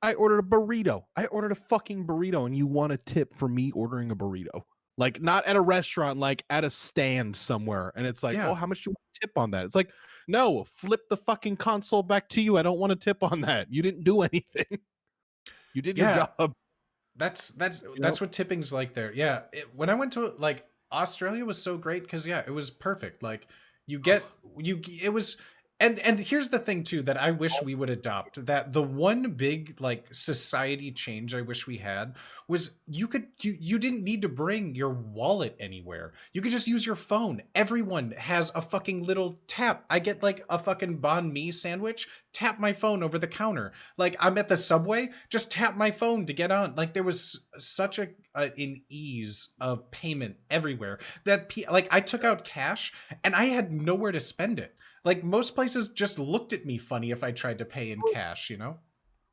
I ordered a burrito. I ordered a fucking burrito, and you want a tip for me ordering a burrito? Like, not at a restaurant, like at a stand somewhere. And it's like, oh, how much do you want to tip on that? It's like, no, flip the fucking console back to you. I don't want to tip on that. You didn't do anything. You did your job. That's what tipping's like there. Yeah. When I went to like Australia was so great because it was perfect. Like it was. And here's the thing too that I wish we would adopt, that the one big like society change I wish we had was you didn't need to bring your wallet anywhere. You could just use your phone. Everyone has a fucking little tap. I get like a fucking banh mi sandwich, tap my phone over the counter. Like, I'm at the subway, just tap my phone to get on. Like, there was such an ease of payment everywhere that like I took out cash and I had nowhere to spend it. Like, most places just looked at me funny if I tried to pay in cash, you know?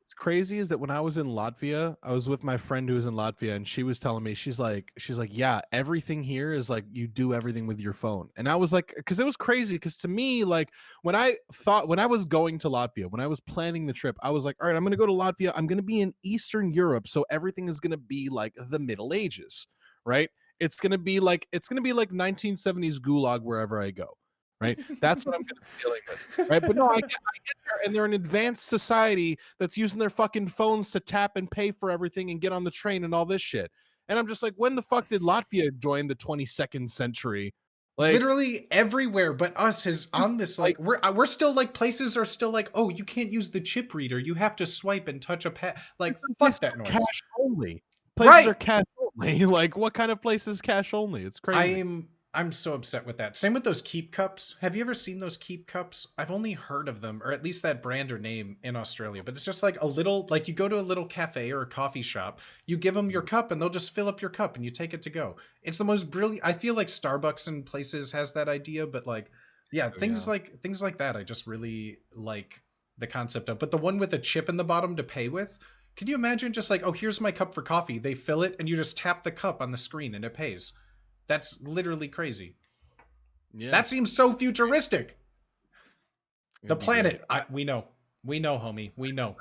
What's crazy is that when I was in Latvia, I was with my friend who was in Latvia, and she was telling me, she's like, yeah, everything here is like, you do everything with your phone. And I was like, because it was crazy, because to me, like, when I was going to Latvia, when I was planning the trip, I was like, all right, I'm going to go to Latvia. I'm going to be in Eastern Europe. So everything is going to be like the Middle Ages, right? It's going to be like 1970s gulag wherever I go. Right, that's what I'm going to be dealing with. Right, but no, I get there, and they're an advanced society that's using their fucking phones to tap and pay for everything and get on the train and all this shit. And I'm just like, when the fuck did Latvia join the 22nd century? Like, literally everywhere, but us is on this. Like, we're still like, places are still like, oh, you can't use the chip reader. You have to swipe and touch a pad. Like, fuck that noise. Cash only. Places are cash only. Like, what kind of place is cash only? It's crazy. I'm so upset with that. Same with those Keep cups. Have you ever seen those Keep cups? I've only heard of them, or at least that brand or name in Australia. But it's just like a little, like you go to a little cafe or a coffee shop, you give them your cup, and they'll just fill up your cup, and you take it to go. It's the most brilliant. I feel like Starbucks and places has that idea, but like, yeah, things like that. I just really like the concept of. But the one with a chip in the bottom to pay with. Can you imagine just like, oh, here's my cup for coffee. They fill it, and you just tap the cup on the screen, and it pays. That's literally crazy. Yeah. That seems so futuristic. The planet. We know, homie. We know.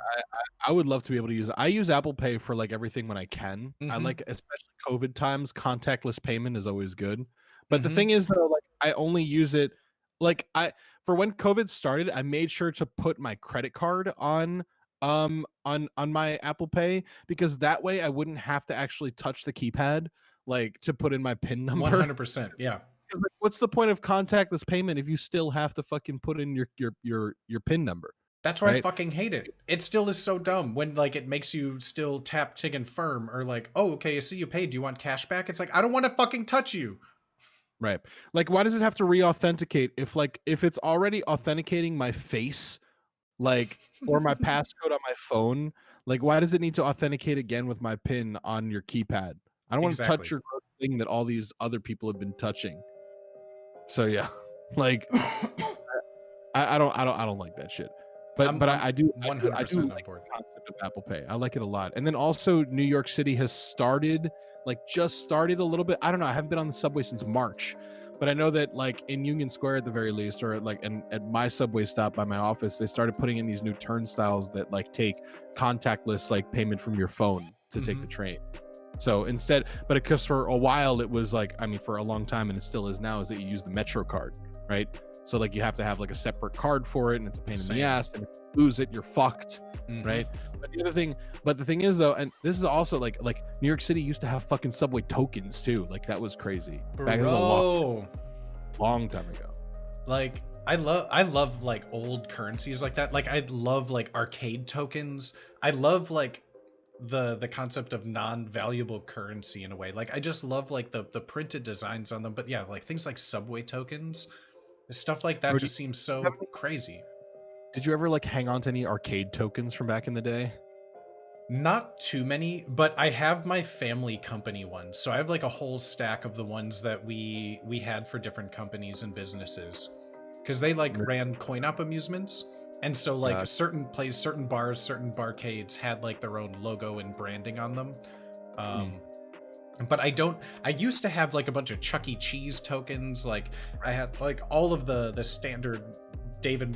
I would love to be able to use it. I use Apple Pay for like everything when I can. I like, especially COVID times, contactless payment is always good. But the thing is though, like I only use it like for when COVID started, I made sure to put my credit card on my Apple Pay, because that way I wouldn't have to actually touch the keypad like to put in my PIN number. 100%. Yeah. Like, what's the point of contactless payment if you still have to fucking put in your PIN number? That's why I fucking hate it. It still is so dumb when like it makes you still tap to confirm, or like, oh, okay, so you paid. Do you want cash back? It's like, I don't want to fucking touch you. Right. Like, why does it have to re-authenticate if it's already authenticating my face, like, or my passcode on my phone? Like, why does it need to authenticate again with my PIN on your keypad? I don't want to touch your thing that all these other people have been touching. So yeah, like I don't like that shit. But I do 100% like the concept of Apple Pay. I like it a lot. And then also New York City has just started a little bit. I don't know. I haven't been on the subway since March, but I know that like in Union Square at the very least, or like at my subway stop by my office, they started putting in these new turnstiles that like take contactless like payment from your phone to take the train. So instead, but because for a while it was like, I mean, for a long time, and it still is now, is that you use the Metro card, right? So like you have to have like a separate card for it, and it's a pain in the ass, and if you lose it, you're fucked, right? But the thing is though, and this is also like New York City used to have fucking subway tokens too. Like that was crazy. Back a long time ago. Like I love like old currencies like that. Like I love like arcade tokens. I love like the concept of non-valuable currency in a way. Like I just love like the printed designs on them. But yeah, like things like subway tokens, stuff like that just seems so crazy. Did you ever like hang on to any arcade tokens from back in the day? Not too many, but I have my family company ones. So I have like a whole stack of the ones that we had for different companies and businesses, because they like ran coin op amusements. And so like certain places, certain bars, certain barcades had like their own logo and branding on them. But I used to have like a bunch of Chuck E. Cheese tokens. Like I had like all of the standard Dave and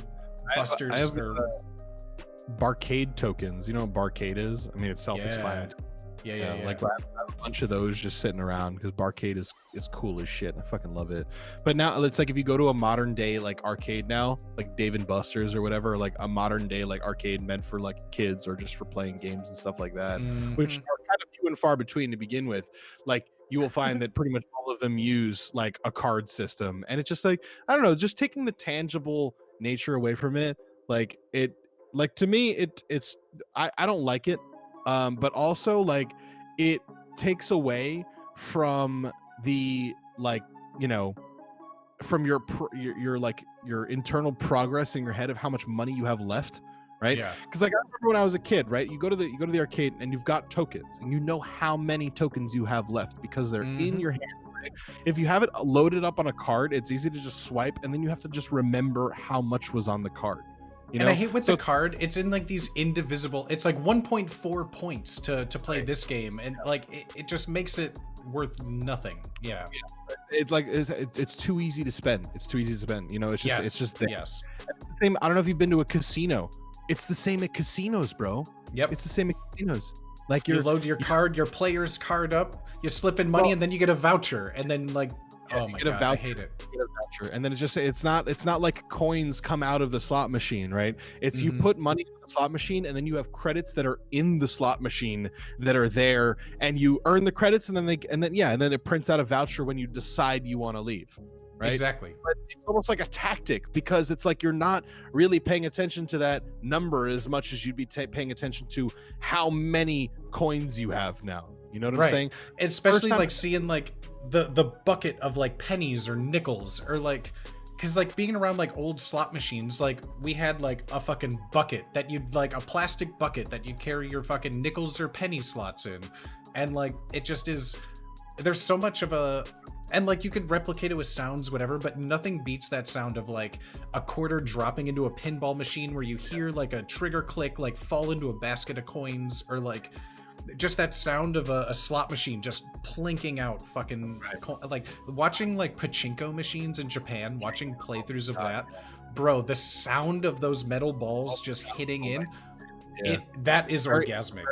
Buster's. I have Barcade tokens. You know what Barcade is? I mean, it's self-explanatory. Yeah. Like I have a bunch of those just sitting around because Barcade is cool as shit. I fucking love it. But now it's like if you go to a modern day like arcade now, like Dave and Buster's or whatever, like a modern day like arcade meant for like kids or just for playing games and stuff like that, which are kind of few and far between to begin with. Like you will find that pretty much all of them use like a card system, and it's just like, I don't know, just taking the tangible nature away from it. Like it, like to me, it's I don't like it. But also like it takes away from the like, you know, from your like your internal progress in your head of how much money you have left, right? Yeah. Because like I remember when I was a kid, right? You go to the arcade and you've got tokens, and you know how many tokens you have left because they're in your hand. Right? If you have it loaded up on a card, it's easy to just swipe, and then you have to just remember how much was on the card. You know? And I hate with the card, it's in like these indivisible, it's like 1.4 points to play this game, and like it just makes it worth nothing. Yeah. It's like it's too easy to spend. It's too easy to spend. You know, it's just there. Yes. It's the same. I don't know if you've been to a casino. It's the same at casinos, bro. Yep. It's the same at casinos. Like you load your card, your player's card up, you slip in money, and then you get a voucher, and then like oh my god, I hate it. Get a voucher, and then it's not like coins come out of the slot machine, right? It's you put money in the slot machine, and then you have credits that are in the slot machine that are there, and you earn the credits, and then it prints out a voucher when you decide you want to leave. right? Exactly. But it's almost like a tactic because it's like you're not really paying attention to that number as much as you'd be paying attention to how many coins you have now. You know what I'm saying? Especially like seeing like the bucket of like pennies or nickels or like, because like being around like old slot machines, like we had like a fucking bucket that you'd like a plastic bucket that you'd carry your fucking nickels or penny slots in, and like it just is. There's so much of a, and like you could replicate it with sounds, whatever, but nothing beats that sound of like a quarter dropping into a pinball machine where you hear like a trigger click, like fall into a basket of coins, or like just that sound of a slot machine just plinking out fucking like watching like pachinko machines in Japan, watching playthroughs of that, bro, the sound of those metal balls just hitting in, that is orgasmic.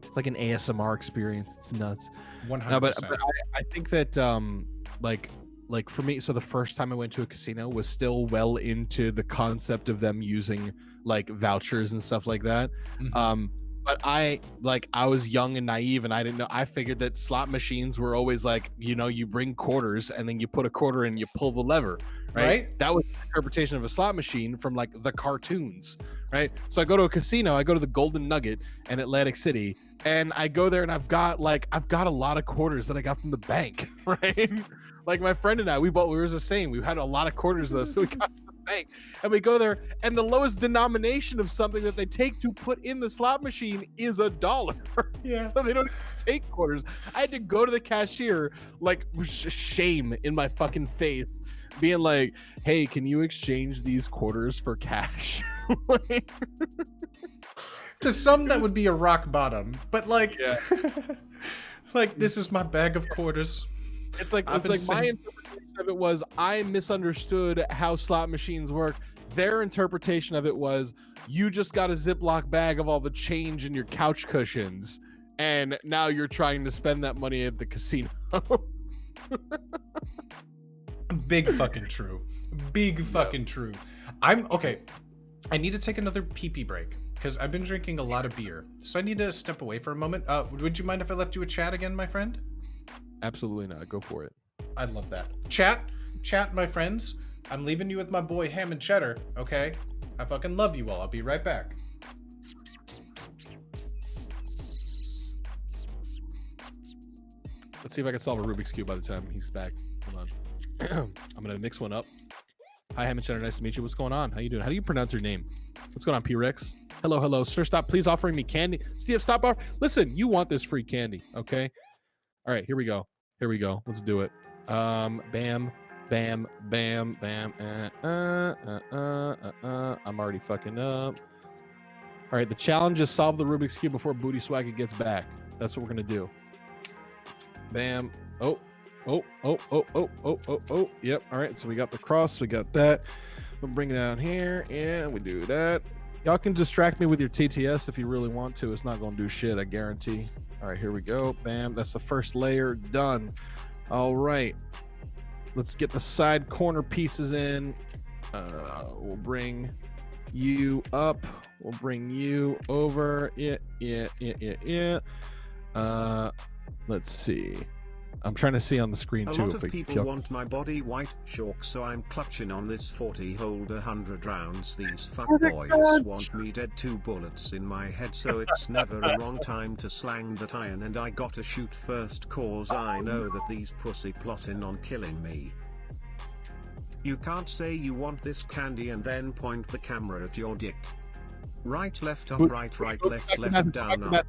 It's like an ASMR experience. It's nuts. 100%. No, but I think that like for me, so the first time I went to a casino was still well into the concept of them using like vouchers and stuff like that. But I was young and naive and I didn't know. I figured that slot machines were always like, you know, you bring quarters and then you put a quarter in and you pull the lever, right? That was the interpretation of a slot machine from like the cartoons, right? So I go to a casino, I go to the Golden Nugget in Atlantic City, and I go there and I've got a lot of quarters that I got from the bank, right? Like my friend and I, we were the same. We had a lot of quarters of those, so we got bank, and we go there, and the lowest denomination of something that they take to put in the slot machine is $1. Yeah. So they don't take quarters. I had to go to the cashier, like shame in my fucking face, being like, "Hey, can you exchange these quarters for cash?" To some, that would be a rock bottom, but like, like this is my bag of quarters. It's like my interpretation of it was I misunderstood how slot machines work. Their interpretation of it was you just got a Ziploc bag of all the change in your couch cushions, and now you're trying to spend that money at the casino. Big fucking true. Big fucking true. I'm okay. I need to take another pee-pee break because I've been drinking a lot of beer, so I need to step away for a moment. Would you mind if I left you a chat again, my friend? Absolutely not. Go for it. I'd love that. Chat, my friends. I'm leaving you with my boy Ham and Cheddar, okay? I fucking love you all. I'll be right back. Let's see if I can solve a Rubik's Cube by the time he's back. Hold on. I'm gonna mix one up. Hi, Ham and Cheddar. Nice to meet you. What's going on? How you doing? How do you pronounce your name? What's going on, P-Rex? Hello, sir. Stop, please, offering me candy. Steve, stop. Listen, you want this free candy, okay? All right, here we go. Let's do it. Bam, bam, bam, bam. I'm already fucking up. All right, the challenge is solve the Rubik's Cube before Booty Swagger gets back. That's what we're gonna do. Bam. Oh. Yep. All right, so we got the cross. We got that. We'll bring it down here, and we do that. Y'all can distract me with your TTS if you really want to. It's not gonna do shit, I guarantee. All right, here we go. Bam. That's the first layer done. All right. Let's get the side corner pieces in. We'll bring you up. We'll bring you over. Yeah. Let's see. I'm trying to see on the screen too. A lot of people want my body white chalk, so I'm clutching on this 40-holder 100 rounds. These fuckboys want me dead, 2 bullets in my head, so it's never a wrong time to slang that iron, and I gotta shoot first cause I know that these pussy plotting on killing me. You can't say you want this candy and then point the camera at your dick. Right, left, up, right, left, down, up.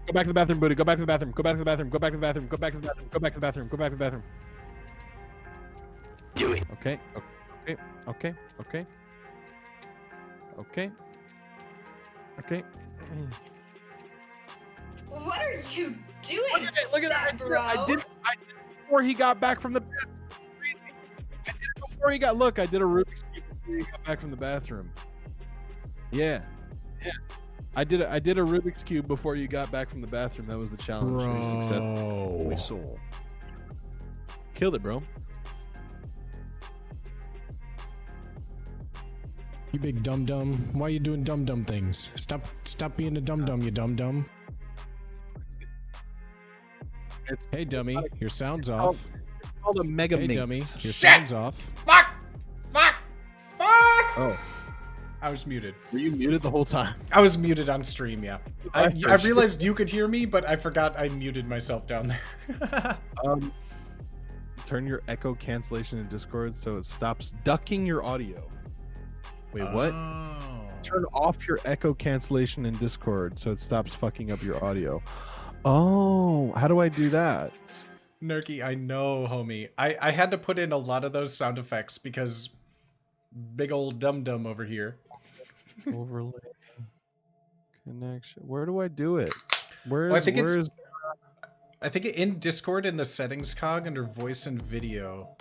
Go back to the bathroom, Booty. Go back to the bathroom. Go back to the bathroom. Go back to the bathroom. Go back to the bathroom. Go back to the bathroom. Go back to the bathroom. Do it. Okay. What are you doing, Look at that, bro? I did before he got back from the bathroom. I did it before he got. Look, I did a Rubik's Cube before he got back from the bathroom. Yeah. I did a Rubik's Cube before you got back from the bathroom. That was the challenge. We saw. Killed it, bro. You big dum-dum. Why are you doing dum-dum things? Stop being a dum-dum, you dum-dum. Hey, dummy. Your sound's off. called a mega Hey, minx. dummy. Your Shit. sound's off. Fuck! Fuck! Fuck! Oh, I was muted. were you muted the whole time? I was muted on stream, yeah. I Gosh. realized you could hear me, but I forgot I muted myself down there. Turn your echo cancellation in Discord so it stops ducking your audio. Wait, what? Oh. Turn off your echo cancellation in Discord so it stops fucking up your audio. Oh, how do I do that? Nerky, I know, homie. I had to put in a lot of those sound effects because big old dum-dum over here. Overlay connection. Where do I do it? Well, I think in Discord in the settings cog under voice and video,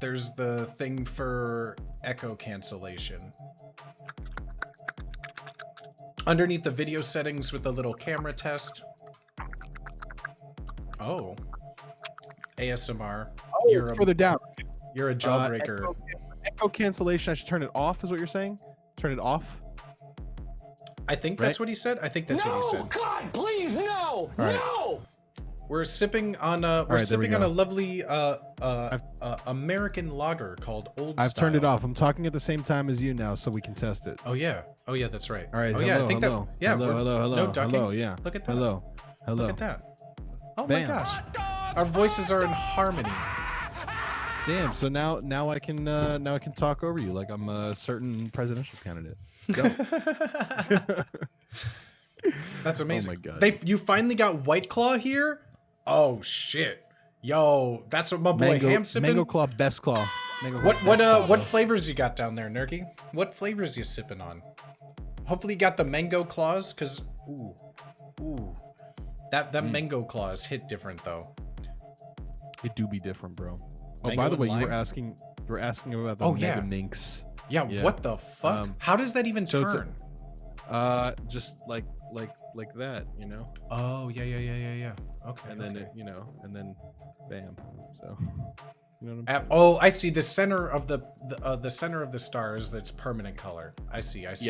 there's the thing for echo cancellation. Underneath the video settings with the little camera test. Oh. ASMR. Oh, You're further down. You're a jawbreaker. Echo cancellation. I should turn it off. Is what you're saying? Turn it off. I think that's right? what he said. I think that's what he said. God, please, no! right. No! We're sipping on a right, there we on go. a lovely American lager called Old Style. I've turned it off. I'm talking at the same time as you now, so we can test it. Oh yeah. Oh yeah, that's right. All right. Oh hello, yeah, I think hello. that. Yeah. Hello. we're- Hello. No Hello. ducking. Hello. Yeah. Look at that. Hello. Hello. Look at that. Oh Bam. my gosh. Our voices are in harmony. Damn. So now I can talk over you like I'm a certain presidential candidate. Go. That's amazing. Oh my God. You finally got White Claw here? Oh shit. Yo, that's what my boy Ham sipping. Mango Claw, best claw. Mango What Claw, best claw, what bro. flavors you got down there, Nerky? What flavors you sipping on? Hopefully you got the mango claws, cause ooh. That mango claws hit different though. It do be different, bro. Oh, Mango by the and way, you were lime? asking about the Oh, mega yeah. minx. Yeah, Yeah. what the fuck? How does that even so it's a- turn? Just like that, you know. Oh yeah. Okay. And then okay. it, and then bam. So you know what I'm saying? Oh, I see. The center of the center of the star is that's permanent color. I see. I see.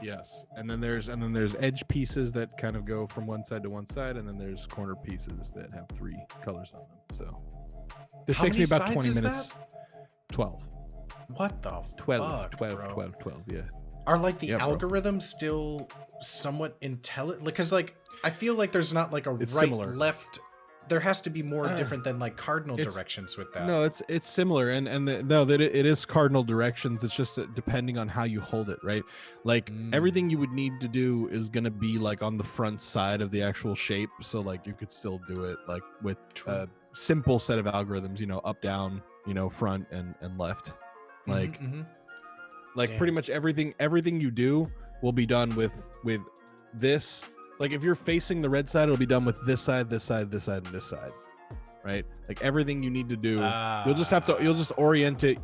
Yes. And then there's edge pieces that kind of go from one side to one side, and then there's corner pieces that have 3 colors on them. So this How takes me many about sides 20 is minutes. 12. What the 12, fuck, 12, bro? 12, 12, yeah. Are like the Yeah, bro. algorithms still somewhat intelligent? Because like I feel like there's not like a It's right similar. left. There has to be more different than like cardinal It's- directions with that. No, it's similar, that it is cardinal directions. It's just that depending on how you hold it, right? Like everything you would need to do is gonna be like on the front side of the actual shape, so like you could still do it like with a simple set of algorithms, up, down, front and left, like Damn. pretty much everything you do will be done with this. Like if you're facing the red side, it'll be done with this side, this side, this side, and this side, right? Like everything you need to do, you'll just orient it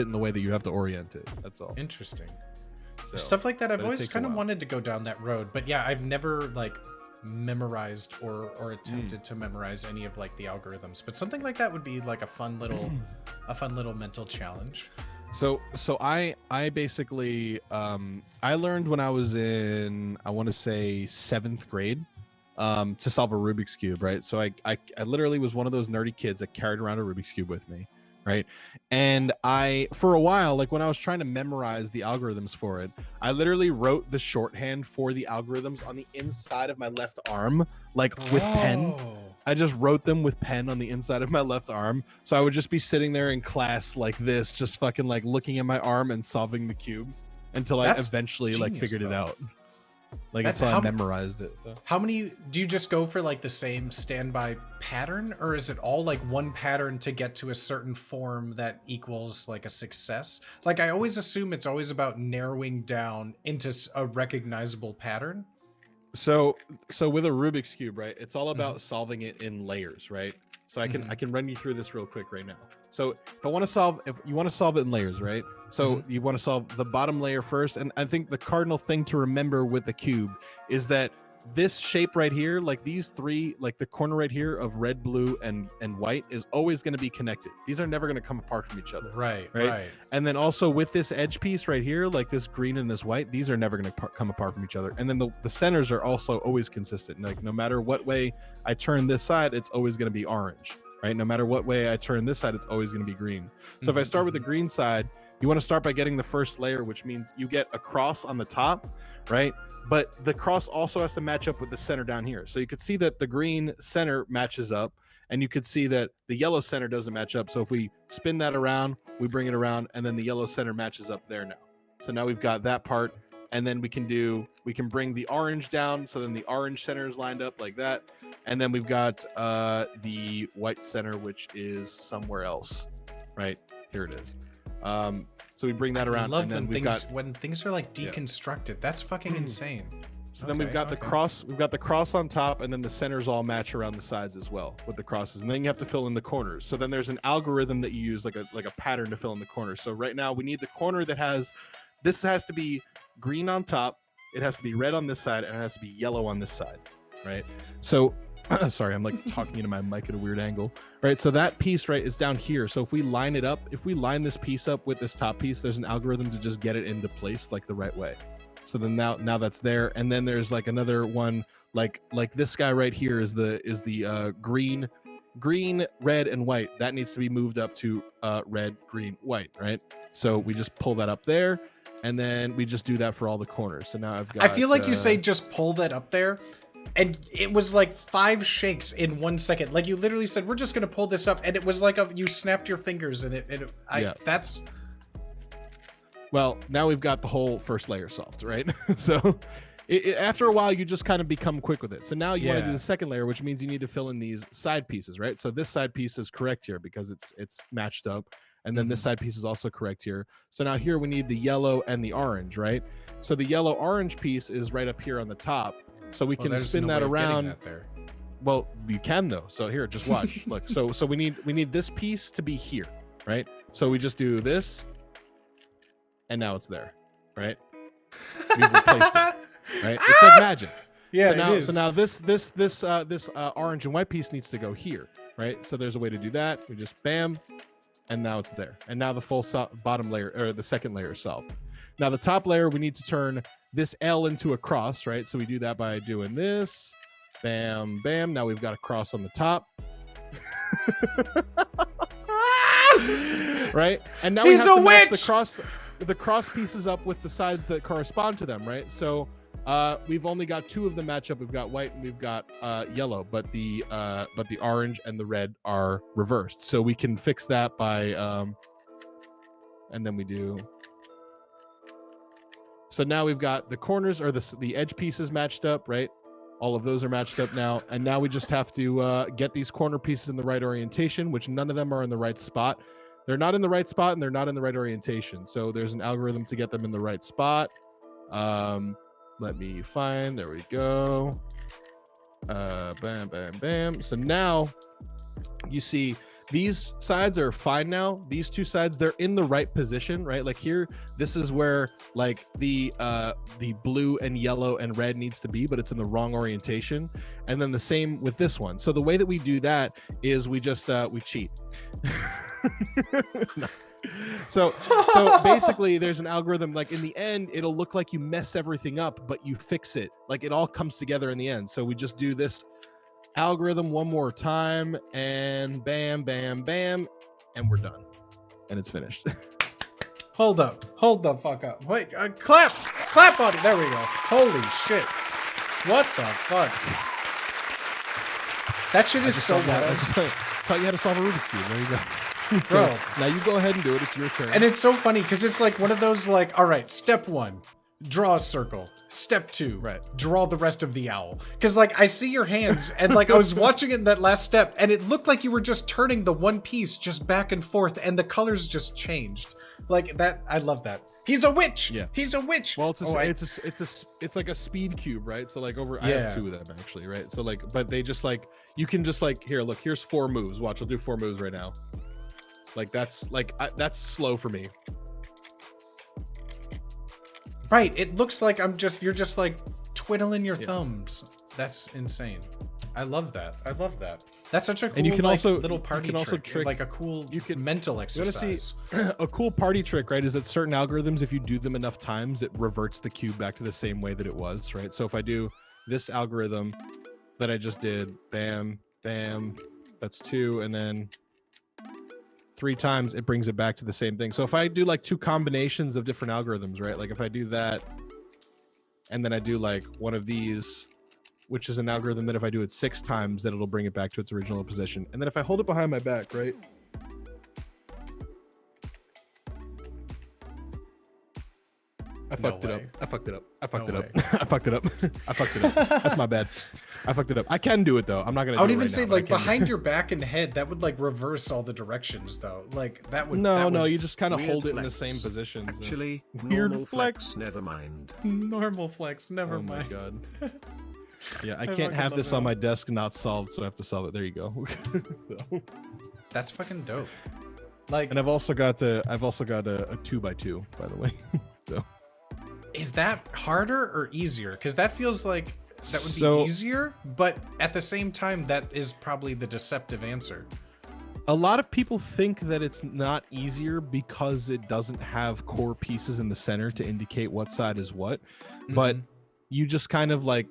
in the way that you have to orient it. That's all. Interesting. So, Stuff like that. I've but it always takes a kind of while. wanted to go down that road, but yeah, I've never like memorized or attempted to memorize any of like the algorithms. But something like that would be like a fun little mental challenge. So I basically I learned when I was in, I want to say 7th grade, to solve a Rubik's Cube, right? So I literally was one of those nerdy kids that carried around a Rubik's Cube with me, right? And for a while, like when I was trying to memorize the algorithms for it, I literally wrote the shorthand for the algorithms on the inside of my left arm, like with pen. I just wrote them with pen on the inside of my left arm. So I would just be sitting there in class like this, just fucking like looking at my arm and solving the cube until I That's eventually genius, like figured it though. out. Like That's until how- I memorized it. So. How many do you just go for like the same standby pattern, or is it all like one pattern to get to a certain form that equals like a success? Like I always assume it's always about narrowing down into a recognizable pattern. So with a Rubik's Cube, right? It's all about solving it in layers, right? So I can run you through this real quick right now. So if you want to solve it in layers, right? So you want to solve the bottom layer first, and I think the cardinal thing to remember with the cube is that this shape right here, like these 3, like the corner right here of red, blue, and white is always going to be connected. These are never going to come apart from each other. Right. And then also with this edge piece right here, like this green and this white, these are never going to come apart from each other. And then the centers are also always consistent. Like no matter what way I turn this side, it's always going to be orange. right? No matter what way I turn this side, it's always going to be green. So if I start with the green side, you want to start by getting the first layer, which means you get a cross on the top, right? But the cross also has to match up with the center down here. So you could see that the green center matches up, and you could see that the yellow center doesn't match up. So if we spin that around, we bring it around, and then the yellow center matches up there now. So now we've got that part, and then we can bring the orange down, so then the orange center is lined up like that. And then we've got the white center, which is somewhere else, right? Here it is. So we bring that around, I love and then when things are like deconstructed. That's fucking insane. So then we've got the cross. We've got the cross on top, and then the centers all match around the sides as well with the crosses. And then you have to fill in the corners. So then there's an algorithm that you use, like a pattern to fill in the corners. So right now we need the corner that has to be green on top. It has to be red on this side, and it has to be yellow on this side, right? So sorry, I'm like talking into my mic at a weird angle, right? So that piece, right, is down here. So if we line it up, if we line this piece up with this top piece, there's an algorithm to just get it into place like the right way. So then now that's there, and then there's like another one, like this guy right here is the green, red, and white. That needs to be moved up to red, green, white, right? So we just pull that up there, and then we just do that for all the corners. So now I've got. I feel like you say just pull that up there, and it was like 5 shakes in 1 second. Like you literally said, we're just gonna pull this up, and it was like you snapped your fingers, and that's. Well, now we've got the whole first layer solved, right? So after a while, you just kind of become quick with it. So now you want to do the second layer, which means you need to fill in these side pieces, right? So this side piece is correct here because it's matched up. And then this side piece is also correct here. So now here we need the yellow and the orange, right? So the yellow orange piece is right up here on the top. So we can spin that around. Well, you can though. So here, just watch. Look, so we need this piece to be here, right? So we just do this. And now it's there, right? We've replaced it, right? It's like magic. Yeah, it is. So now this orange and white piece needs to go here, right? So there's a way to do that. We just bam, and now it's there. And now the full bottom layer, or the second layer is solved. Now the top layer, we need to turn this L into a cross, right? So we do that by doing this, bam, bam. Now we've got a cross on the top. Right? And now we have to match the cross pieces up with the sides that correspond to them, right? So we've only got 2 of them match up. We've got white and we've got yellow, but the orange and the red are reversed. So we can fix that by and then we do. So now we've got the corners or the edge pieces matched up, right? All of those are matched up now, and now we just have to get these corner pieces in the right orientation, which none of them are in the right spot. They're not in the right spot, and they're not in the right orientation. So there's an algorithm to get them in the right spot. Let me find. There we go. Bam, bam, bam. So now you see these sides are fine now. These 2 sides, they're in the right position, right? Like here, this is where like the blue and yellow and red needs to be, but it's in the wrong orientation. And then the same with this one. So the way that we do that is we just we cheat. No. So basically there's an algorithm, like in the end it'll look like you mess everything up, but you fix it, like it all comes together in the end. So we just do this algorithm one more time, and bam, bam, bam, and we're done, and it's finished. Hold the fuck up. Wait, clap on it. There we go. Holy shit. What the fuck? That shit is so bad. I just taught you how to solve a Rubik's Cube. There you go. Bro. So now you go ahead and do it. It's your turn. And it's so funny because it's like one of those like, all right, step 1, draw a circle. Step 2, right, draw the rest of the owl. Because like I see your hands, and like I was watching it in that last step, and it looked like you were just turning the one piece just back and forth, and the colors just changed. Like that, I love that. He's a witch. Yeah, he's a witch. Well, it's like a speed cube, right? So like I have 2 of them actually, right? So like, but they just like, you can just like, here, look, here's 4 moves. Watch, I'll do 4 moves right now. Like that's that's slow for me. Right, it looks like you're just like twiddling your thumbs. That's insane. I love that. That's such a cool, and you can little party trick, like a cool mental exercise. A cool party trick, right, is that certain algorithms, if you do them enough times, it reverts the cube back to the same way that it was, right? So if I do this algorithm that I just did, bam, bam, That's 2, and then 3 times it brings it back to the same thing. So if I do like 2 combinations of different algorithms, right? Like if I do that, and then I do like one of these, which is an algorithm that if I do it 6 times, then it'll bring it back to its original position. And then if I hold it behind my back, right? I fucked it up. I fucked it up. I fucked it up. I fucked it up. I fucked it up. That's my bad. I fucked it up. I can do it though. I'm not gonna. I would do it even right say now, but I like can do it. behind your back and head, that would like reverse all the directions though. Like that would. No, that no, would- you just kind of Weird hold it in the flex. same position. Actually, Weird normal flex, never mind. Normal flex. Never Oh my mind. god. Yeah, I I can't fucking have love this it. on my desk not solved, so I have to solve it. There you go. That's fucking dope. Like, And I've also got a 2x2, by the way. So is that harder or easier? Because that feels like that would be So- easier, but at the same time, that is probably the deceptive answer. a lot of people think that it's not easier because it doesn't have core pieces in the center to indicate what side is what, but Mhm. you just kind of like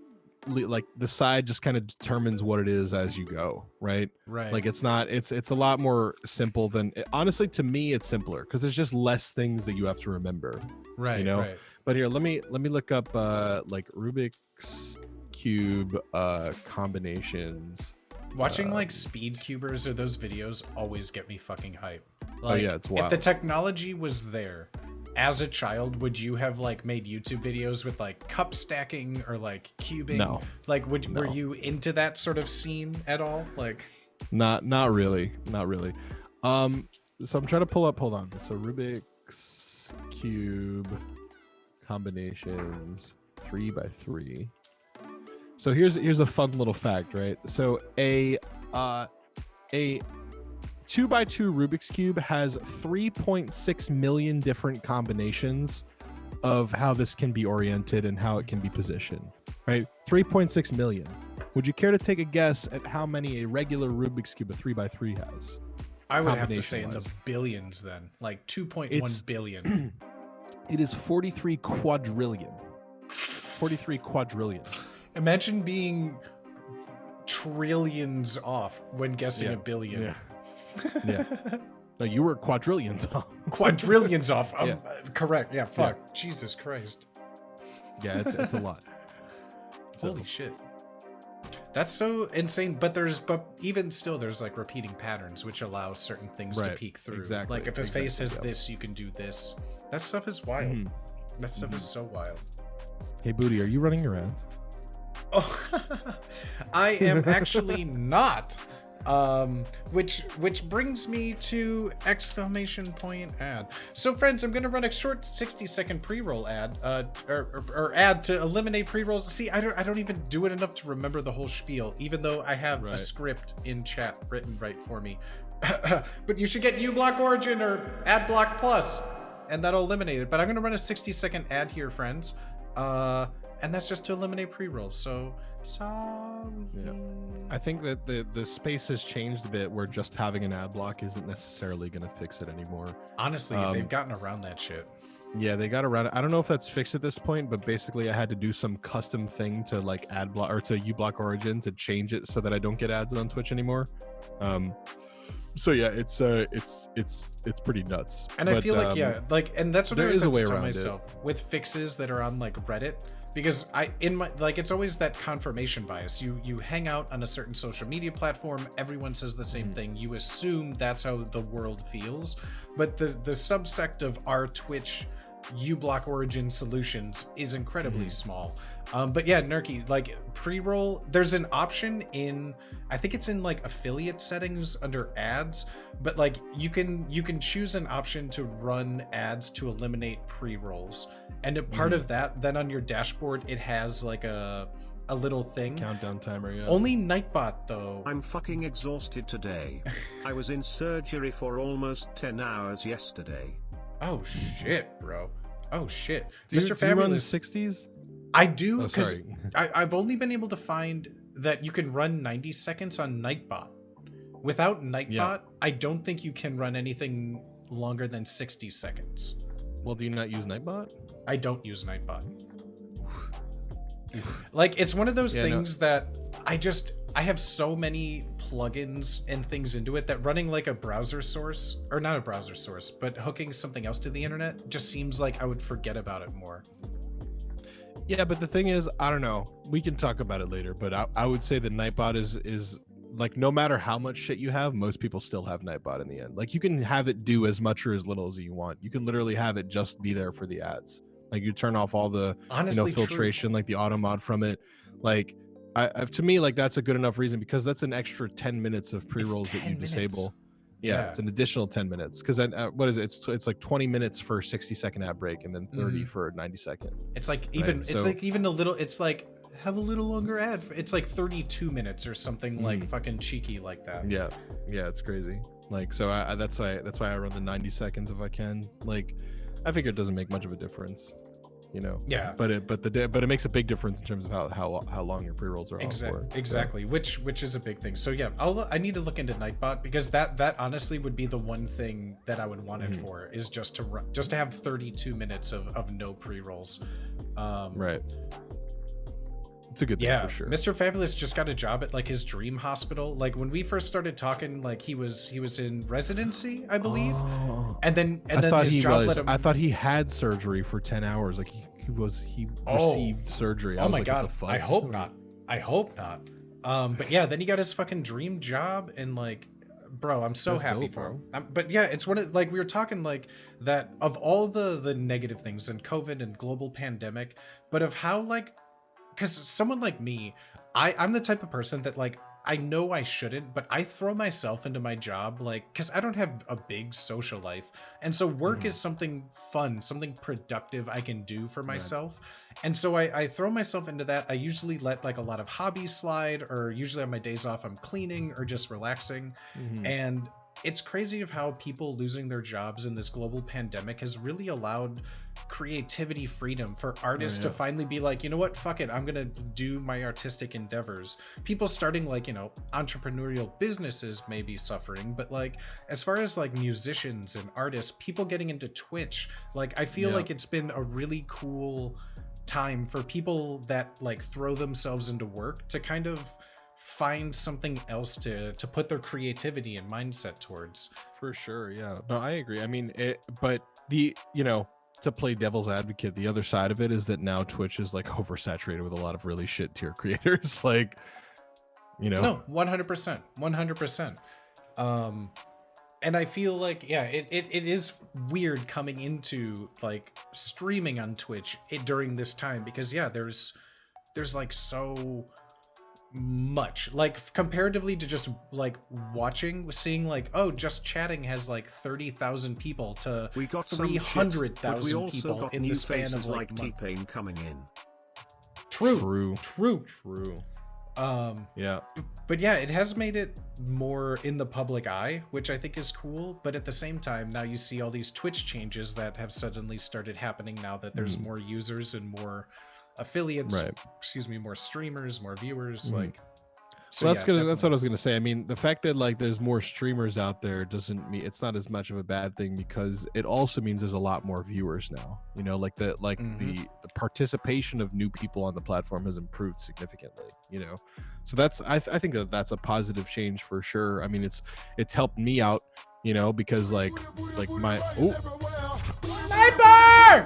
the side just kind of determines what it is as you go, right? Right. Like it's a lot more simple than, honestly, to me it's simpler because there's just less things that you have to remember. right. you know, Right. But here, let me look up like Rubik's Cube combinations. Watching like speed cubers or those videos always get me fucking hype. Oh, Like, yeah, it's if wild. the technology was there, as a child, would you have like made YouTube videos with like cup stacking or like cubing? No. Like, were No. you into that sort of scene at all? Like, Not really. So I'm trying to pull up. Hold on. So Rubik's Cube combinations 3x3. So here's a fun little fact, right? So a 2x2 Rubik's Cube has 3.6 million different combinations of how this can be oriented and how it can be positioned, right? 3.6 million. Would you care to take a guess at how many a regular Rubik's Cube, a 3x3 has? I would have to say in the Combination-wise. billions then, like 2.1 It's- billion. It is 43 quadrillion. 43 quadrillion. Imagine being trillions off when guessing Yeah, a billion. yeah. Yeah. No, you were quadrillions off. Quadrillions off. Yeah. Correct. Yeah. Fuck. Jesus Christ. Yeah, it's a lot. So- Holy shit. That's so insane. But even still, there's like repeating patterns which allow certain things to Right, peek through. exactly, Like if a face has exactly, yep. this, you can do this. That stuff is wild. Mhm. That stuff is so wild. Hey, Booty, are you running your ads? Oh, I am actually not. Which brings me to exclamation point ad. So friends, I'm gonna run a short 60-second pre-roll ad, or ad to eliminate pre-rolls. See, I don't even do it enough to remember the whole spiel, even though I have a Right. script in chat written right for me. But you should get uBlock Origin or AdBlock Plus, and that'll eliminate it. But I'm gonna run a 60-second ad here, friends. And that's just to eliminate pre-rolls. So sorry. Yeah. I think that the space has changed a bit where just having an ad block isn't necessarily going to fix it anymore. Honestly, they've gotten around that shit. Yeah, they got around it. I don't know if that's fixed at this point, but basically I had to do some custom thing to like ad block or to uBlock Origin to change it so that I don't get ads on Twitch anymore. So yeah, it's pretty nuts. And I feel like and that's what I there was is a way tell around it. myself with fixes that are on like Reddit, because it's always that confirmation bias. You hang out on a certain social media platform, everyone says the same thing. You assume that's how the world feels, but the subsect of our Twitch uBlock Origin solutions is incredibly small. But yeah, Nerky, like pre-roll, there's an option in, I think it's in like affiliate settings under ads, but like you can choose an option to run ads to eliminate pre-rolls. And a part of that, then on your dashboard, it has like a little thing. Countdown timer, yeah. Only Nightbot though. I'm fucking exhausted today. I was in surgery for almost 10 hours yesterday. Oh shit, bro. Oh shit. Do you Mr. run the Fabulous. 60s? I do, Oh, because sorry. I've only been able to find that you can run 90 seconds on Nightbot. Without Nightbot, Yeah. I don't think you can run anything longer than 60 seconds. Well, do you not use Nightbot? I don't use Nightbot. Like, it's one of those Yeah, no. things that I have so many plugins and things into it that running like a browser source, or not a browser source, but hooking something else to the internet just seems like I would forget about it more. Yeah, but the thing is, I don't know. We can talk about it later, but I would say that Nightbot is like, no matter how much shit you have, most people still have Nightbot in the end. Like, you can have it do as much or as little as you want. You can literally have it just be there for the ads. Like, you turn off all the Honestly, filtration, like the auto mod from it. Like, to me, like, that's a good enough reason, because that's an extra 10 minutes of pre-rolls that you disable. Yeah, it's an additional 10 minutes, because what is it? It's like 20 minutes for 60-second ad break, and then 30 for 90-second. It's like even like even a little. It's like have a little longer ad. It's like 32 minutes or something like fucking cheeky like that. Yeah, it's crazy. Like, so that's why I run the 90 seconds if I can. Like, I figure it doesn't make much of a difference, you know. Yeah. But it makes a big difference in terms of how long your pre-rolls are on for. Exactly. Which is a big thing. So yeah, I need to look into Nightbot, because that honestly would be the one thing that I would want it for, is just to have 32 minutes of no pre-rolls. Right. It's a good thing for sure. Mr. Fabulous just got a job at like his dream hospital. Like, when we first started talking, like he was in residency, I believe. And then his job let him... I thought he had surgery for 10 hours. Like he received surgery. Oh my God. What the fuck? I hope not. But yeah, then he got his fucking dream job, and like, bro, I'm so happy for him. But yeah, it's one of, like, we were talking like that of all the negative things and COVID and global pandemic, but of how, like, because someone like me, I'm the type of person that, like, I know I shouldn't, but I throw myself into my job, like, because I don't have a big social life. And so work is something fun, something productive I can do for myself. Right. And so I throw myself into that. I usually let like a lot of hobbies slide, or usually on my days off, I'm cleaning or just relaxing. And it's crazy of how people losing their jobs in this global pandemic has really allowed creativity freedom for artists to finally be like, you know what, fuck it, I'm gonna do my artistic endeavors. People starting like, you know, entrepreneurial businesses may be suffering, but like, as far as like musicians and artists, people getting into Twitch, like, I feel like it's been a really cool time for people that like throw themselves into work to kind of find something else to put their creativity and mindset towards. For sure. Yeah, no, I agree. I mean, but the, you know, to play devil's advocate, the other side of it is that now Twitch is like oversaturated with a lot of really shit tier creators. Like, you know. No, 100%. And I feel like, yeah, it is weird coming into like streaming on Twitch during this time, because yeah, there's like so much, like, comparatively to just like seeing like, oh, just chatting has like 30,000 people to 300,000 people in the span of like T-Pain coming in. True. Yeah, but yeah, it has made it more in the public eye, which I think is cool. But at the same time, now you see all these Twitch changes that have suddenly started happening now that there's more users and more affiliates, more streamers, more viewers. Like, so that's good. That's what I was gonna say. I mean, the fact that like there's more streamers out there doesn't mean it's not as much of a bad thing, because it also means there's a lot more viewers now. You know, like the participation of new people on the platform has improved significantly. You know, so that's I think that's a positive change for sure. I mean, it's helped me out. You know, because like my sniper.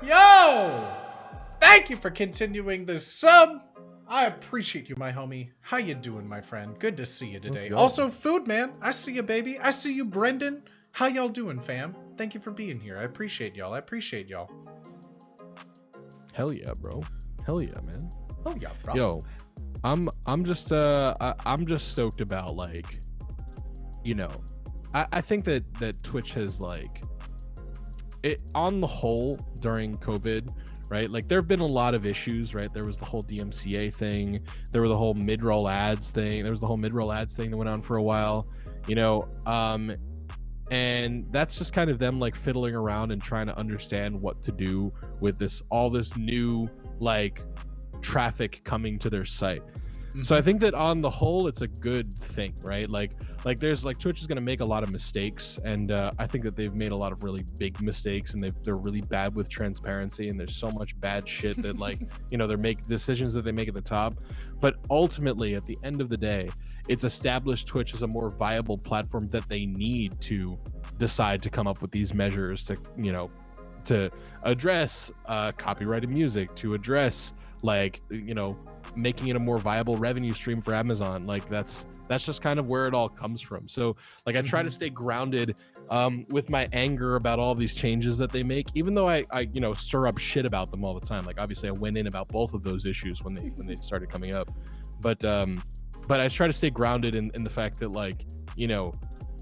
Yo! Thank you for continuing this sub. I appreciate you, my homie. How you doing, my friend? Good to see you today. Also, Food Man, I see you, baby. I see you, Brendan. How y'all doing, fam? Thank you for being here. I appreciate y'all. Hell yeah, bro. Hell yeah, man. Oh yeah, bro. Yo, I'm just stoked about, like, you know, I think that Twitch has, like, it on the whole during COVID, right? Like, there have been a lot of issues, right? There was the whole DMCA thing. There were the whole mid-roll ads thing. There was the whole mid-roll ads thing that went on for a while, you know? And that's just kind of them, like, fiddling around and trying to understand what to do with all this new, like, traffic coming to their site. So I think that on the whole, it's a good thing, right? Like there's like Twitch is going to make a lot of mistakes, and I think that they've made a lot of really big mistakes, and they're really bad with transparency, and there's so much bad shit that like they make decisions that they make at the top, but ultimately at the end of the day, it's established Twitch as a more viable platform that they need to decide to come up with these measures to address copyrighted music, to address making it a more viable revenue stream for Amazon. Like that's just kind of where it all comes from. So like I try to stay grounded with my anger about all these changes that they make, even though I stir up shit about them all the time. Like obviously I went in about both of those issues when they started coming up, but I try to stay grounded in the fact that like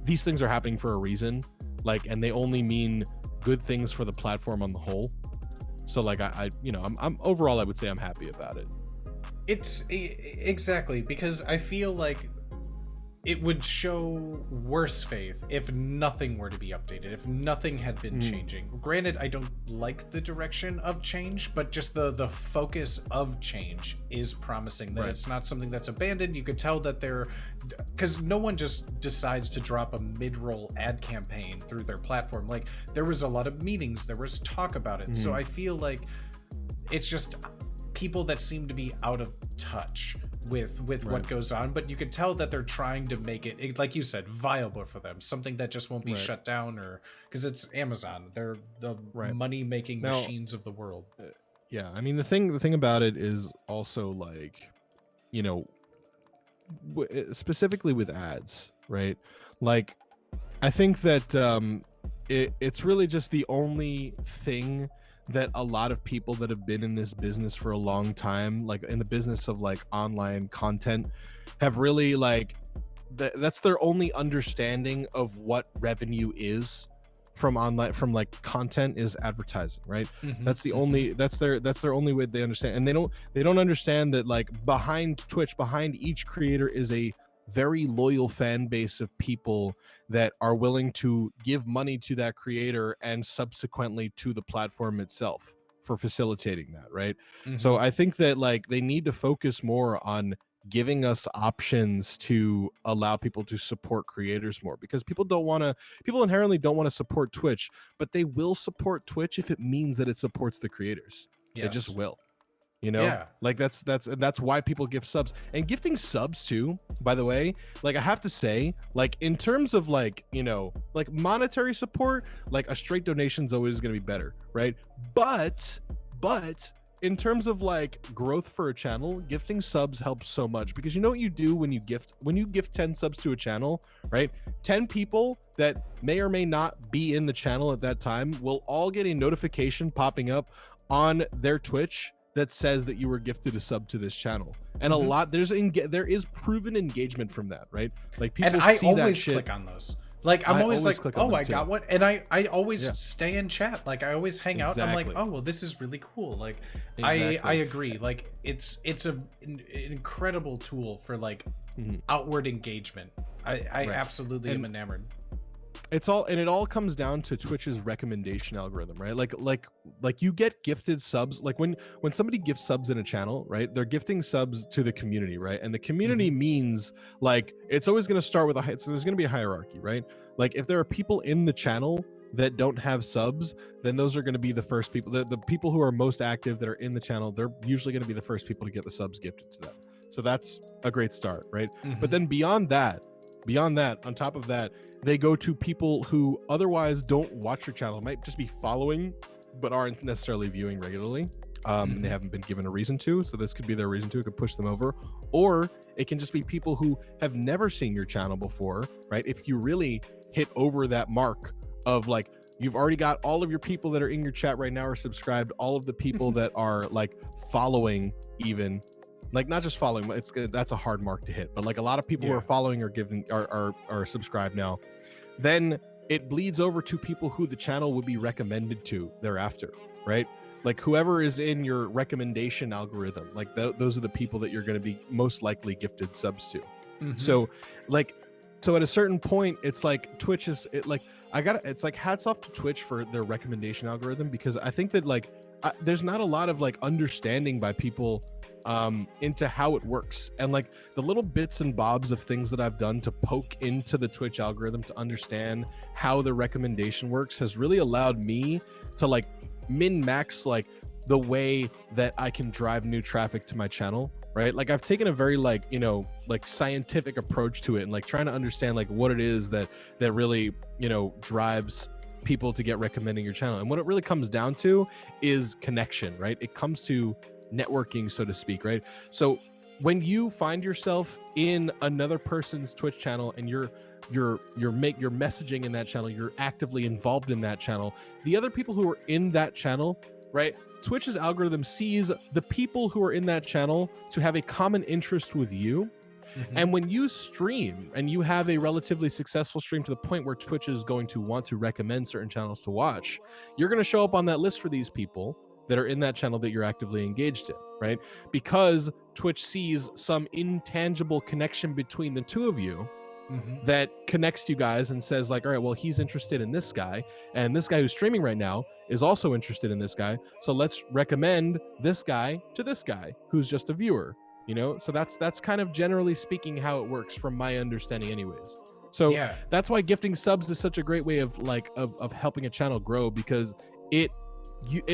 these things are happening for a reason, like, and they only mean good things for the platform on the whole. So like I'm overall I would say I'm happy about it. It's exactly, because I feel like it would show worse faith if nothing were to be updated, if nothing had been changing. Granted, I don't like the direction of change, but just the focus of change is promising, that it's not something that's abandoned. You could tell that because no one just decides to drop a mid-roll ad campaign through their platform. Like there was a lot of meetings, there was talk about it. So I feel like it's just people that seem to be out of touch with what goes on, but you could tell that they're trying to make it, like you said, viable for them, something that just won't be shut down, or because it's Amazon, they're the money-making machines of the world. Yeah, I mean the thing about it is also like, specifically with ads, right? Like I think that it's really just the only thing that a lot of people that have been in this business for a long time, like in the business of like online content, have really like that's their only understanding of what revenue is from online, from like content, is advertising, right? That's the only that's their only way they understand, and they don't understand that like behind Twitch, behind each creator is a very loyal fan base of people that are willing to give money to that creator and subsequently to the platform itself for facilitating that, right? So I think that like they need to focus more on giving us options to allow people to support creators more, because people inherently don't want to support Twitch, but they will support Twitch if it means that it supports the creators. They just will. Like that's why people gift subs, and gifting subs too, by the way. Like I have to say, like in terms of like like monetary support, like a straight donation is always going to be better, right? But in terms of like growth for a channel, gifting subs helps so much, because you know what you do when you gift 10 subs to a channel, right? 10 people that may or may not be in the channel at that time will all get a notification popping up on their Twitch that says that you were gifted a sub to this channel, and a lot there is proven engagement from that, right? Like people, and I see always that shit. Click on those. Like I'm always like, oh, I got one, and I always stay in chat. Like I always hang out. I'm like, oh well, this is really cool. Like I agree. Like it's an incredible tool for like outward engagement. I absolutely am enamored. It all comes down to Twitch's recommendation algorithm, right? Like you get gifted subs. Like when somebody gifts subs in a channel, right? They're gifting subs to the community, right? And the community means like it's always going to start with so there's going to be a hierarchy, right? Like if there are people in the channel that don't have subs, then those are going to be the first people. The people who are most active that are in the channel, they're usually going to be the first people to get the subs gifted to them. So that's a great start, right? But then beyond that, on top of that, they go to people who otherwise don't watch your channel, might just be following but aren't necessarily viewing regularly, and they haven't been given a reason to. So this could be their reason to. It could push them over, or it can just be people who have never seen your channel before, right? If you really hit over that mark of like, you've already got all of your people that are in your chat right now are subscribed, all of the people that are like following, even like not just following, that's a hard mark to hit, but like a lot of people who are following are subscribed now, then it bleeds over to people who the channel would be recommended to thereafter, right? Like whoever is in your recommendation algorithm, like those are the people that you're going to be most likely gifted subs to. So at a certain point, it's like Twitch is it's like hats off to Twitch for their recommendation algorithm, because I think that like there's not a lot of like understanding by people into how it works, and like the little bits and bobs of things that I've done to poke into the Twitch algorithm to understand how the recommendation works has really allowed me to like min-max like the way that I can drive new traffic to my channel, right? Like I've taken a very like, you know, like scientific approach to it, and like trying to understand like what it is that really, you know, drives people to get recommending your channel. And what it really comes down to is connection, right? It comes to networking, so to speak, right? So when you find yourself in another person's Twitch channel and you're messaging in that channel, you're actively involved in that channel, the other people who are in that channel, right? Twitch's algorithm sees the people who are in that channel to have a common interest with you. And when you stream and you have a relatively successful stream to the point where Twitch is going to want to recommend certain channels to watch, you're going to show up on that list for these people that are in that channel that you're actively engaged in, right? Because Twitch sees some intangible connection between the two of you that connects you guys and says like, all right, well, he's interested in this guy, and this guy who's streaming right now is also interested in this guy, so let's recommend this guy to this guy who's just a viewer, you know? So that's kind of generally speaking how it works from my understanding anyways. So Yeah. that's why gifting subs is such a great way of like of helping a channel grow, because it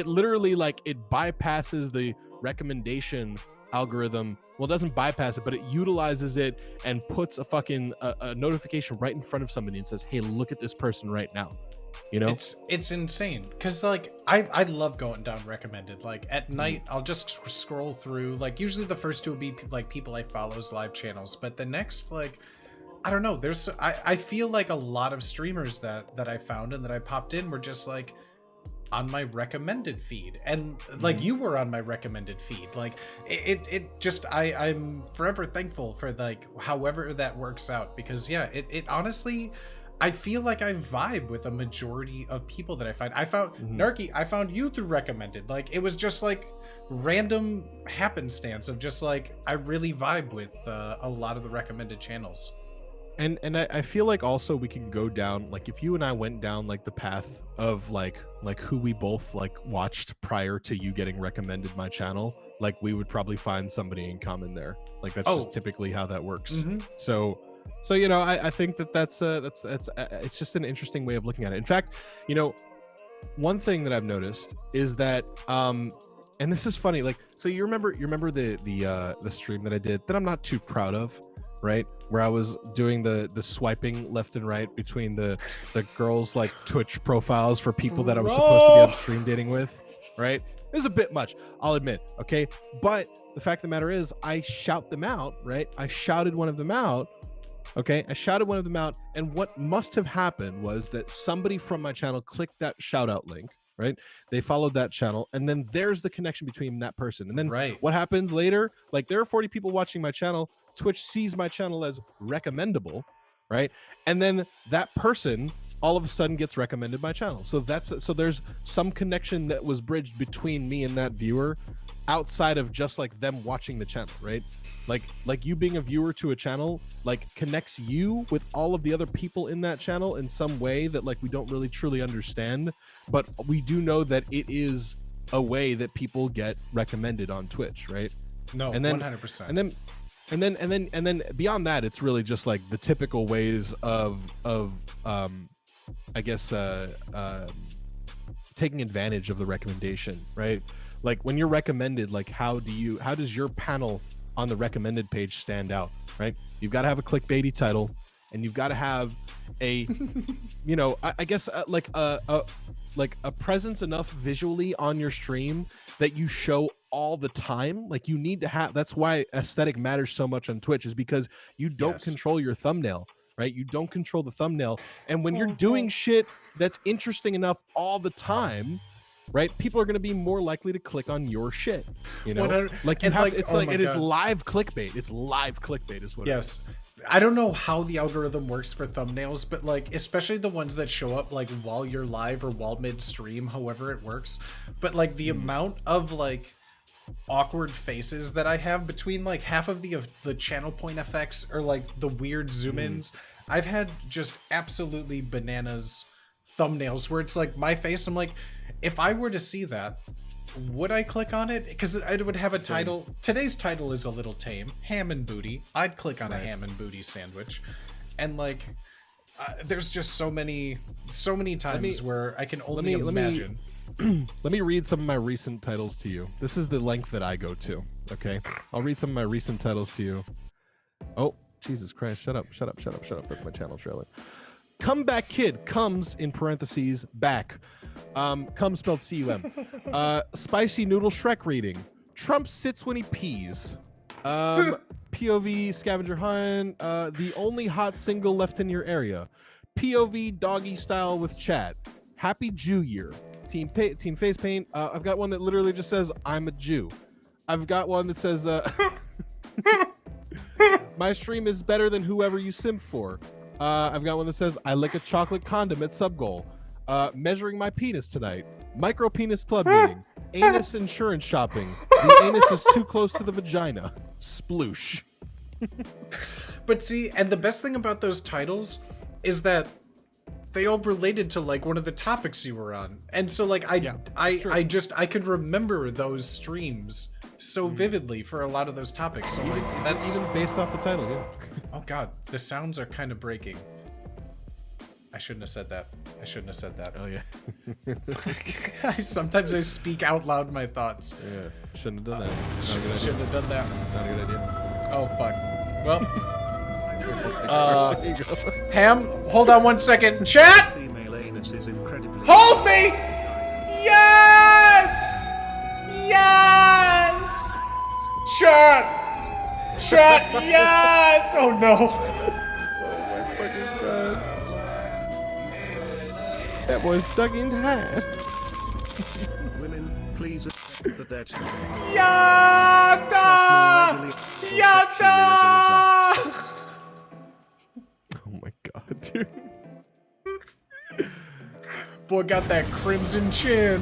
literally like it bypasses the recommendation algorithm. Well, it doesn't bypass it, but it utilizes it and puts a fucking a notification right in front of somebody and says, hey, look at this person right now, you know? It's insane, because like I love going down recommended. Like at night I'll just scroll through, like usually the first two will be like people I follow's live channels, but the next, like I don't know, there's I feel like a lot of streamers that I found and that I popped in were just like on my recommended feed, and like you were on my recommended feed. Like it just I'm forever thankful for like however that works out, because yeah, it honestly, I feel like I vibe with a majority of people that I find. I found Narky, I found you through recommended. Like it was just like random happenstance of just like I really vibe with a lot of the recommended channels. And I feel like also we can go down, like if you and I went down like the path of like who we both like watched prior to you getting recommended my channel, like we would probably find somebody in common there. Like that's just typically how that works. So you know, I think that's it's just an interesting way of looking at it. In fact, you know, one thing that I've noticed is that and this is funny, like, so you remember the stream that I did that I'm not too proud of, right, where I was doing the swiping left and right between the girls like Twitch profiles for people that I was supposed to be on stream dating with, right? It was a bit much, I'll admit, okay? But the fact of the matter is I shout them out, right? I shouted one of them out, okay? I shouted one of them out, and what must have happened was that somebody from my channel clicked that shout out link, right? They followed that channel, and then there's the connection between that person. And then what happens later? Like there are 40 people watching my channel. Twitch sees my channel as recommendable, right? And then that person all of a sudden gets recommended my channel. So there's some connection that was bridged between me and that viewer outside of just like them watching the channel, right? Like you being a viewer to a channel like connects you with all of the other people in that channel in some way that like we don't really truly understand, but we do know that it is a way that people get recommended on Twitch, right? No, and then 100%. And then beyond that, it's really just like the typical ways of I guess taking advantage of the recommendation, right? Like when you're recommended, like how does your panel on the recommended page stand out, right? You've got to have a clickbaity title, and you've got to have a you know, I guess like a presence enough visually on your stream that you show all the time. Like you need to have, that's why aesthetic matters so much on Twitch, is because you don't control your thumbnail, right? You don't control the thumbnail, and when you're doing shit that's interesting enough all the time, right, people are going to be more likely to click on your shit, you know? Like you have, it's like it is live clickbait. It's live clickbait is what it is. I don't know how the algorithm works for thumbnails, but like especially the ones that show up like while you're live or while mid-stream, however it works. But like the amount of like awkward faces that I have between like half of the channel point effects or like the weird zoom ins, I've had just absolutely bananas thumbnails where it's like my face, I'm like, if I were to see that, would I click on it? Because it would have a title. Today's title is a little tame. Ham and booty. I'd click on a ham and booty sandwich. And like, there's just so many times where I can only imagine. Let me read some of my recent titles to you. This is the length that I go to. Okay, I'll read some of my recent titles to you. Oh, Jesus Christ! Shut up! Shut up! Shut up! Shut up! That's my channel trailer. Comeback Kid comes in parentheses back. Come spelled C-U-M. Spicy Noodle Shrek reading. Trump sits when he pees. POV Scavenger Hunt. The only hot single left in your area. POV Doggy Style with chat. Happy Jew Year. Team Face Paint. I've got one that literally just says I'm a Jew. I've got one that says my stream is better than whoever you simp for. I've got one that says I lick a chocolate condom at Subgoal. Measuring my penis tonight. Micro penis club meeting. Anus insurance shopping. The anus is too close to the vagina. Sploosh. But see, and the best thing about those titles is that they all related to like one of the topics you were on. And so like I could remember those streams so vividly for a lot of those topics. So like that's even based off the title, yeah. Oh god, the sounds are kind of breaking. I shouldn't have said that. Oh yeah. Sometimes I speak out loud my thoughts. Yeah, shouldn't have done that. Shouldn't have done that. Not a good idea. Oh fuck. Well. Ham, hold on 1 second. Chat. Hold me. Yes. Yes. Chat. Yes. Oh no. That boy's stuck in time. Women, please. That's Yada! Yada! Oh my god, dude. Boy got that crimson chin.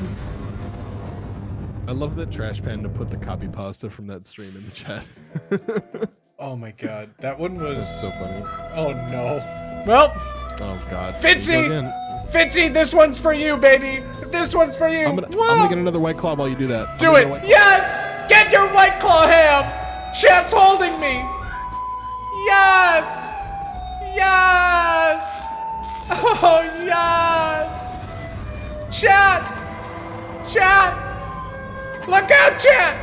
I love that Trash Panda put the copy pasta from that stream in the chat. Oh my god, that one was That's so funny. Oh no. Well. Oh god. Fitzy, this one's for you, baby. This one's for you. I'm gonna get another White Claw while you do that. Do it. Yes. Get your White Claw, Ham. Chat's holding me. Yes. Yes. Oh yes. Chat. Look out, chat.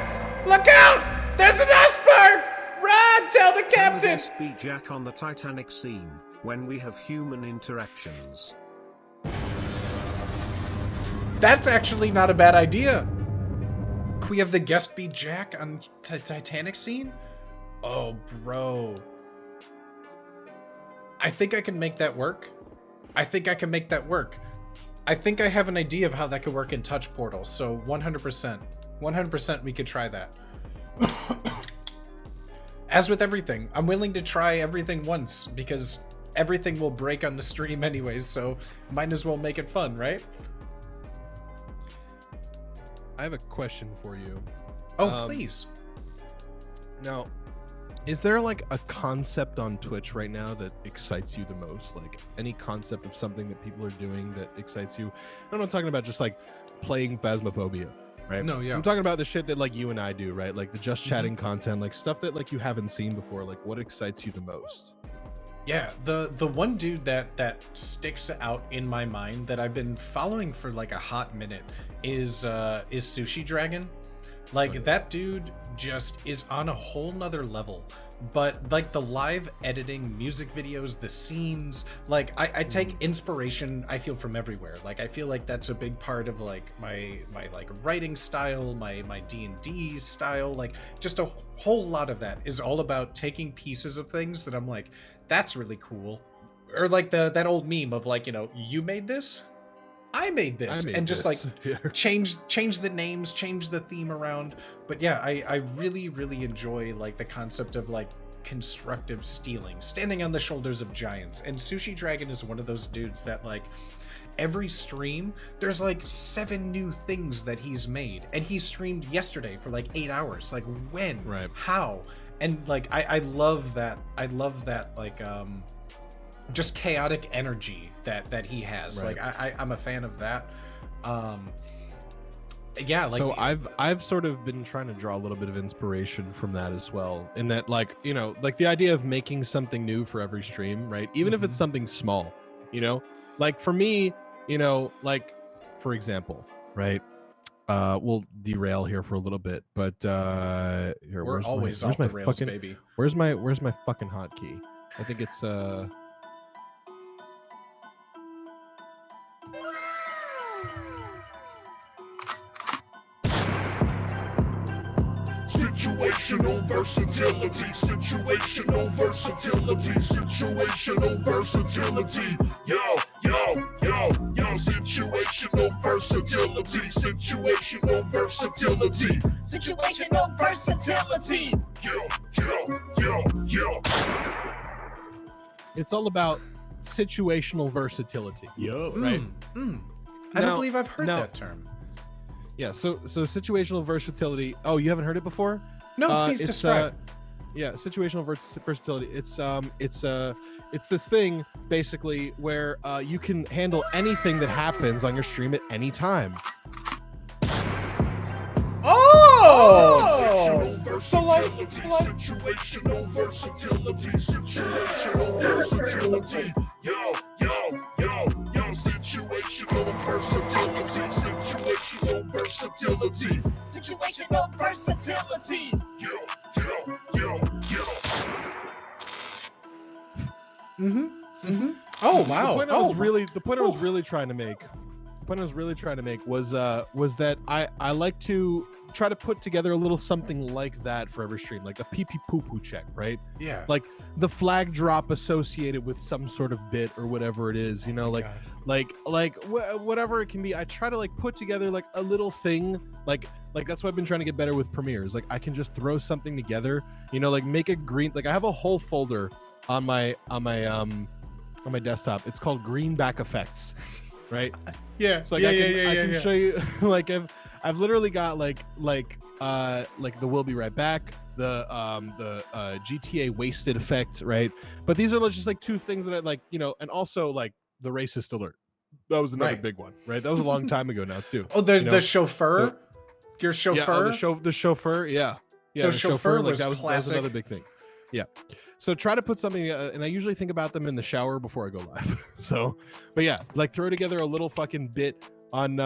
Look out. There's an iceberg. Run. Tell the captain. Can we be Jack on the Titanic scene when we have human interactions? That's actually not a bad idea. Can we have the guest be Jack on the Titanic scene? Oh, bro. I think I can make that work. I think I think I have an idea of how that could work in Touch Portal, so 100%. 100% we could try that. As with everything, I'm willing to try everything once, because everything will break on the stream anyways, so might as well make it fun, right? I have a question for you. Oh, please. Now, is there like a concept on Twitch right now that excites you the most? Like any concept of something that people are doing that excites you? I'm not talking about just like playing Phasmophobia, right? No, yeah. I'm talking about the shit that like you and I do, right? Like the just chatting content, like stuff that like you haven't seen before. Like what excites you the most? Yeah, the one dude that sticks out in my mind that I've been following for like a hot minute is Sushi Dragon. Like that dude just is on a whole nother level. But like the live editing, music videos, the scenes, like I take inspiration, I feel, from everywhere. Like I feel like that's a big part of like my like writing style, my D&D style. Like just a whole lot of that is all about taking pieces of things that I'm like, that's really cool. Or like that old meme of like, you know, you made this, I made this, and just like change the names, change the theme around. But yeah, I really enjoy like the concept of like constructive stealing, standing on the shoulders of giants. And Sushi Dragon is one of those dudes that like every stream there's like 7 new things that he's made, and he streamed yesterday for like 8 hours. Like when, how? And like I love that like just chaotic energy that he has. Like I'm a fan of that. yeah, like so I've sort of been trying to draw a little bit of inspiration from that as well, in that, like, you know, like the idea of making something new for every stream, right? Even if it's something small, you know, like for me, you know, like for example, right? We'll derail here for a little bit, but here, we're always off the rails, baby. where's my fucking hotkey? I think it's Situational versatility, situational versatility, situational versatility. Yo, situational versatility, situational versatility, Situational versatility. Yo. it's all about situational versatility. Yup. Right. I don't Now- believe I've heard now- that term. Yeah, so situational versatility. Oh, you haven't heard it before? No, please it's, describe. Yeah, situational versatility. It's this thing basically where you can handle anything that happens on your stream at any time. Oh! So like situational versatility, situational versatility. Yo, situational versatility, situational versatility. Situational versatility. Yo. Oh wow. The point I was really trying to make. The point I was really trying to make was that I like to try to put together a little something like that for every stream, like a pee pee poo poo check, right? Yeah. Like the flag drop associated with some sort of bit or whatever it is, you know, whatever it can be. I try to like put together like a little thing, like that's what I've been trying to get better with Premieres. Like I can just throw something together, you know, like make a green, like I have a whole folder on my desktop. It's called greenback effects, right? Yeah. So like I can show you like I've literally got like the We'll Be Right Back, the GTA wasted effect, right? But these are just like two things that I like, you know, and also like the racist alert. That was another big one, right? That was a long time ago now too. Oh, there's you know? the chauffeur. Your chauffeur. Yeah, the chauffeur. Yeah, The chauffeur like was that was classic. another big thing. Yeah. So try to put something, and I usually think about them in the shower before I go live. So, but yeah, like throw together a little fucking bit on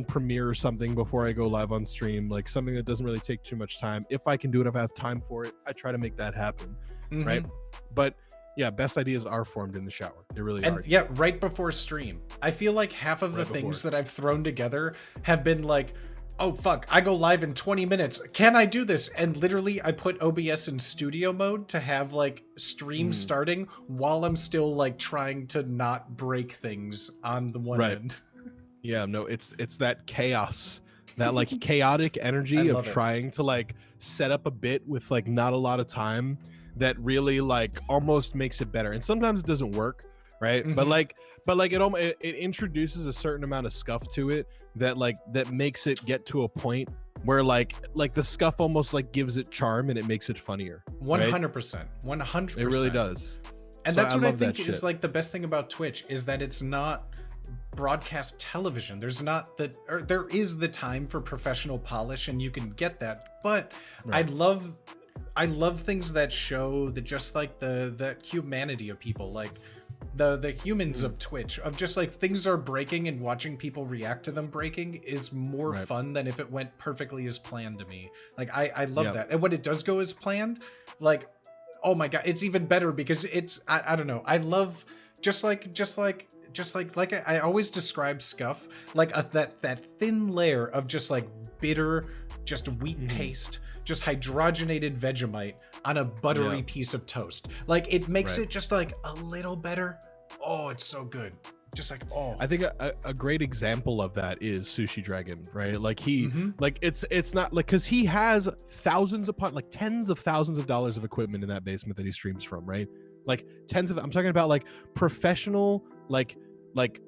Premiere or something before I go live on stream, like something that doesn't really take too much time. If I can do it, if I have time for it, I try to make that happen, right? But yeah, best ideas are formed in the shower. They really are. Yeah, right before stream. I feel like half of the things that I've thrown together have been like, oh fuck, I go live in 20 minutes. Can I do this? And literally I put OBS in studio mode to have like stream starting while I'm still like trying to not break things on the one end. Yeah, no, it's that chaos, that like chaotic energy of trying to like set up a bit with like not a lot of time that really like almost makes it better. And sometimes it doesn't work, right? But it introduces a certain amount of scuff to it that makes it get to a point where like the scuff almost like gives it charm and it makes it funnier. 100%. 100%. It really does. And So that's what I love that think is shit. like the best thing about Twitch is that it's not broadcast television. There is the time for professional polish and you can get that, but I love things that show that just like the humanity of people, like the humans of Twitch, of just like things are breaking and watching people react to them breaking is more fun than if it went perfectly as planned to me. Like I love that. And when it does go as planned, like, oh my god, it's even better because it's I don't know. I love just like I always describe scuff like that thin layer of just like bitter, just wheat paste, just hydrogenated Vegemite on a buttery piece of toast. Like it makes it just like a little better. Oh, it's so good. Just like, oh, I think a great example of that is Sushi Dragon, right? Like he like it's not like, because he has thousands upon like tens of thousands of dollars of equipment in that basement that he streams from, right? Like I'm talking about like professional, like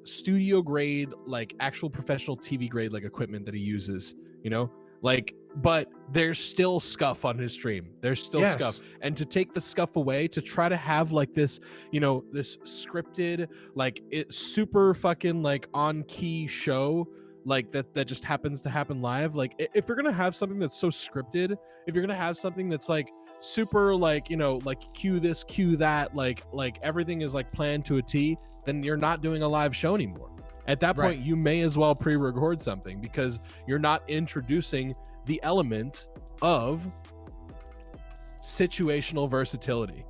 studio grade, like actual professional TV grade like equipment that he uses, you know, like, but there's still scuff on his stream. There's still scuff. And to take the scuff away, to try to have like this, you know, this scripted, like it super fucking like on key show, like that just happens to happen live. Like if you're gonna have something that's so scripted, if you're gonna have something that's like super like, you know, like cue this, cue that, like everything is like planned to a T, then you're not doing a live show anymore. At that point, you may as well pre-record something, because you're not introducing the element of situational versatility,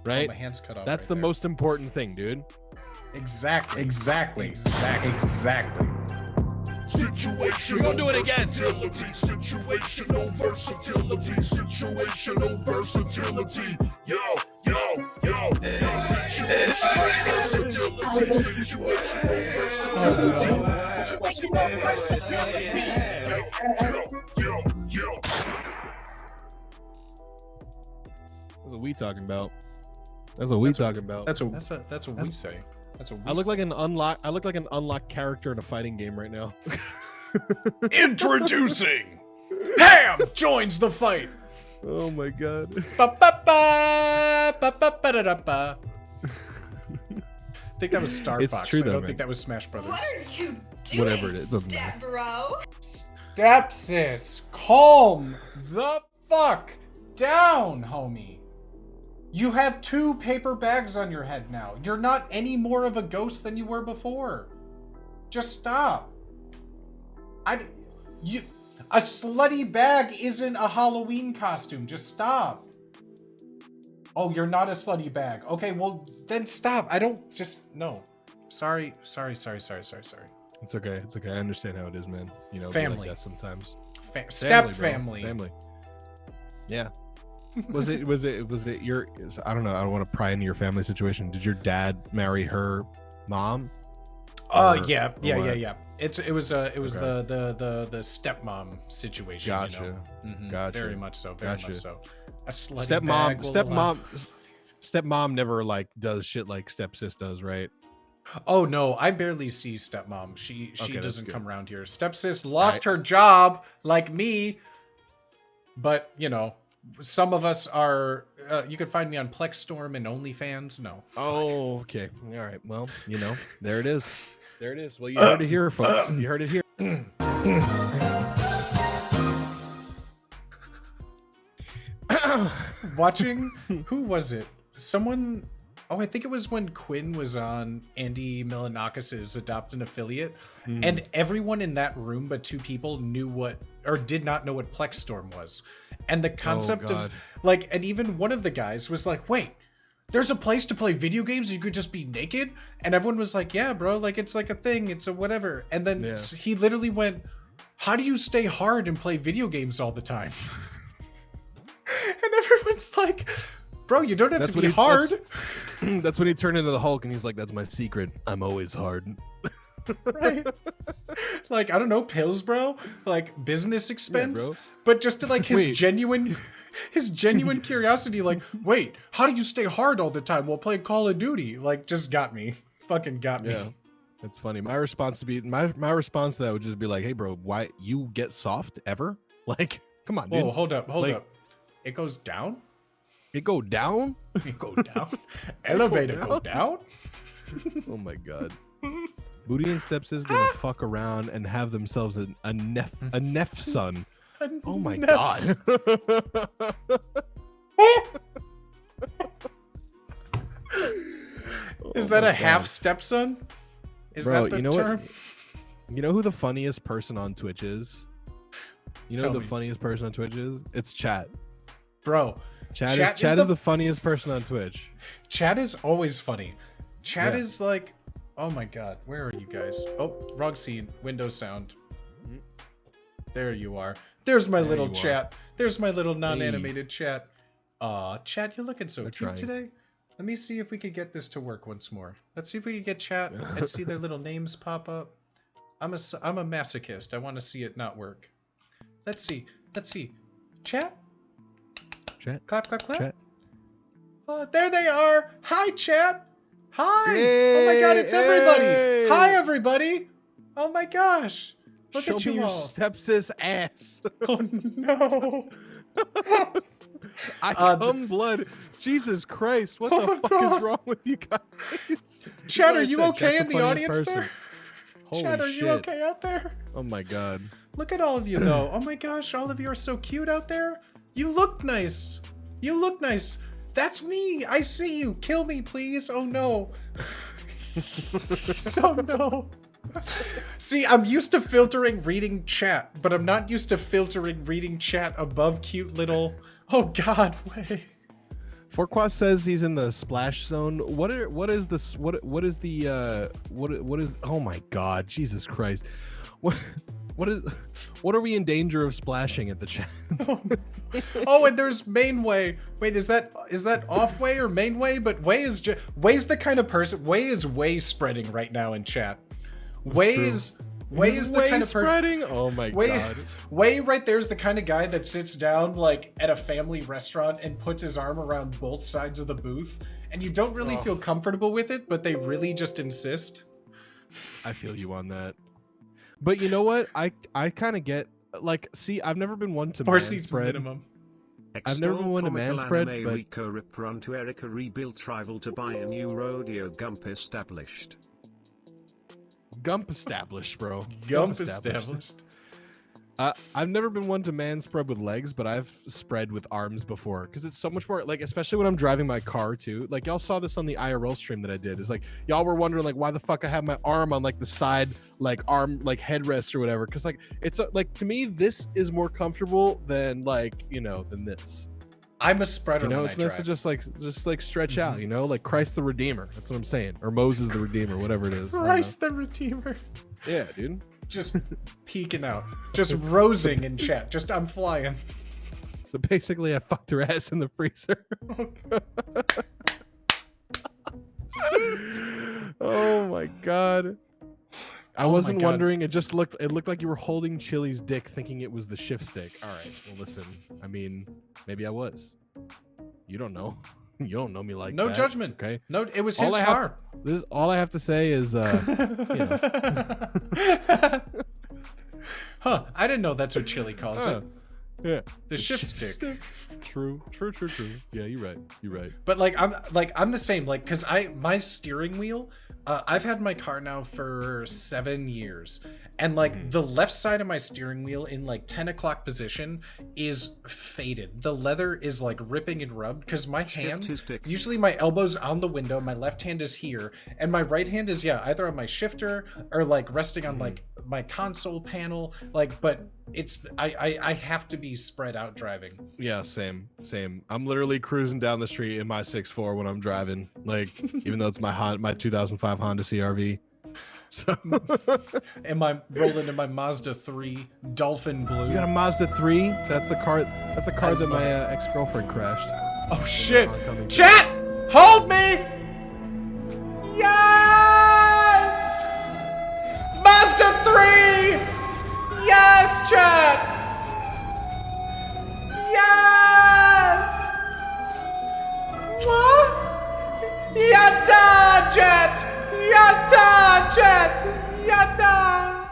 right? My hand's cut off. That's right the there. most important thing, dude. Exactly. We're gonna do it again. Situational versatility. Situational versatility. Yo, yo, yo. Situational versatility. Yo, yo. That's what we talking about. That's what we talking about. That's what we say. That's what we I look say. like an unlocked character in a fighting game right now. Introducing Ham joins the fight. Oh my god. Ba-ba-ba, ba-ba-ba-da-da-ba. I think that was Star It's Fox. true, I though, don't man. think that was Smash Brothers. What are you doing, Whatever it is, doesn't step matter. bro? Stepsis, calm the fuck down, homie. You have 2 paper bags on your head now. You're not any more of a ghost than you were before. Just stop. A slutty bag isn't a Halloween costume. Just stop. Oh, you're not a slutty bag. Okay, well then stop. No. Sorry. It's okay. It's okay. I understand how it is, man. You know, Family. be like that sometimes. Step bro. family. Family. Yeah. Was it your? I don't know. I don't want to pry into your family situation. Did your dad marry her mom? Yeah. what? It was Okay. the stepmom situation. Gotcha. You know? Mhm. Gotcha. Very much so. Gotcha. A slutty bag will stepmom never like does shit like stepsis does, right? Oh no, I barely see stepmom. She Okay, that's doesn't good. come around here. Stepsis lost her job like me, but you know, some of us are. You can find me on Plexstorm and OnlyFans. No. Oh, okay. All right. Well, you know, there it is. There it is. Well, you heard it here, folks. You heard it here. Watching, who was it? Someone. Oh, I think it was when Quinn was on Andy Milanakis's Adopt an Affiliate, and everyone in that room but 2 people knew what, or did not know what Plexstorm was. And the concept of, God. like, and even one of the guys was like, wait, there's a place to play video games you could just be naked? And everyone was like, yeah, bro, like, it's like a thing, it's a whatever. And then Yeah. he literally went, how do you stay hard and play video games all the time? And everyone's like, bro, you don't have to be hard. That's when he turned into the Hulk and he's like, that's my secret. I'm always hard. Right? Like, I don't know, pills, bro, like business expense, bro. but just to like his Wait. genuine curiosity, like, wait, how do you stay hard all the time while playing Call of Duty? Like, just got me. Fucking got me. Yeah. It's funny. My response to that would just be like, hey bro, why you get soft ever? Like, come on, dude. Whoa, hold up. Like- It goes down? It go down? It go down? Elevator go down? Oh my god. Booty and Stepsis gonna fuck around and have themselves a Neff son. Oh my god. Is Oh that my a half God. stepson? Is Bro, that the you know term? what? You know who the funniest person on Twitch is? You know Tell who the me. funniest person on Twitch is? It's Chat. Bro, Chat Chat is the funniest person on Twitch. Chat is always funny. Chat Yeah. is like, oh my god, where are you guys? Oh, wrong scene. Windows sound. There you are. There's my There little you are. chat. There's my little non-animated chat. Chat, you're looking so They're cute trying. today. Let me see if we could get this to work once more. Let's see if we could get chat and see their little names pop up. I'm a masochist. I want to see it not work. Let's see. Chat? Chat. Clap, clap, clap. Chat. Oh, there they are. Hi, chat. Hi. Oh my god, it's everybody. Yay. Hi, everybody. Oh my gosh. Look Show at me you your all. stepsis ass. Oh no. I come blood. Jesus Christ. What the fuck is wrong with you guys? Chat, are That's you why I said okay Chat's in the funniest audience person. there? Holy Chad, are shit. you okay out there? Oh my god. Look at all of you though. Oh my gosh, all of you are so cute out there. You look nice. You look nice. That's me. I see you. Kill me, please. Oh no. So no. See, I'm used to filtering reading chat, but I'm not used to filtering reading chat above cute little. Oh god, wait. Forquas says he's in the splash zone. What is oh my god, Jesus Christ. What are we in danger of splashing at the chat? Oh, and there's main way. Wait, is that off way or main way? But Way's the kind of person. Way is way spreading right now in chat. Way is the kind of spreading. Oh my god. Way right there's the kind of guy that sits down like at a family restaurant and puts his arm around both sides of the booth, and you don't really feel comfortable with it, but they really just insist. I feel you on that. But you know what? I kind of get like, see, I've never been one to 4 seats manspread. minimum. I've never been one to manspread, but Rico Rip Run to Erica rebuilt rival to buy a new rodeo Gump established. Gump established, bro. Gump established. I've never been one to manspread with legs, but I've spread with arms before because it's so much more like, especially when I'm driving my car too. Like y'all saw this on the IRL stream that I did. It's like y'all were wondering like why the fuck I have my arm on like the side like arm like headrest or whatever. Because like it's like to me this is more comfortable than like than this. I'm a spreader. You know, when it's I nice to drive. just like stretch out. You know, like Christ the Redeemer. That's what I'm saying, or Moses the Redeemer, whatever it is. Christ the Redeemer. Yeah, dude. Just peeking out, just rosing in chat. Just I'm flying. So basically, I fucked her ass in the freezer. Oh my god. I wasn't wondering. It looked like you were holding Chili's dick, thinking it was the shift stick. All right. Well, listen. I mean, maybe I was. You don't know. You don't know me like no that. judgment. Okay. No, it was his car. This is all I have to say is, Huh? I didn't know that's what Chili calls it. Yeah. The shift stick. True. Yeah, you're right. But I'm the same. Like, cause my steering wheel. I've had my car now for 7 years, and like the left side of my steering wheel in like 10 o'clock position is faded. The leather is like ripping and rubbed because my hand, usually my elbow's on the window, my left hand is here, and my right hand is either on my shifter or like resting on like my console panel. Like, but it's I have to be spread out driving. Yeah, same. I'm literally cruising down the street in my 6'4" when I'm driving, like even though it's my 2005 Honda CRV. So am I rolling in my Mazda 3 Dolphin Blue? You got a Mazda 3? That's the car that my ex-girlfriend crashed. Oh shit. Chat! Hold me! Yes! Mazda 3! Yes, chat! Yes! What? Yatta, chat! Yatta, chat! Yatta!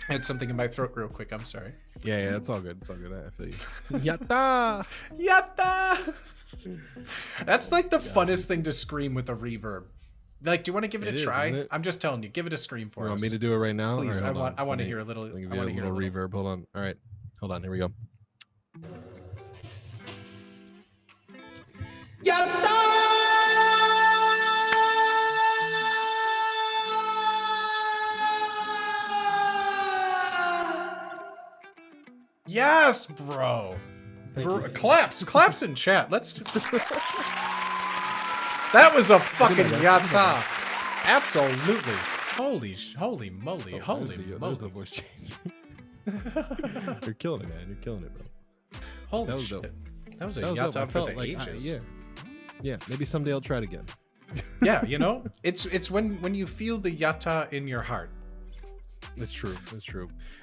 I had something in my throat real quick. I'm sorry. Yeah, it's all good. It's all good. I feel you. Yatta! Yatta! That's like the funnest thing to scream with a reverb. Like, do you want to give it a try? I'm just telling you, give it a scream for us. You want me to do it right now? Please, Right, I want to hear a little. I'll give you a little reverb. Hold on. All right, hold on. Here we go. Yes, bro. Claps in chat. Let's. That was a fucking yatta. Absolutely. Holy moly. Holy moly. There's the voice change. You're killing it, man. You're killing it, bro. Holy that was shit. dope. That was a That yatta dope. for I the felt like, ages. Yeah. Maybe someday I'll try it again. Yeah, you know, it's when you feel the yatta in your heart. It's true.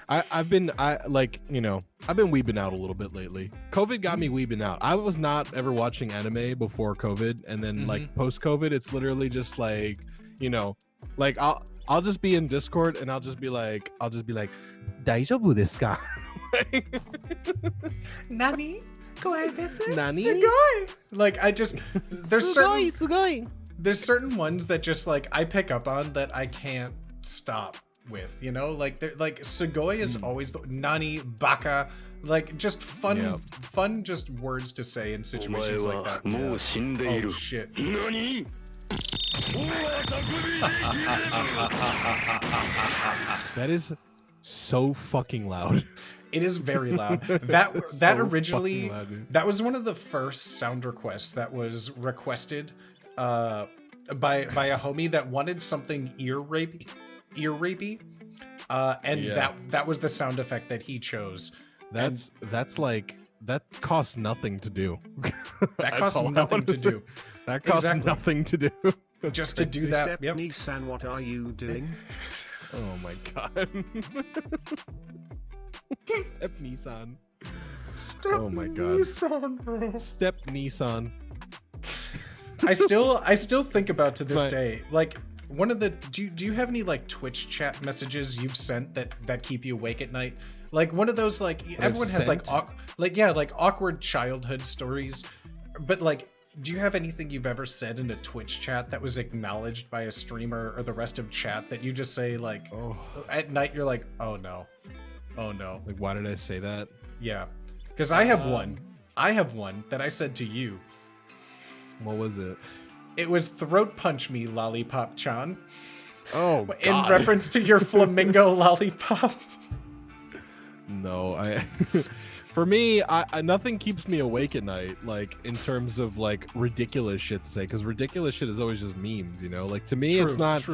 I've been weebing out a little bit lately. COVID got me weebing out. I was not ever watching anime before COVID, and then like post COVID, it's literally just like, like I'll just be in Discord and I'll just be like, Daijoubu desu ka? Nani? Nani? Sugoi. Like there's certain there's certain ones that just like I pick up on that I can't stop with, you know, like like Sugoi is always the Nani, Baka, like just fun just words to say in situations like that. Oh shit. That is so fucking loud. It is very loud. That So originally fucking loud, dude. that was one of the first sound requests that was requested by a homie that wanted something ear rapey. And that was the sound effect that he chose. That's like that costs nothing to do. That costs nothing to do. That costs nothing to do. Just to do that. Yep. Nissan, what are you doing? Oh my god. Step Nissan. Oh my god. Nissan, bro. Step Nissan. I still think about to this day, like one of the do you have any like Twitch chat messages you've sent that keep you awake at night? Like one of those like everyone has like awkward childhood stories, but like do you have anything you've ever said in a Twitch chat that was acknowledged by a streamer or the rest of chat that you just say like at night you're like, oh no. Like why did I say that? Yeah. Because I have one. I have one that I said to you. What was it? It was throat punch me, Lollipop Chan. Oh, God. In God. reference to your flamingo lollipop. No, for me, I nothing keeps me awake at night, like in terms of like ridiculous shit to say, because ridiculous shit is always just memes, you know. Like to me, it's not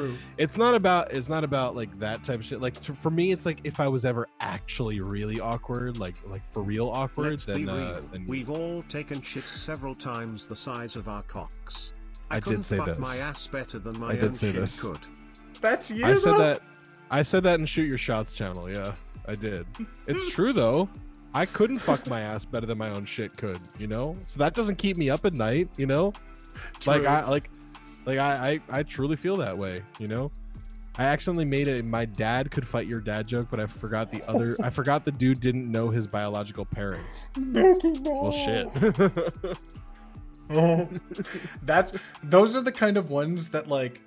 about like that type of shit. Like for me, it's like if I was ever actually really awkward, like for real awkward, Let's then be real. We've all taken shits several times the size of our cocks. I did say fuck this. my ass better than my I did own say shit this. could. That's you. I said that in Shoot Your Shots channel. Yeah, I did. It's true though. I couldn't fuck my ass better than my own shit could, you know? So that doesn't keep me up at night, you know? True. I truly feel that way, you know? I accidentally made a my dad could fight your dad joke, but I forgot the dude didn't know his biological parents. Well, shit. Those are the kind of ones that like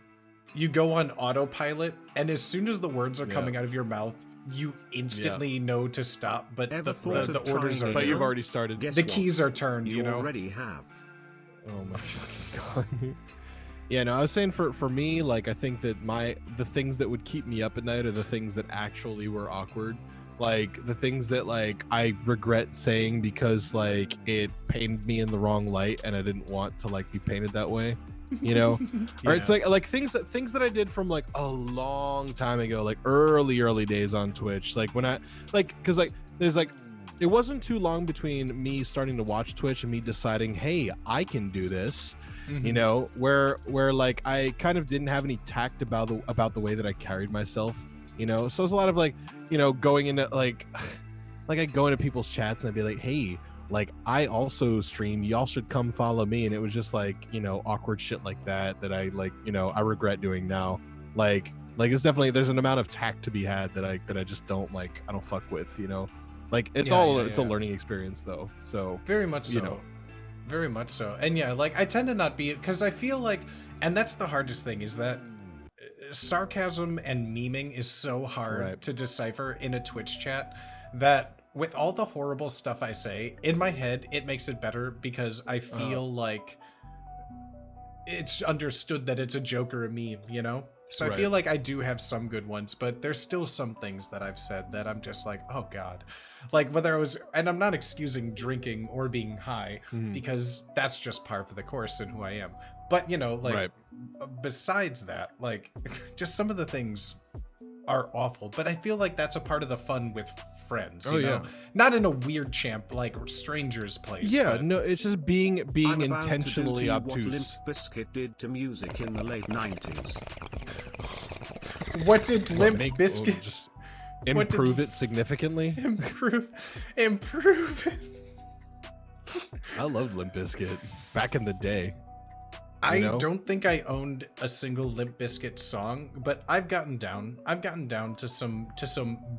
you go on autopilot and as soon as the words are coming out of your mouth, you instantly know to stop, but the orders are. But you've already started. The keys are turned. You know. Already have. Oh my god. Yeah, no, I was saying for me, like I think that the things that would keep me up at night are the things that actually were awkward. Like the things that like I regret saying because like it painted me in the wrong light and I didn't want to like be painted that way. You know, or it's like things that I did from like a long time ago, like early days on Twitch, like when I like because like there's like it wasn't too long between me starting to watch Twitch and me deciding, hey, I can do this. You know, where like I kind of didn't have any tact about the way that I carried myself, you know. So it's a lot of like, you know, going into like I go into people's chats and I'd be like, hey, like I also stream, y'all should come follow me. And it was just like, you know, awkward shit like that I like, you know, I regret doing now. Like it's definitely, there's an amount of tact to be had that I just don't like, I don't fuck with, you know. Like it's it's a learning experience though. So very much so. You know. Very much so. And yeah, like I tend to not be, because I feel like, and that's the hardest thing, is that sarcasm and memeing is so hard to decipher in a Twitch chat that with all the horrible stuff I say, in my head, it makes it better because I feel like it's understood that it's a joke or a meme, you know? So I feel like I do have some good ones, but there's still some things that I've said that I'm just like, oh God. Like whether I was, and I'm not excusing drinking or being high because that's just par for the course in who I am. But you know, like besides that, like just some of the things are awful, but I feel like that's a part of the fun with friends, you know? Not in a weird champ like strangers place. Yeah, but... no, it's just being I'm intentionally about to do obtuse. What Limp Bizkit did to music in the late 90s. What did Limp Bizkit just improve it significantly? Improve it. I loved Limp Bizkit back in the day. I don't think I owned a single Limp Bizkit song, but I've gotten down to some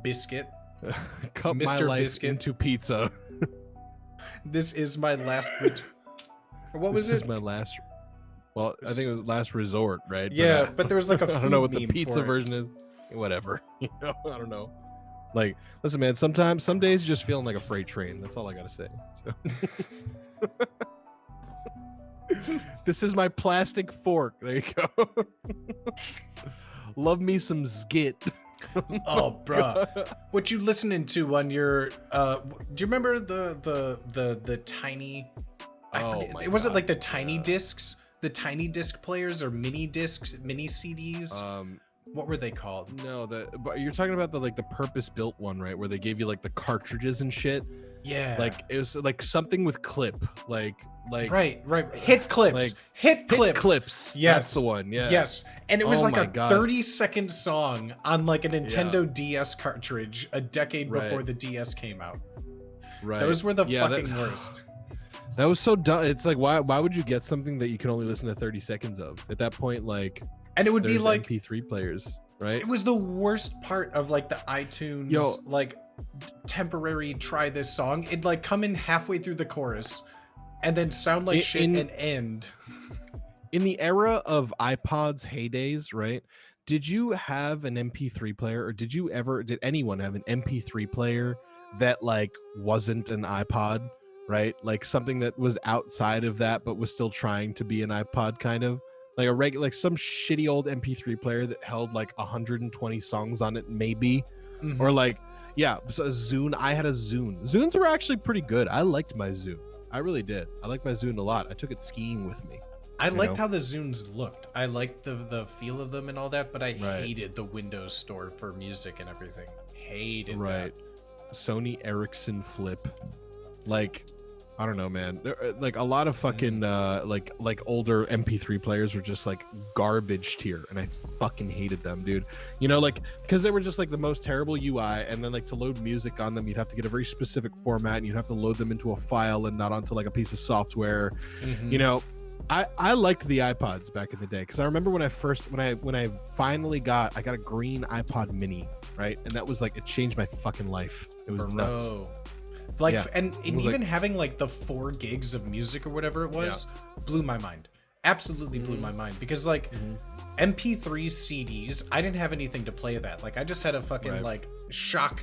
biscuit. Cut Mr. my life Biscuit. into pizza. This is my last. What was This it? is my last. Well, I think it was Last Resort, right? Yeah, but there was like a I don't know what food the meme pizza for it. version is. Whatever. You know, I don't know. Like, listen, man. Sometimes, some days, you're just feeling like a freight train. That's all I gotta say. So. This is my plastic fork. There you go. Love me some Skit. Oh, bruh. What you listening to on your do you remember the tiny Oh my was it God, like the tiny yeah. discs? The tiny disc players or mini discs, mini CDs? What were they called? No, but you're talking about the like the purpose-built one, right? Where they gave you like the cartridges and shit. Yeah. Like it was like something with clip, like right. Hit clips. like, hit clips. Hit clips. Yes. That's the one. Yeah. Yes. And it was Oh like my a God. 30-second song on like a Nintendo DS cartridge a decade before Right. the DS came out. Right. Those were the Yeah, fucking worst. That was so dumb. It's like why would you get something that you can only listen to 30 seconds of? At that point, like, And it would be there's like MP3 players, right? it was the worst part of like the iTunes Yo. like temporary try this song. It'd like come in halfway through the chorus and then sound like shit and end. In the era of iPods heydays, right? Did you have an MP3 player, or did anyone have an MP3 player that like wasn't an iPod, right? Like something that was outside of that but was still trying to be an iPod, kind of like a regular, like some shitty old MP3 player that held like 120 songs on it, maybe. Mhm. Or like, yeah, so a Zune. I had a Zune. Zunes were actually pretty good. I liked my Zune. I really did. I liked my Zune a lot. I took it skiing with me. I you liked know? how the Zunes looked. I liked the feel of them and all that, but I Right. hated the Windows Store for music and everything. Hated Right. that. Sony Ericsson Flip. Like, I don't know, man. Like a lot of fucking like older MP3 players were just like garbage tier, and I fucking hated them, dude. You know, like because they were just like the most terrible UI, and then like to load music on them, you'd have to get a very specific format, and you'd have to load them into a file and not onto like a piece of software. Mhm. You know, I liked the iPods back in the day because I remember when I finally got a green iPod Mini, right, and that was like it changed my fucking life. It was nuts. Bro. Like Yeah. and It was even like- having like the 4 gigs of music or whatever it was blew my mind. Absolutely blew my mind because like MP3 CDs, I didn't have anything to play that. Like I just had a fucking Right. like shock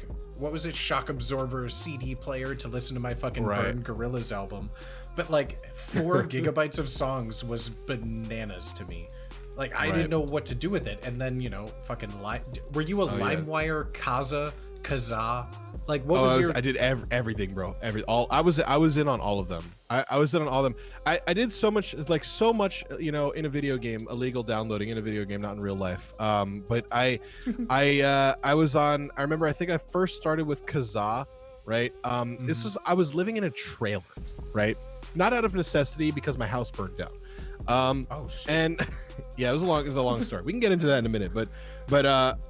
absorber CD player to listen to my fucking Right. Burn Gorillaz album. But like 4 gigabytes of songs was bananas to me. Like I Right. didn't know what to do with it. And then, you know, fucking were you a Oh, yeah. LimeWire Kazaa? Like what was your I did everything, bro. I was in on all of them. I was in on all of them. I did so much, you know, in a video game, illegal downloading in a video game, not in real life. But I was on. I remember. I think I first started with Kazaa, right? This was I was living in a trailer, right? Not out of necessity because my house burned down. Oh shit. And yeah, it was a long story. We can get into that in a minute, but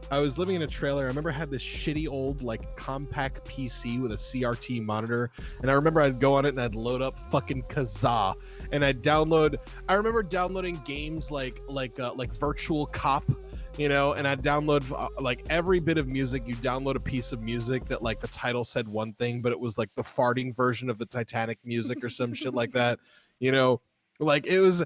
I was living in a trailer. I remember I had this shitty old like compact PC with a CRT monitor, and I remember I'd go on it and I'd load up fucking Kazaa, and I remember downloading games like Virtual Cop, you know, and I'd download like every bit of music. You download a piece of music that like the title said one thing, but it was like the farting version of the Titanic music or some shit like that, you know. Like it was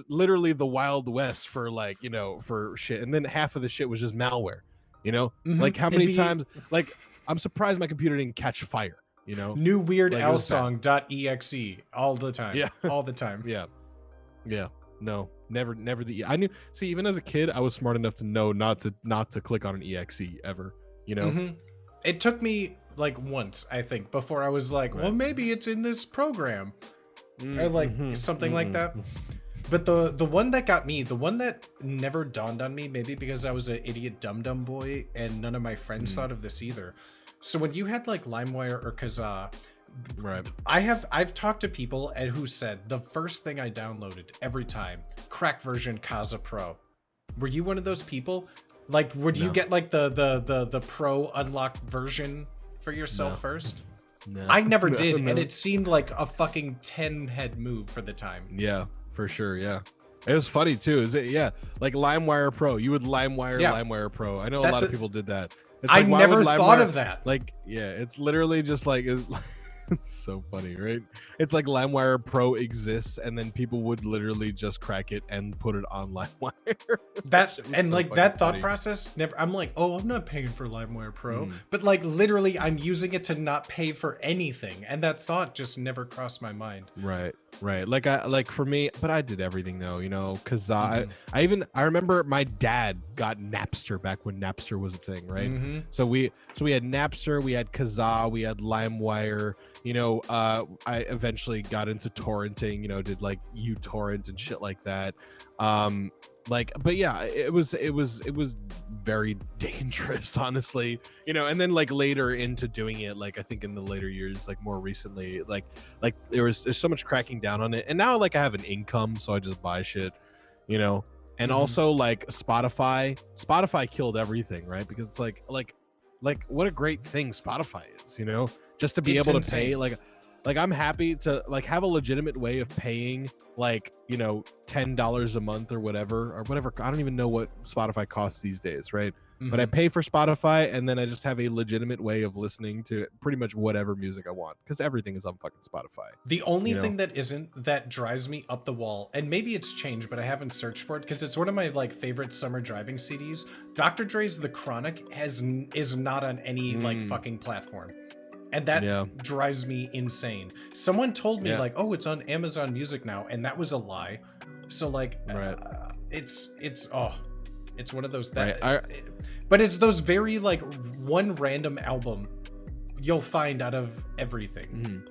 literally the Wild West for like, you know, for shit. And then half of the shit was just malware, you know. Mhm. Like how It'd many be- times, like I'm surprised my computer didn't catch fire, you know. New Weird Like, it Al was bad. song.exe all the time. Yeah. All the time. Yeah, no, never I knew. See, even as a kid, I was smart enough to know not to click on an exe ever, you know. Mhm. It took me like once, I think, before I was like, well, maybe it's in this program. Or like something like that. But the one that got me, the one that never dawned on me, maybe because I was an idiot dum boy and none of my friends thought of this either. So when you had like LimeWire or Kazaa, Right. I've talked to people who said the first thing I downloaded every time, cracked version Kazaa Pro. Were you one of those people? Like, would you No. get like the Pro unlocked version for yourself No. first? No. I never No, did, no. and it seemed like a fucking 10 head move for the time. Yeah, for sure. Yeah. It was funny too. Is it? Yeah, like LimeWire Pro. You would LimeWire Pro. I know a That's lot of a- people did that. It's I like, why never would thought LimeWire- of that. Like, yeah, it's literally just like It's so funny, right? It's like LimeWire Pro exists, and then people would literally just crack it and put it on LimeWire. That shit was and so like fucking that thought funny. process never. I'm like, oh, I'm not paying for LimeWire Pro, Mm. but like literally, I'm using it to not pay for anything, and that thought just never crossed my mind. Right. Like for me, but I did everything though, you know, because Mhm. I remember my dad got Napster back when Napster was a thing, right? Mhm. So we had Napster, we had Kazaa, we had LimeWire. You know, I eventually got into torrenting. You know, did like uTorrent and shit like that. But yeah, it was very dangerous, honestly. You know, and then like later into doing it, like I think in the later years, like more recently, like there's so much cracking down on it, and now like I have an income, so I just buy shit, you know. And Mhm. also like Spotify killed everything, right? Because it's like what a great thing Spotify is, you know, just to be It's able to insane. pay like I'm happy to like have a legitimate way of paying like, you know, $10 a month or whatever. I don't even know what Spotify costs these days, right? But I Mhm. pay for Spotify, and then I just have a legitimate way of listening to pretty much whatever music I want, because everything is on fucking Spotify. The only You know? thing that drives me up the wall, and maybe it's changed, but I haven't searched for it because it's one of my like favorite summer driving CDs. Dr. Dre's The Chronic is not on any like fucking platform, and that Yeah. drives me insane. Someone told me Yeah. like, oh, it's on Amazon Music now, and that was a lie. So like, Right. it's one of those Right. but it's those very like one random album you'll find out of everything. Mhm.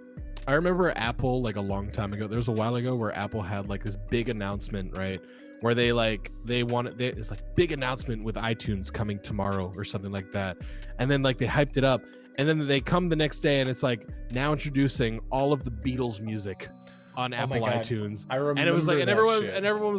I remember Apple like a long time ago. There was a while ago where Apple had like this big announcement, right? Where it's like big announcement with iTunes coming tomorrow or something like that. And then like they hyped it up, and then they come the next day and it's like now introducing all of the Beatles music on Oh my Apple God. iTunes. I remember And it was like, and that everyone shit.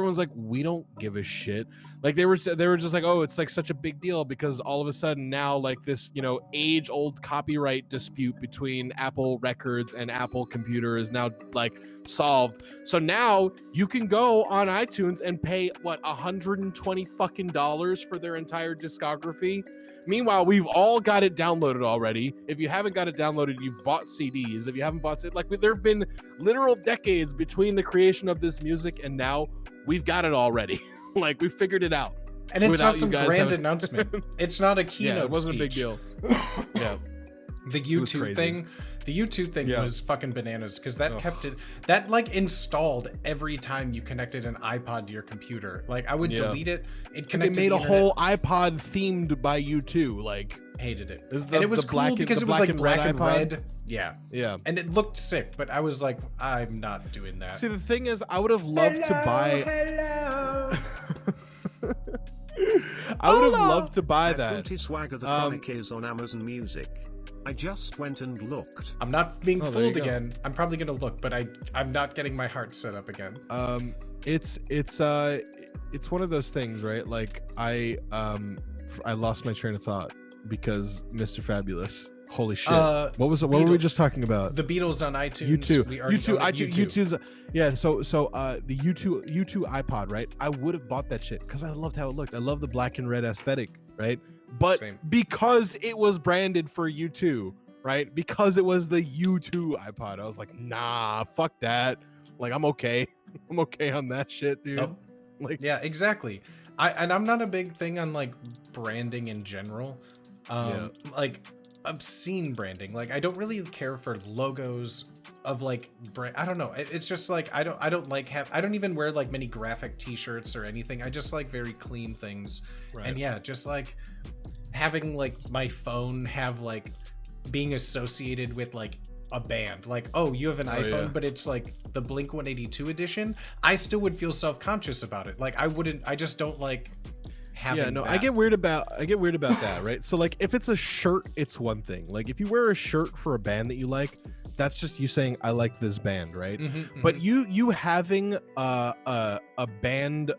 was like, we don't give a shit. Like they were just like, oh, it's like such a big deal because all of a sudden now like this, you know, age old copyright dispute between Apple Records and Apple Computer is now like solved. So now you can go on iTunes and pay what $120 fucking for their entire discography. Meanwhile, we've all got it downloaded already. If you haven't got it downloaded, you've bought CDs. If you haven't bought it, like there have been literal decades between the creation of this music and now we've got it already. Like we figured it out. And it's without not you some guys grand having- announcement. It's not a keynote. Yeah, it wasn't a big speech. deal. Yeah. The was crazy. The U2 thing Yeah. was fucking bananas because that Ugh. kept it, that like installed every time you connected an iPod to your computer. Like I would Yeah. delete it. It They connected. made the a internet. whole iPod themed by U2. Like Hated it. Is And it was the cool black and- because the it was black like and black red and iPod? red. Yeah. yeah. And it looked sick, but I was like, I'm not doing that. See, the thing is, I would have loved to buy. Hello. I would have loved to buy At that. Booty Swagger, the Chronic is on Amazon Music. I just went and looked. I'm not being Oh, there you fooled go. again. I'm probably gonna look, but I'm not getting my heart set up again. It's one of those things, right? Like I lost my train of thought because Mr. Fabulous. Holy shit! What was it? What were we just talking about? The Beatles on iTunes. YouTube, We already YouTube, covered YouTube's, yeah. So the YouTube iPod, right? I would have bought that shit because I loved how it looked. I love the black and red aesthetic, right? But Same. because it was branded for U2, right? Because it was the U2 iPod, I was like, nah, fuck that. Like I'm okay. I'm okay on that shit, dude. Nope. Like Yeah, exactly. I'm not a big thing on like branding in general. Like obscene branding. Like I don't really care for logos of like brand. I don't know. It's just like I don't even wear like many graphic t-shirts or anything. I just like very clean things. Right. And yeah, just like having like my phone have like being associated with like a band, like, oh, you have an iPhone, yeah. but it's like the Blink 182 edition, I still would feel self-conscious about it. Like I just don't like having yeah, no, that. I get weird about that, right? So like if it's a shirt, it's one thing. Like if you wear a shirt for a band that you like, that's just you saying I like this band, right? But you having a band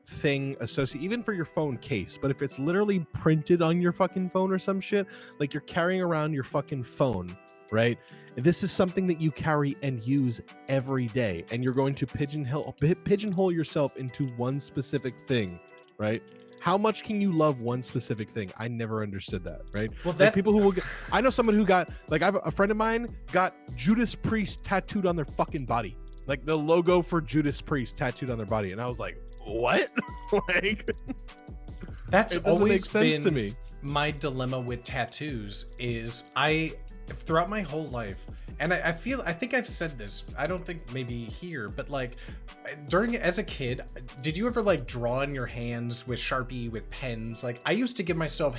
thing associated even for your phone case, but if it's literally printed on your fucking phone or some shit, like you're carrying around your fucking phone, right? This is something that you carry and use every day, and you're going to pigeonhole yourself into one specific thing, right? how much can you love one specific thing? I never understood that, right? Well, like that people who will get, I know someone who got, like, I have a friend of mine got Judas Priest tattooed on their fucking body, like the logo for Judas Priest tattooed on their body, and I was like, what? Like, that's it doesn't always make sense been to me. my dilemma with tattoos is throughout my whole life, and I think I've said this, I don't think maybe here, but like as a kid, did you ever like draw on your hands with Sharpie, with pens? Like I used to give myself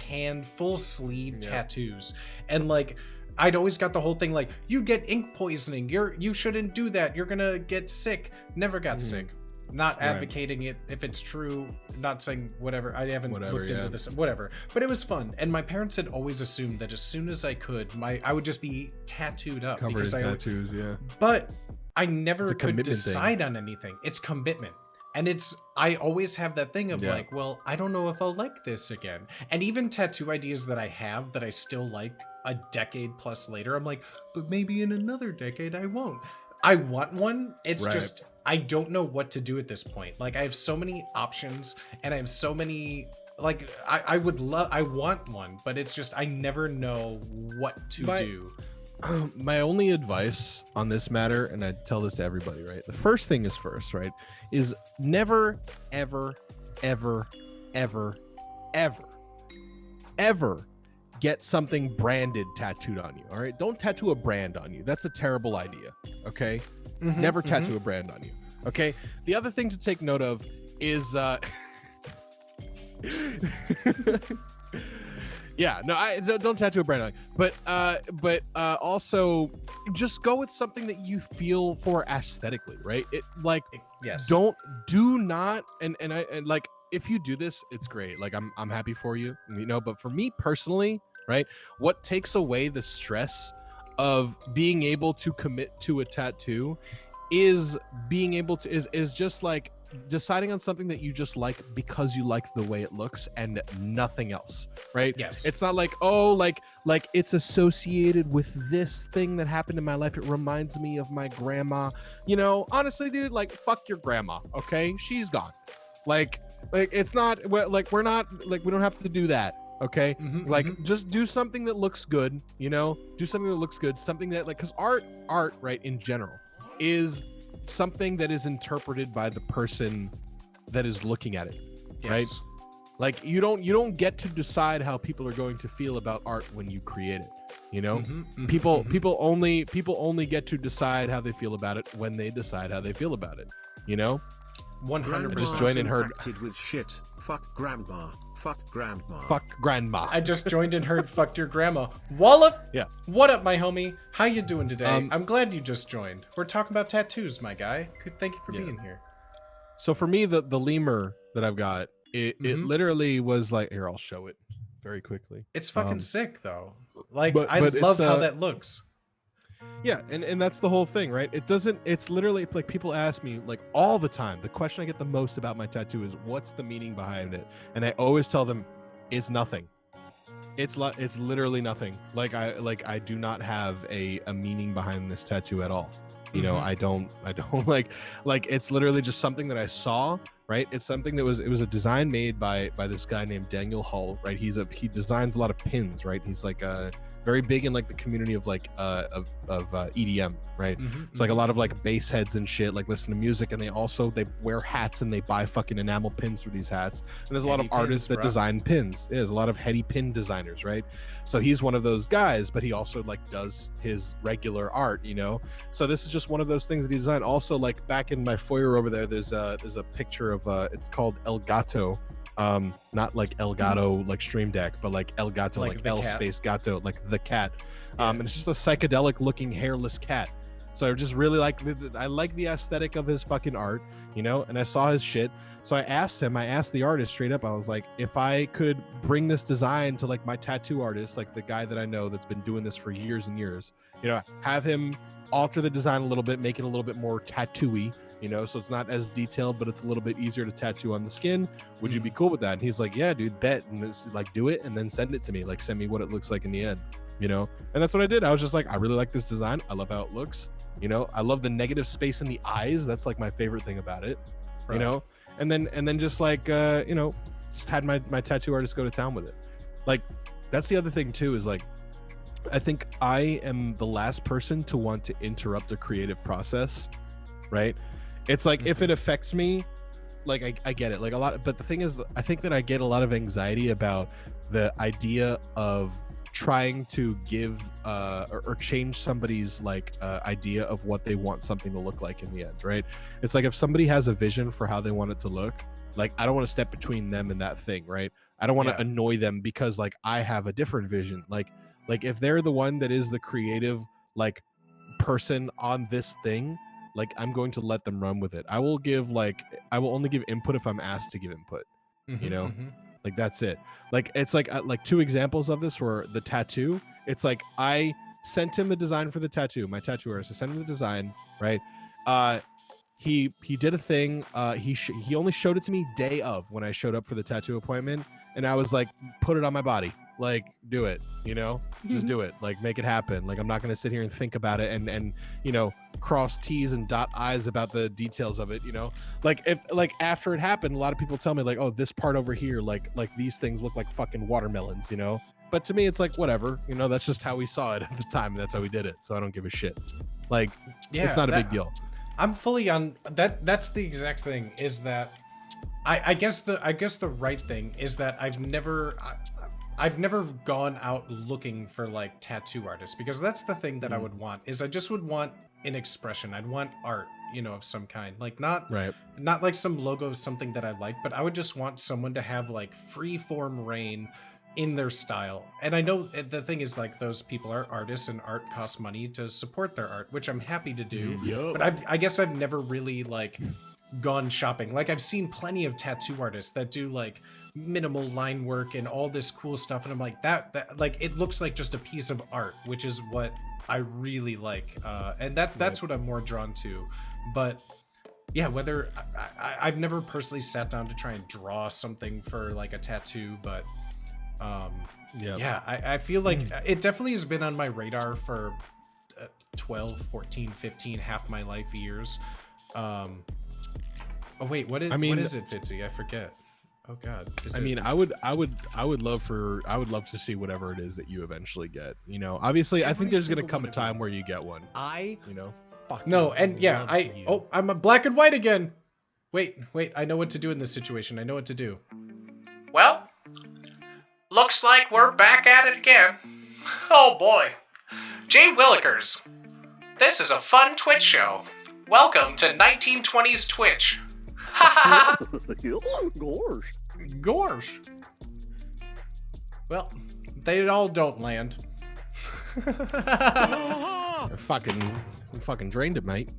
full sleeve tattoos, and like I'd always got the whole thing like, you get ink poisoning, you shouldn't do that, you're gonna get sick. Never got sick. Not advocating it if it's true, not saying whatever. I haven't looked into this, whatever. But it was fun, and my parents had always assumed that as soon as I could, I would just be tattooed up. Covered in tattoos, But I never could decide thing. on anything. It's commitment. And I always have that thing of like, well, I don't know if I'll like this again. And even tattoo ideas that I have that I still like a decade plus later, I'm like, but maybe in another decade I won't. I want one. It's just, I don't know what to do at this point. Like I have so many options, and I have so many, like I want one, but it's just, I never know what to do. My only advice on this matter, and I tell this to everybody, right? The first thing is first, right? Is never, ever, ever, ever, ever, ever get something branded tattooed on you. All right, don't tattoo a brand on you. That's a terrible idea. Okay, never tattoo a brand on you. Okay. The other thing to take note of is yeah, no, I don't tattoo a brand on you. But also just go with something that you feel for aesthetically, right? It like do not and like, if you do this, it's great. Like I'm happy for you, you know, but for me personally, right, what takes away the stress of being able to commit to a tattoo is being able to is just like deciding on something that you just like because you like the way it looks and nothing else, right? Yes. It's not like, oh, like it's associated with this thing that happened in my life. It reminds me of my grandma. You know, honestly, dude, like, fuck your grandma, okay? She's gone. Like it's not like, we're not like, we don't have to do that, okay? Just do something that looks good, you know? Do something that looks good, something that, like, because art, right, in general is something that is interpreted by the person that is looking at it, right? Like you don't get to decide how people are going to feel about art when you create it, you know? People only get to decide how they feel about it when they decide how they feel about it, you know? 100%. Just joined and heard with shit. Fuck grandma. Fuck grandma. Fuck grandma. I just joined and heard fucked your grandma. Wallop. Yeah. What up, my homie? How you doing today? I'm glad you just joined. We're talking about tattoos, my guy. Thank you for being here. So for me, the lemur that I've got, it literally was like, here, I'll show it very quickly. It's fucking sick though. Like, I love how that looks. Yeah, and that's the whole thing, right? It's literally like, people ask me like all the time, the question I get the most about my tattoo is, what's the meaning behind it? And I always tell them, it's nothing. It's literally nothing. Like I do not have a meaning behind this tattoo at all. You know, I don't like it's literally just something that I saw, right? It's something that it was a design made by this guy named Daniel Hull, right? He designs a lot of pins, right? He's like very big in like the community of like of EDM, right? It's like a lot of like bass heads and shit like listen to music, and they wear hats and they buy fucking enamel pins for these hats. And there's a lot of artists that design pins. There's a lot of heady pin designers, right? So he's one of those guys, but he also like does his regular art, you know? So this is just one of those things that he designed. Also, like back in my foyer over there, there's a picture of it's called El Gato. Not like Elgato like Stream Deck, but like El Gato, like El cat. Space Gato, like the cat. And it's just a psychedelic looking hairless cat. So I just really like the aesthetic of his fucking art, you know? And I saw his shit. So I asked the artist straight up, I was like, if I could bring this design to like my tattoo artist, like the guy that I know that's been doing this for years and years, you know, have him alter the design a little bit, make it a little bit more tattoo-y, you know, so it's not as detailed, but it's a little bit easier to tattoo on the skin. Would you be cool with that? And he's like, yeah, dude, bet. And it's like, do it and then send it to me. Like, send me what it looks like in the end, you know? And that's what I did. I was just like, I really like this design. I love how it looks. You know, I love the negative space in the eyes. That's like my favorite thing about it, you know? And then just like, you know, just had my tattoo artist go to town with it. Like, that's the other thing too, is like, I think I am the last person to want to interrupt a creative process, right? It's like, if it affects me, like I get it, like a lot, but the thing is, I think that I get a lot of anxiety about the idea of trying to give or change somebody's like idea of what they want something to look like in the end, right? It's like, if somebody has a vision for how they want it to look, like, I don't want to step between them and that thing, right? I don't want to annoy them because like I have a different vision. Like if they're the one that is the creative like person on this thing, like, I'm going to let them run with it. I will only give input if I'm asked to give input. You know, like, that's it. Like, it's like 2 examples of this were the tattoo. It's like, I sent him the design for the tattoo, my tattoo artist. I sent him the design, right? He did a thing. He only showed it to me day of, when I showed up for the tattoo appointment, and I was like, put it on my body, like, do it, you know, just do it, like, make it happen. Like, I'm not gonna sit here and think about it and you know, cross T's and dot I's about the details of it, you know. Like, if like after it happened, a lot of people tell me like, oh, this part over here, like these things look like fucking watermelons, you know. But to me, it's like, whatever, you know, that's just how we saw it at the time, and that's how we did it, so I don't give a shit. Like, it's not a big deal. I'm fully on that. That's the exact thing, is that I guess the right thing is that I've never gone out looking for like tattoo artists, because that's the thing that I would want, is I just would want an expression. I'd want art, you know, of some kind, like not like some logo of something that I like, but I would just want someone to have like free form reign in their style. And I know the thing is, like, those people are artists, and art costs money to support their art, which I'm happy to do. But I guess I've never really like gone shopping. Like, I've seen plenty of tattoo artists that do like minimal line work and all this cool stuff, and I'm like, that like, it looks like just a piece of art, which is what I really like, and that's what I'm more drawn to. But yeah, whether I've never personally sat down to try and draw something for like a tattoo, but I feel like it definitely has been on my radar for 12, 14, 15, half my life years. Oh wait, what is it, Fitzy? I forget. Oh god. I would love to see whatever it is that you eventually get. You know, obviously, I think there's gonna come a time where you get one. You know. No, and yeah, I'm a black and white again. Wait, I know what to do in this situation. I know what to do. Well, looks like we're back at it again. Oh boy. Jay Willikers. This is a fun Twitch show. Welcome to 1920s Twitch. Gorsh. Well, they all don't land. fucking drained it, mate.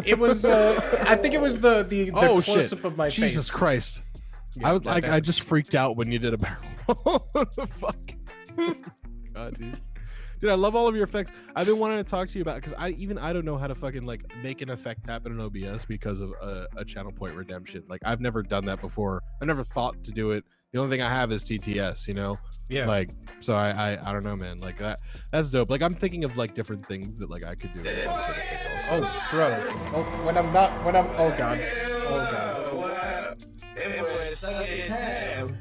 It was I think it was the close-up of my face. Jesus Christ. Yeah, I just freaked out when you did a barrel roll. What the fuck? God, dude, I love all of your effects. I've been wanting to talk to you about, because I don't know how to fucking like make an effect happen in OBS because of a channel point redemption. Like, I've never done that before. I never thought to do it. The only thing I have is TTS, you know? Yeah. Like, so I don't know, man. Like, that's dope. Like, I'm thinking of like different things that like I could do. Oh, bro. Oh god.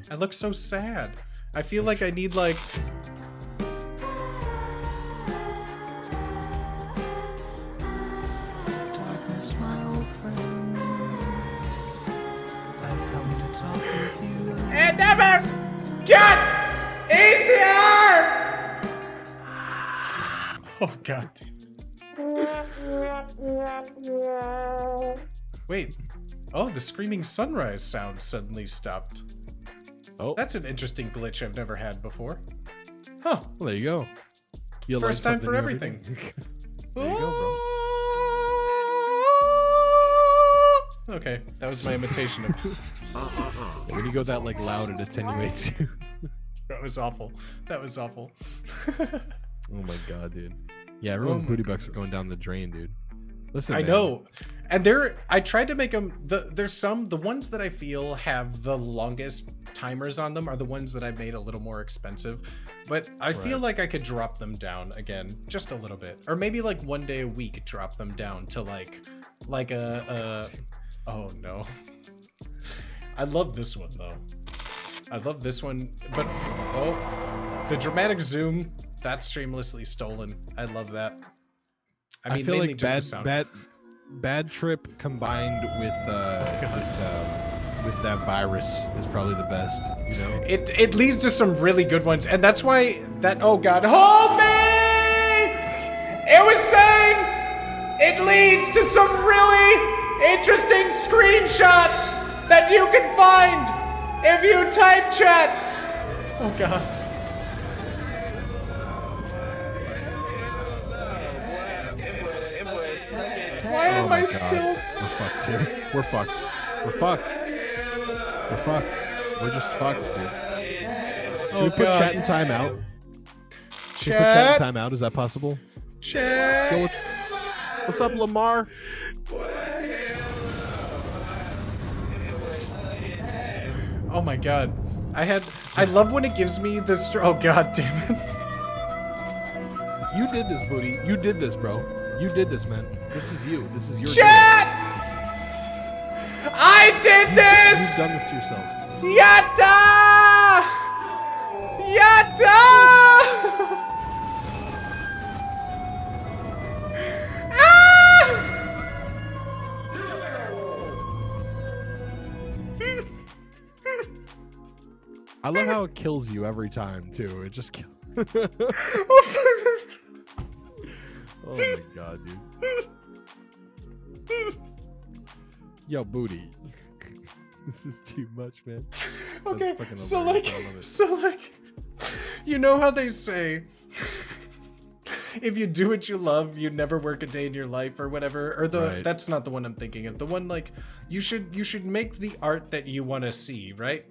I look so sad. I feel like I need like... Darkness, my old friend. I've come to talk with you. It never gets easier! Oh god. Wait. Oh, the screaming sunrise sound suddenly stopped. Oh. That's an interesting glitch I've never had before. Huh. Well, there you go. You First time for everything. There you go, bro. Okay, that was my imitation of... When you go that like loud, it attenuates you. That was awful. Oh my god, dude. Yeah, everyone's booty bucks are going down the drain, dude. Listen, I know. And I tried to make them, the ones that I feel have the longest timers on them are the ones that I made a little more expensive. But I feel like I could drop them down again, just a little bit. Or maybe like one day a week, drop them down to like a oh no. I love this one though. I love this one, but oh, the dramatic zoom, that's shamelessly stolen. I love that. I mean, feel mainly like just the sound. bad trip combined with that virus is probably the best. You know, it leads to some really good ones, and that's why that. Oh God, hold me! It was saying it leads to some really interesting screenshots that you can find if you type chat. Oh God. Why am I still? We're fucked here. We're fucked. We're fucked. We're fucked. We're just fucked, dude. Should we put chat in timeout? Should we put chat in timeout? Is that possible? Chat. Yo, what's up, Lamar? Oh my God. I love when it gives me this. Oh God damn it. You did this, Booty. You did this, bro. You did this, man. This is you. This is your chat. I did this. You've done this to yourself. Yatta! Yatta! I love how it kills you every time too. It just kills. Oh my God, dude. Yo, Booty. This is too much, man. Okay, so like, you know how they say, if you do what you love, you never work a day in your life or whatever, or that's not the one I'm thinking of. The one like, you should make the art that you want to see, right?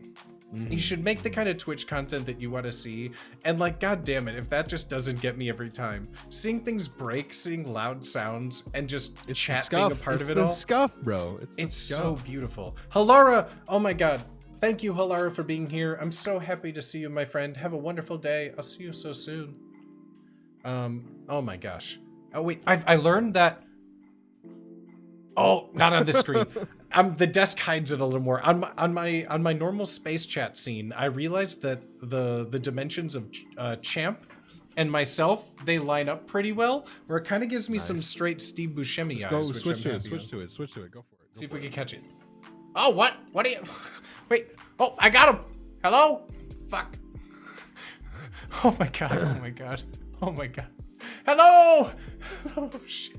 Mm-hmm. You should make the kind of Twitch content that you want to see, and like, God damn it, if that just doesn't get me every time, seeing things break, seeing loud sounds, and just chat being a part of it all. It's the scuff, bro. It's so beautiful. Halara, oh my God, thank you, Halara, for being here. I'm so happy to see you, my friend. Have a wonderful day. I'll see you so soon. Oh my gosh. Oh wait, I learned that. Oh, not on the screen. The desk hides it a little more. On my normal space chat scene, I realized that the dimensions of Champ and myself, they line up pretty well, where it kind of gives me some straight Steve Buscemi eyes. Go switch to it. Go for it. See if we can catch it. Oh, what? What are you? Wait. Oh, I got him. Hello? Fuck. Oh my God. Oh my God. Oh my God. Hello. Oh shit.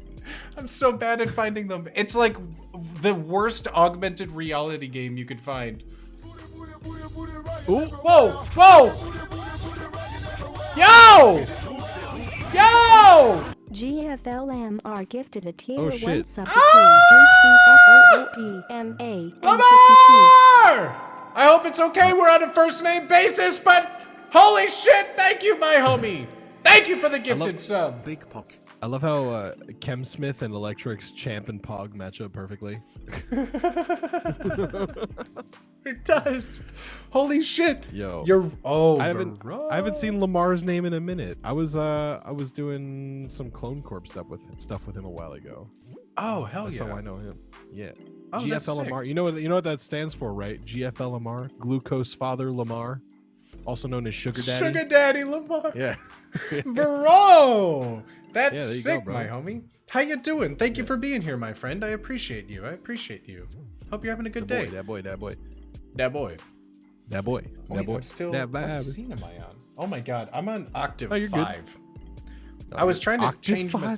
I'm so bad at finding them. It's like the worst augmented reality game you could find. Ooh. Whoa! Whoa! Yo! Yo! GFLMR gifted a tier 1 shit. sub to HDFOODMA. Lamar! I hope it's okay we're on a first name basis, but holy shit, thank you, my homie. Thank you for the gifted sub. Big Pock. I love how Chem Smith and Electric's Champ and Pog match up perfectly. It does. Holy shit. Yo. I haven't seen Lamar's name in a minute. I was doing some Clone Corp stuff with him a while ago. Oh, hell That's yeah. how I know him. Yeah. Oh, that's GFLMR. sick. You know what that stands for, right? GFLMR. Glucose Father Lamar. Also known as Sugar Daddy. Sugar Daddy Lamar. Yeah. Bro. That's sick, bro. my homie. How you doing? Thank you for being here, my friend. I appreciate you. Hope you're having a good day. That boy. That boy. Wait, What scene am I on? Oh my God, I'm on octave 5. No, I was trying to change my...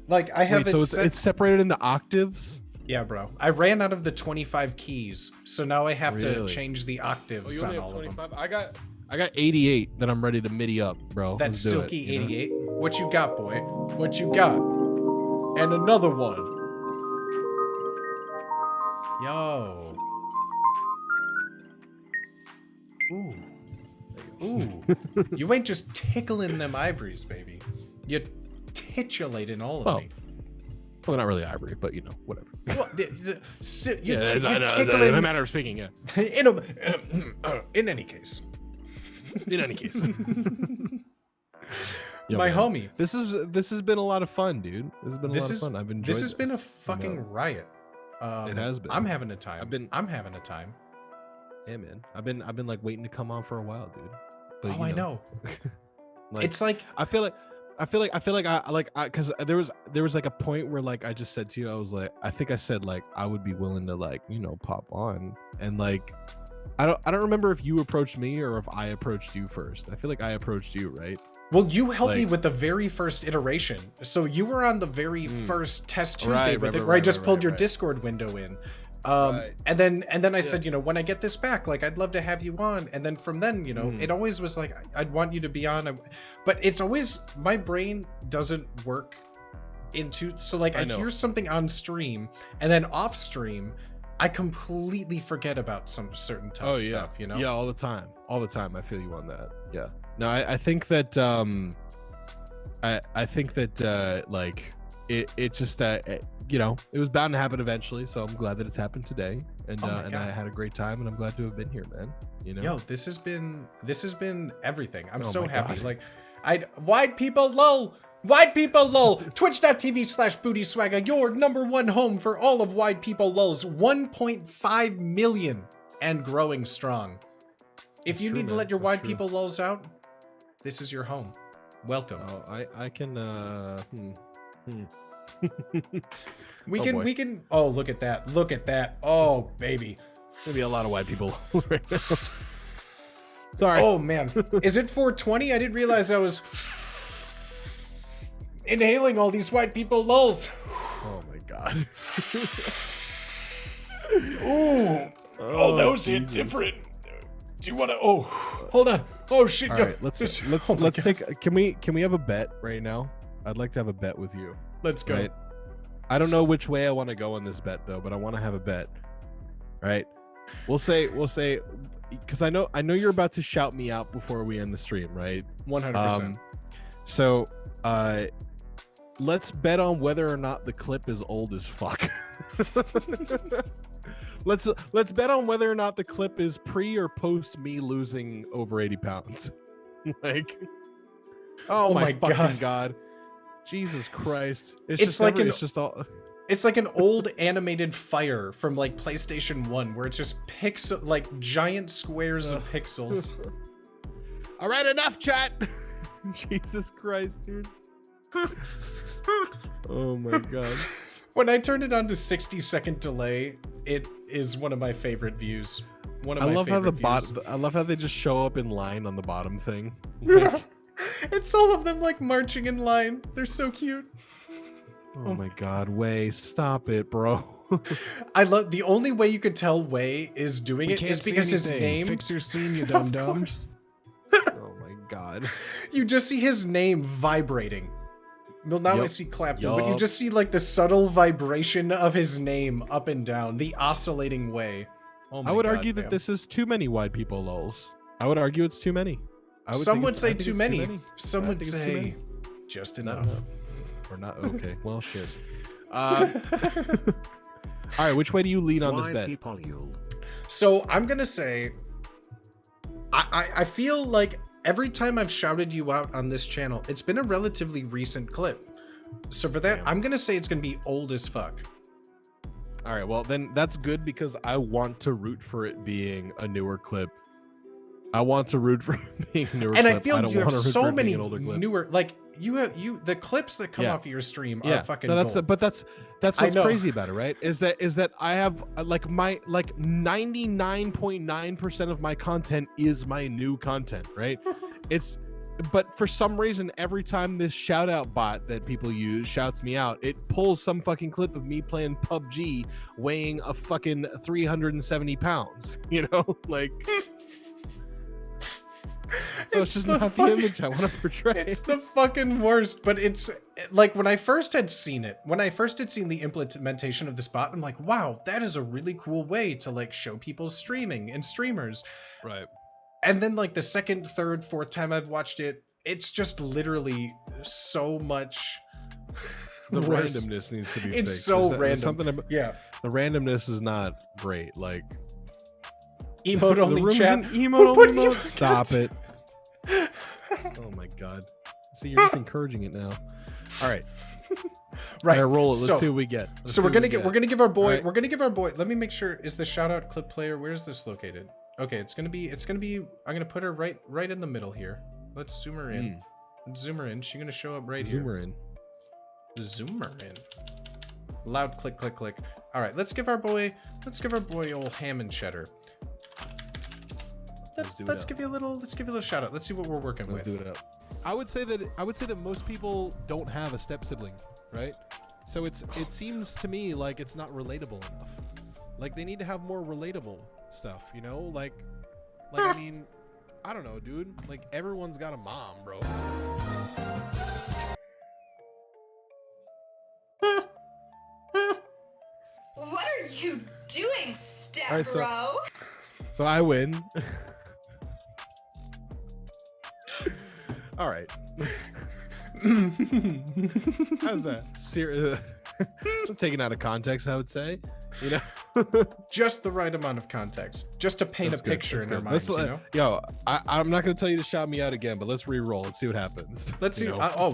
Like, I have it's separated into octaves? Yeah, bro. I ran out of the 25 keys, so now I have to change the octaves on all of them. I got 88 that I'm ready to MIDI up, bro. That's Let's do silky it, 88. What you got, boy? What you got? And another one. Yo. Ooh. You ain't just tickling them ivories, baby. You're titulating all of me. Well, not really ivory, but you know, whatever. Well, You're tickling... in a matter of speaking, yeah. In any case. Yo, my man. homie. This has been a lot of fun, dude. This has been a lot of fun. I've enjoyed This has been a fucking riot. It has been. I'm having a time. I'm having a time. Yeah, man. I've been like waiting to come on for a while, dude. But, Oh, I know. Like, It's like I feel like because there was like a point where like I just said to you, I was like, I think I said like I would be willing to like, you know, pop on, and like I don't remember if you approached me or if I approached you first. I feel like I approached you, right? well, you helped me Like- with the very first iteration. So you were on the very first test Tuesday Right, with right, it, where I right, just right, pulled right, your right. Discord window in. Right. And then I said, you know, when I get this back, like I'd love to have you on. And then from then, you know, Mm. it always was like I'd want you to be on. But it's always my brain doesn't work into so like I I know. hear something on stream and then off stream, I completely forget about some certain tough Oh yeah, stuff, you know? yeah, all the time. I feel you on that. Yeah. No, I think that I think that like it just you know, it was bound to happen eventually. So I'm glad that it's happened today, and Oh my and God. I had a great time, and I'm glad to have been here, man. You know. Yo, this has been everything. I'm Oh so my happy. God. Like wide people lol. Wide people lol. Twitch.tv/bootyswagger, your #1 home for all of wide people lols. 1.5 million and growing strong. If That's you true, need to man. let your That's wide true. people lols out, this is your home. Welcome. Oh, I can We Oh, can boy. we can oh look at that. Look at that. Oh baby. Gonna be a lot of white people right now. Sorry. Oh man. Is it 420? I didn't realize I was inhaling all these white people lulls. Oh my god. Ooh. Oh, those hit Jesus. different. Do you want to? Oh, hold on. Oh shit. All yo, right, let's this- let's oh my let's God. take. Can we have a bet right now? I'd like to have a bet with you. Let's go. Right. I don't know which way I want to go on this bet though, but I want to have a bet. Right. We'll say because I know you're about to shout me out before we end the stream, right? 100%. So let's bet on whether or not the clip is old as fuck. Let's bet on whether or not the clip is pre or post me losing over 80 pounds. Like, oh, my fucking god. Jesus Christ. It's like it's just all It's like an old animated Fire from like PlayStation 1 where it's just pixel like giant squares of pixels. All right, enough chat. Jesus Christ, dude. Oh my god. When I turn it on to 60-second delay, it is one of my favorite views. One of I my love how favorite views. I love how they just show up in line on the bottom thing. It's all of them like marching in line. They're so cute. Oh my god, Way, stop it, bro. I love the only way you could tell Way is doing We it can't is see because his anything. name. Fix your scene, you dumb dumb. Oh my god. You just see his name vibrating. Well, now I Yup. see Clapton, but you Yup. just see like the subtle vibration of his name up and down, the oscillating way. Oh my I would God, argue that fam. this is too many wide people lulls. I would argue it's too many. Some think would it's- I say think too it's many. Some I would think it's too say many. just Not enough. enough. Or not okay. Well, shit. All right, which way do you lean on this bet? So I'm gonna say, I feel like every time I've shouted you out on this channel, it's been a relatively recent clip. So for that, Damn. I'm gonna say it's gonna be old as fuck. All right, well then that's good because I want to root for it being a newer clip. I want to root for it being a newer And clip. I feel don't you have wanna root for so it being many an older clip. newer, like the clips that come Yeah. off of your stream Yeah, are fucking no, that's gold. but that's I what's know. crazy about it, right? Is that I have like my 99.9% of my content is my new content, right? But for some reason, every time this shout out bot that people use shouts me out, it pulls some fucking clip of me playing PUBG weighing a fucking 370 pounds, you know? Like, so it's just the not the fucking- image I want to portray. It's the fucking worst, but it's like when I first had seen the implementation of this bot, I'm like, wow, that is a really cool way to like show people streaming and streamers. Right. And then like the second, third, fourth time I've watched it, it's just literally so much The worse. randomness needs to be It's fixed. so There's random. something about, Yeah. the randomness is not great. Like Emote the only room's chat. an Who emote put only you mode? Stop it. Oh my god. See, you're just encouraging it now. All right. Right. All right, roll it. Let's So- see what we get. Let's So see we're what gonna we get get. we're gonna give our boy Alright. we're gonna give our boy. Let me make sure, is the shout out clip player, where's this located? Okay, it's gonna be. I'm gonna put her right in the middle here. Let's zoom her in. Let's zoom her in. She's gonna show up right here. Zoom her in. Zoom her in. Loud click, click, click. All right, let's give our boy old ham and cheddar. Let's give you a little shout out. Let's see what we're working with. Let's do it up. I would say that most people don't have a step sibling, right? So it seems to me like it's not relatable enough. Like they need to have more relatable stuff, you know? Like I mean, I don't know, dude. Like everyone's got a mom, bro. What are you doing, step All right, bro? So I win. All right. How's that? Taken out of context, I would say. You know, just the right amount of context, just to paint a picture in our minds. You know? Yo, I'm not gonna tell you to shout me out again, but let's re-roll and see what happens. Let's see.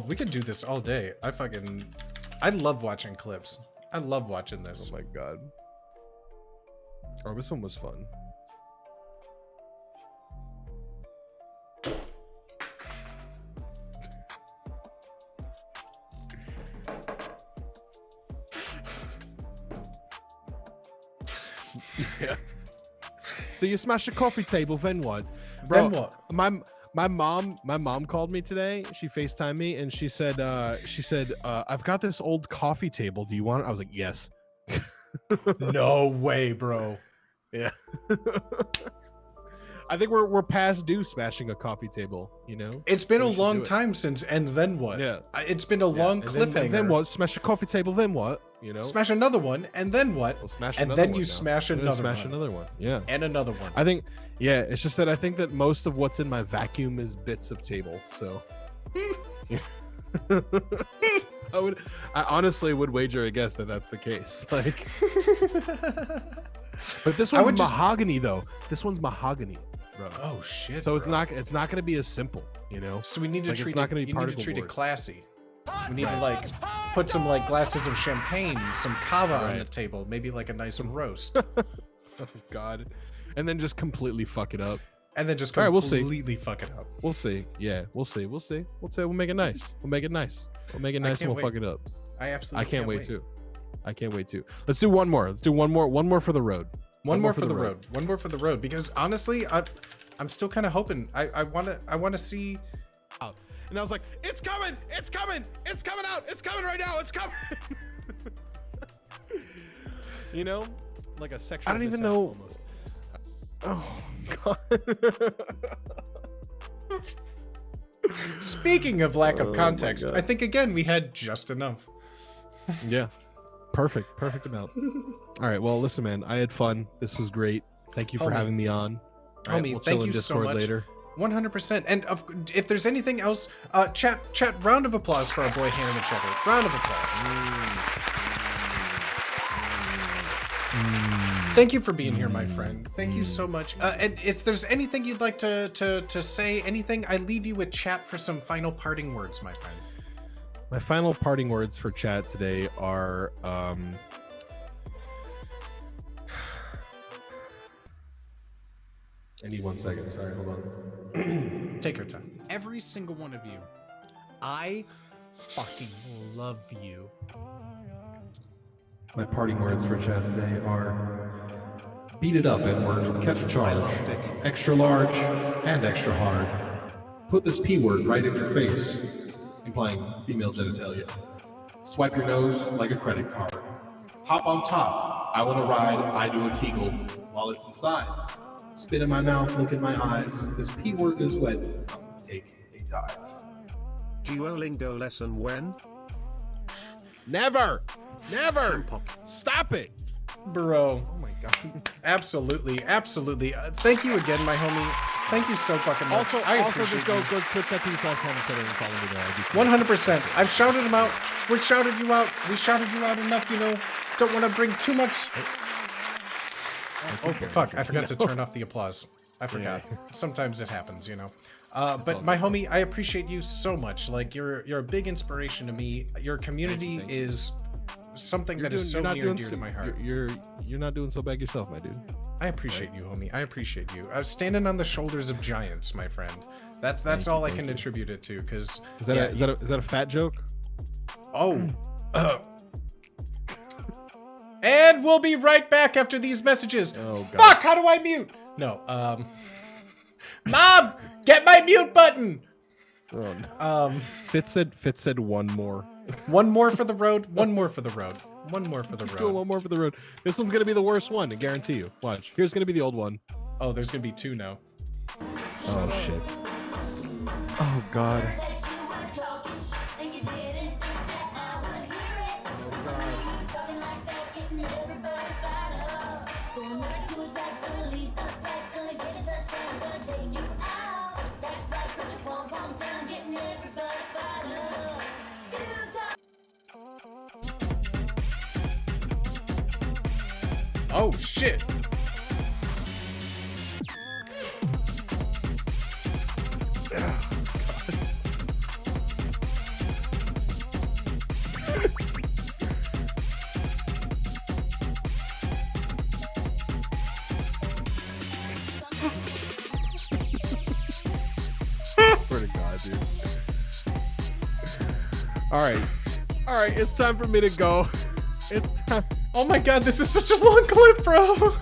We can do this all day. I love watching clips. I love watching this. Oh my god. Oh, this one was fun. Yeah. So you smash a coffee table, then what? Bro, then what? My mom called me today. She FaceTimed me and she said, I've got this old coffee table. Do you want it? I was like, yes. No way, bro. Yeah. I think we're past due smashing a coffee table, you know? It's been a long time since, and then what? Yeah. It's been a long cliffhanger. And then what? Smash a coffee table, then what? You know? Smash another one, and then what? We'll smash and another then one you now. smash another one. Smash another one. Yeah. And another one. I think, yeah, it's just that I think that most of what's in my vacuum is bits of table, so. I honestly would wager a guess that that's the case. Like, but this one's mahogany though. This one's mahogany, bro. Oh shit. So it's not going to be as simple, you know. So we need to treat treat it classy. We need to like put some like glasses of champagne, some cava on the table, maybe like a nice roast. Oh god. And then just completely fuck it up. And then just completely fuck it up. We'll see. Yeah, we'll see. We'll make it nice. We'll make it nice and we'll fuck it up. I absolutely can't wait too. I can't wait too. Let's do one more. Let's do one more for the road. One more for the road. One more for the road. Because honestly, I'm still kind of hoping. I wanna see. Oh. And I was like, it's coming out, it's coming right now, it's coming. You know, like a sexual. I don't even know. Almost. Oh god. Speaking of lack of context, I think again we had just enough. Yeah, perfect amount. All right, well, listen, man, I had fun. This was great. Thank you for having me on. All right, we'll chill in Discord later. 100%. And if there's anything else, chat, round of applause for our boy Hannah Cheddar. Round of applause. Thank you for being here, my friend. Thank you so much. And if there's anything you'd like to say, anything, I leave you with chat for some final parting words, my friend. My final parting words for chat today are, I need 1 second. Sorry, hold on. Take your time. Every single one of you, I fucking love you. My parting words for chat today are: beat it up, N-word, catch a charge, extra large and extra hard. Put this P-word right in your face, implying female genitalia. Swipe your nose like a credit card. Hop on top, I want to ride, I do a Kegel while it's inside. Spit in my mouth, look in my eyes, this P-word is wet, take a dive. Duolingo lesson when? Never! Stop it! Bro. Oh my god. Absolutely. Thank you again, my homie. Thank you so fucking much. Also just go twitch.tv/HannahCheddar and follow me there. 100%. I've shouted him out. We shouted you out. We shouted you out enough, you know. Don't want to bring too much. Oh, fuck. I forgot to turn off the applause. I forgot. Yeah. Sometimes it happens, you know. But my homie, I appreciate you so much. Like, you're a big inspiration to me. Your community is something You're that is doing- so you're not near doing and dear so- to my heart. You're not doing so bad yourself, my dude. I appreciate you, homie. I appreciate you. I was standing on the shoulders of giants, my friend. That's all I can attribute it to. Cause Is that a fat joke? oh. And we'll be right back after these messages. Oh God. Fuck! How do I mute? No. Mom, get my mute button. Oh, no. Fitz said one more. One more for the road. One more for the road. One more for the Keep doing road. one more for the road. This one's gonna be the worst one, I guarantee you. Watch. Here's gonna be the old one. Oh, there's gonna be 2 now. Oh shit. Oh God. Oh shit. Swear to God, dude. All right, it's time for me to go. It's time. Oh my God, this is such a long clip, bro.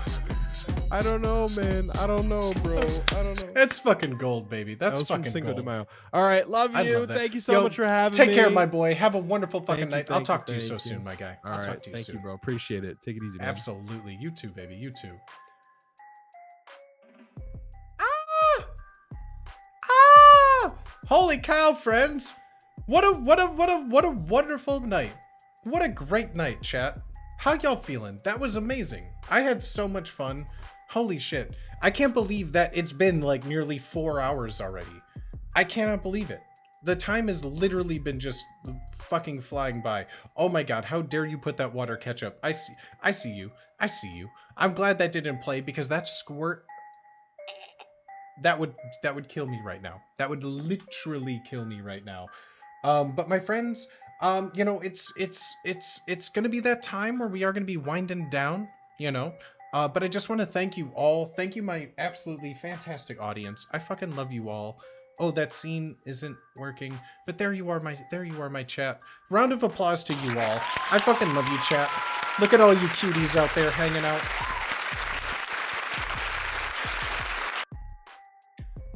I don't know, man. I don't know, bro. I don't know. That's fucking gold, baby. That's That was from fucking Cinco de gold. Mayo. All right, love I you. love that. Thank you so Yo, much for having take me. care, my boy. Have a wonderful fucking Thank you, night. I'll thank talk to you thank so soon, my guy. All I'll right, talk to you thank soon. you, bro. Appreciate it. Take it easy, man. Absolutely. You too, baby. You too. Holy cow, friends. What a wonderful night. What a great night, chat. How y'all feeling? That was amazing. I had so much fun. Holy shit. I can't believe that it's been like nearly 4 hours already. I cannot believe it. The time has literally been just fucking flying by. Oh my God, how dare you put that water ketchup? I see you. I see you. I'm glad that didn't play because that squirt that would kill me right now. That would literally kill me right now. But my friends, you know, it's gonna be that time where we are gonna be winding down, you know. But I just want to thank you all. Thank you, my absolutely fantastic audience. I fucking love you all. Oh, that scene isn't working, but there you are, my chat. Round of applause to you all. I fucking love you, chat. Look at all you cuties out there hanging out.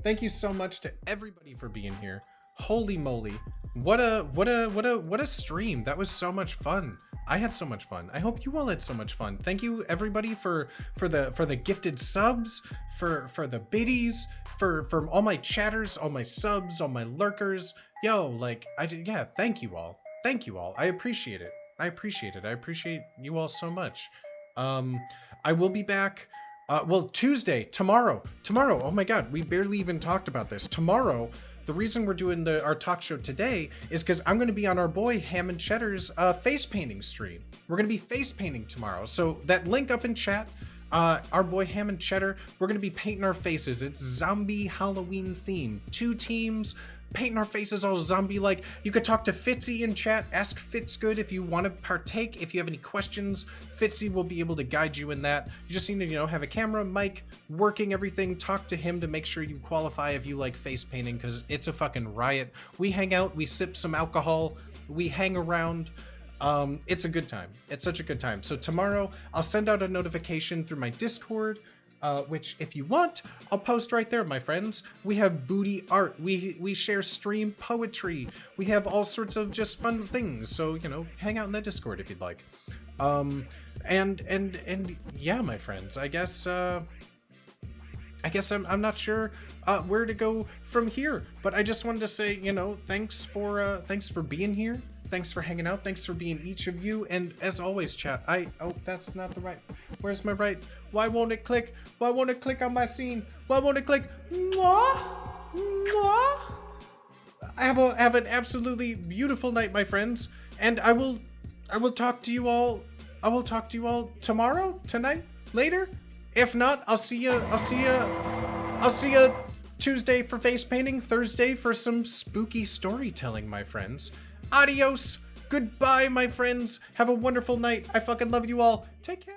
Thank you so much to everybody for being here. Holy moly. What a stream. That was so much fun. I had so much fun. I hope you all had so much fun. Thank you everybody for the gifted subs, for the biddies, for all my chatters, all my subs, all my lurkers. Yo, like yeah, thank you all. Thank you all. I appreciate it. I appreciate it. I appreciate you all so much. I will be back well, Tuesday, tomorrow. Oh my God, we barely even talked about this. Tomorrow, the reason we're doing our talk show today is because I'm going to be on our boy Ham and Cheddar's face painting stream. We're going to be face painting tomorrow. So that link up in chat, our boy Ham and Cheddar, we're going to be painting our faces. It's zombie Halloween themed. 2 teams, painting our faces all zombie-like. You could talk to Fitzy in chat. Ask Fitzgood if you want to partake. If you have any questions, Fitzy will be able to guide you in that. You just need to, you know, have a camera, mic, working everything. Talk to him to make sure you qualify if you like face painting, because it's a fucking riot. We hang out, we sip some alcohol, we hang around. It's a good time. It's such a good time. So tomorrow, I'll send out a notification through my Discord, which if you want, I'll post right there, my friends. We have booty art. We share stream poetry. We have all sorts of just fun things. So, you know, hang out in the Discord if you'd like. And yeah, my friends, I guess I'm not sure where to go from here, but I just wanted to say, you know, thanks for being here. Thanks for hanging out. Thanks for being each of you. And as always, chat, oh, that's not the right. Where's my right? Why won't it click? Why won't it click on my scene? Why won't it click? Mwah! Mwah! Have an absolutely beautiful night, my friends. And I will talk to you all. I will talk to you all tomorrow, tonight, later. If not, I'll see you Tuesday for face painting, Thursday for some spooky storytelling, my friends. Adios, Goodbye, my friends. Have a wonderful night. I fucking love you all. Take care.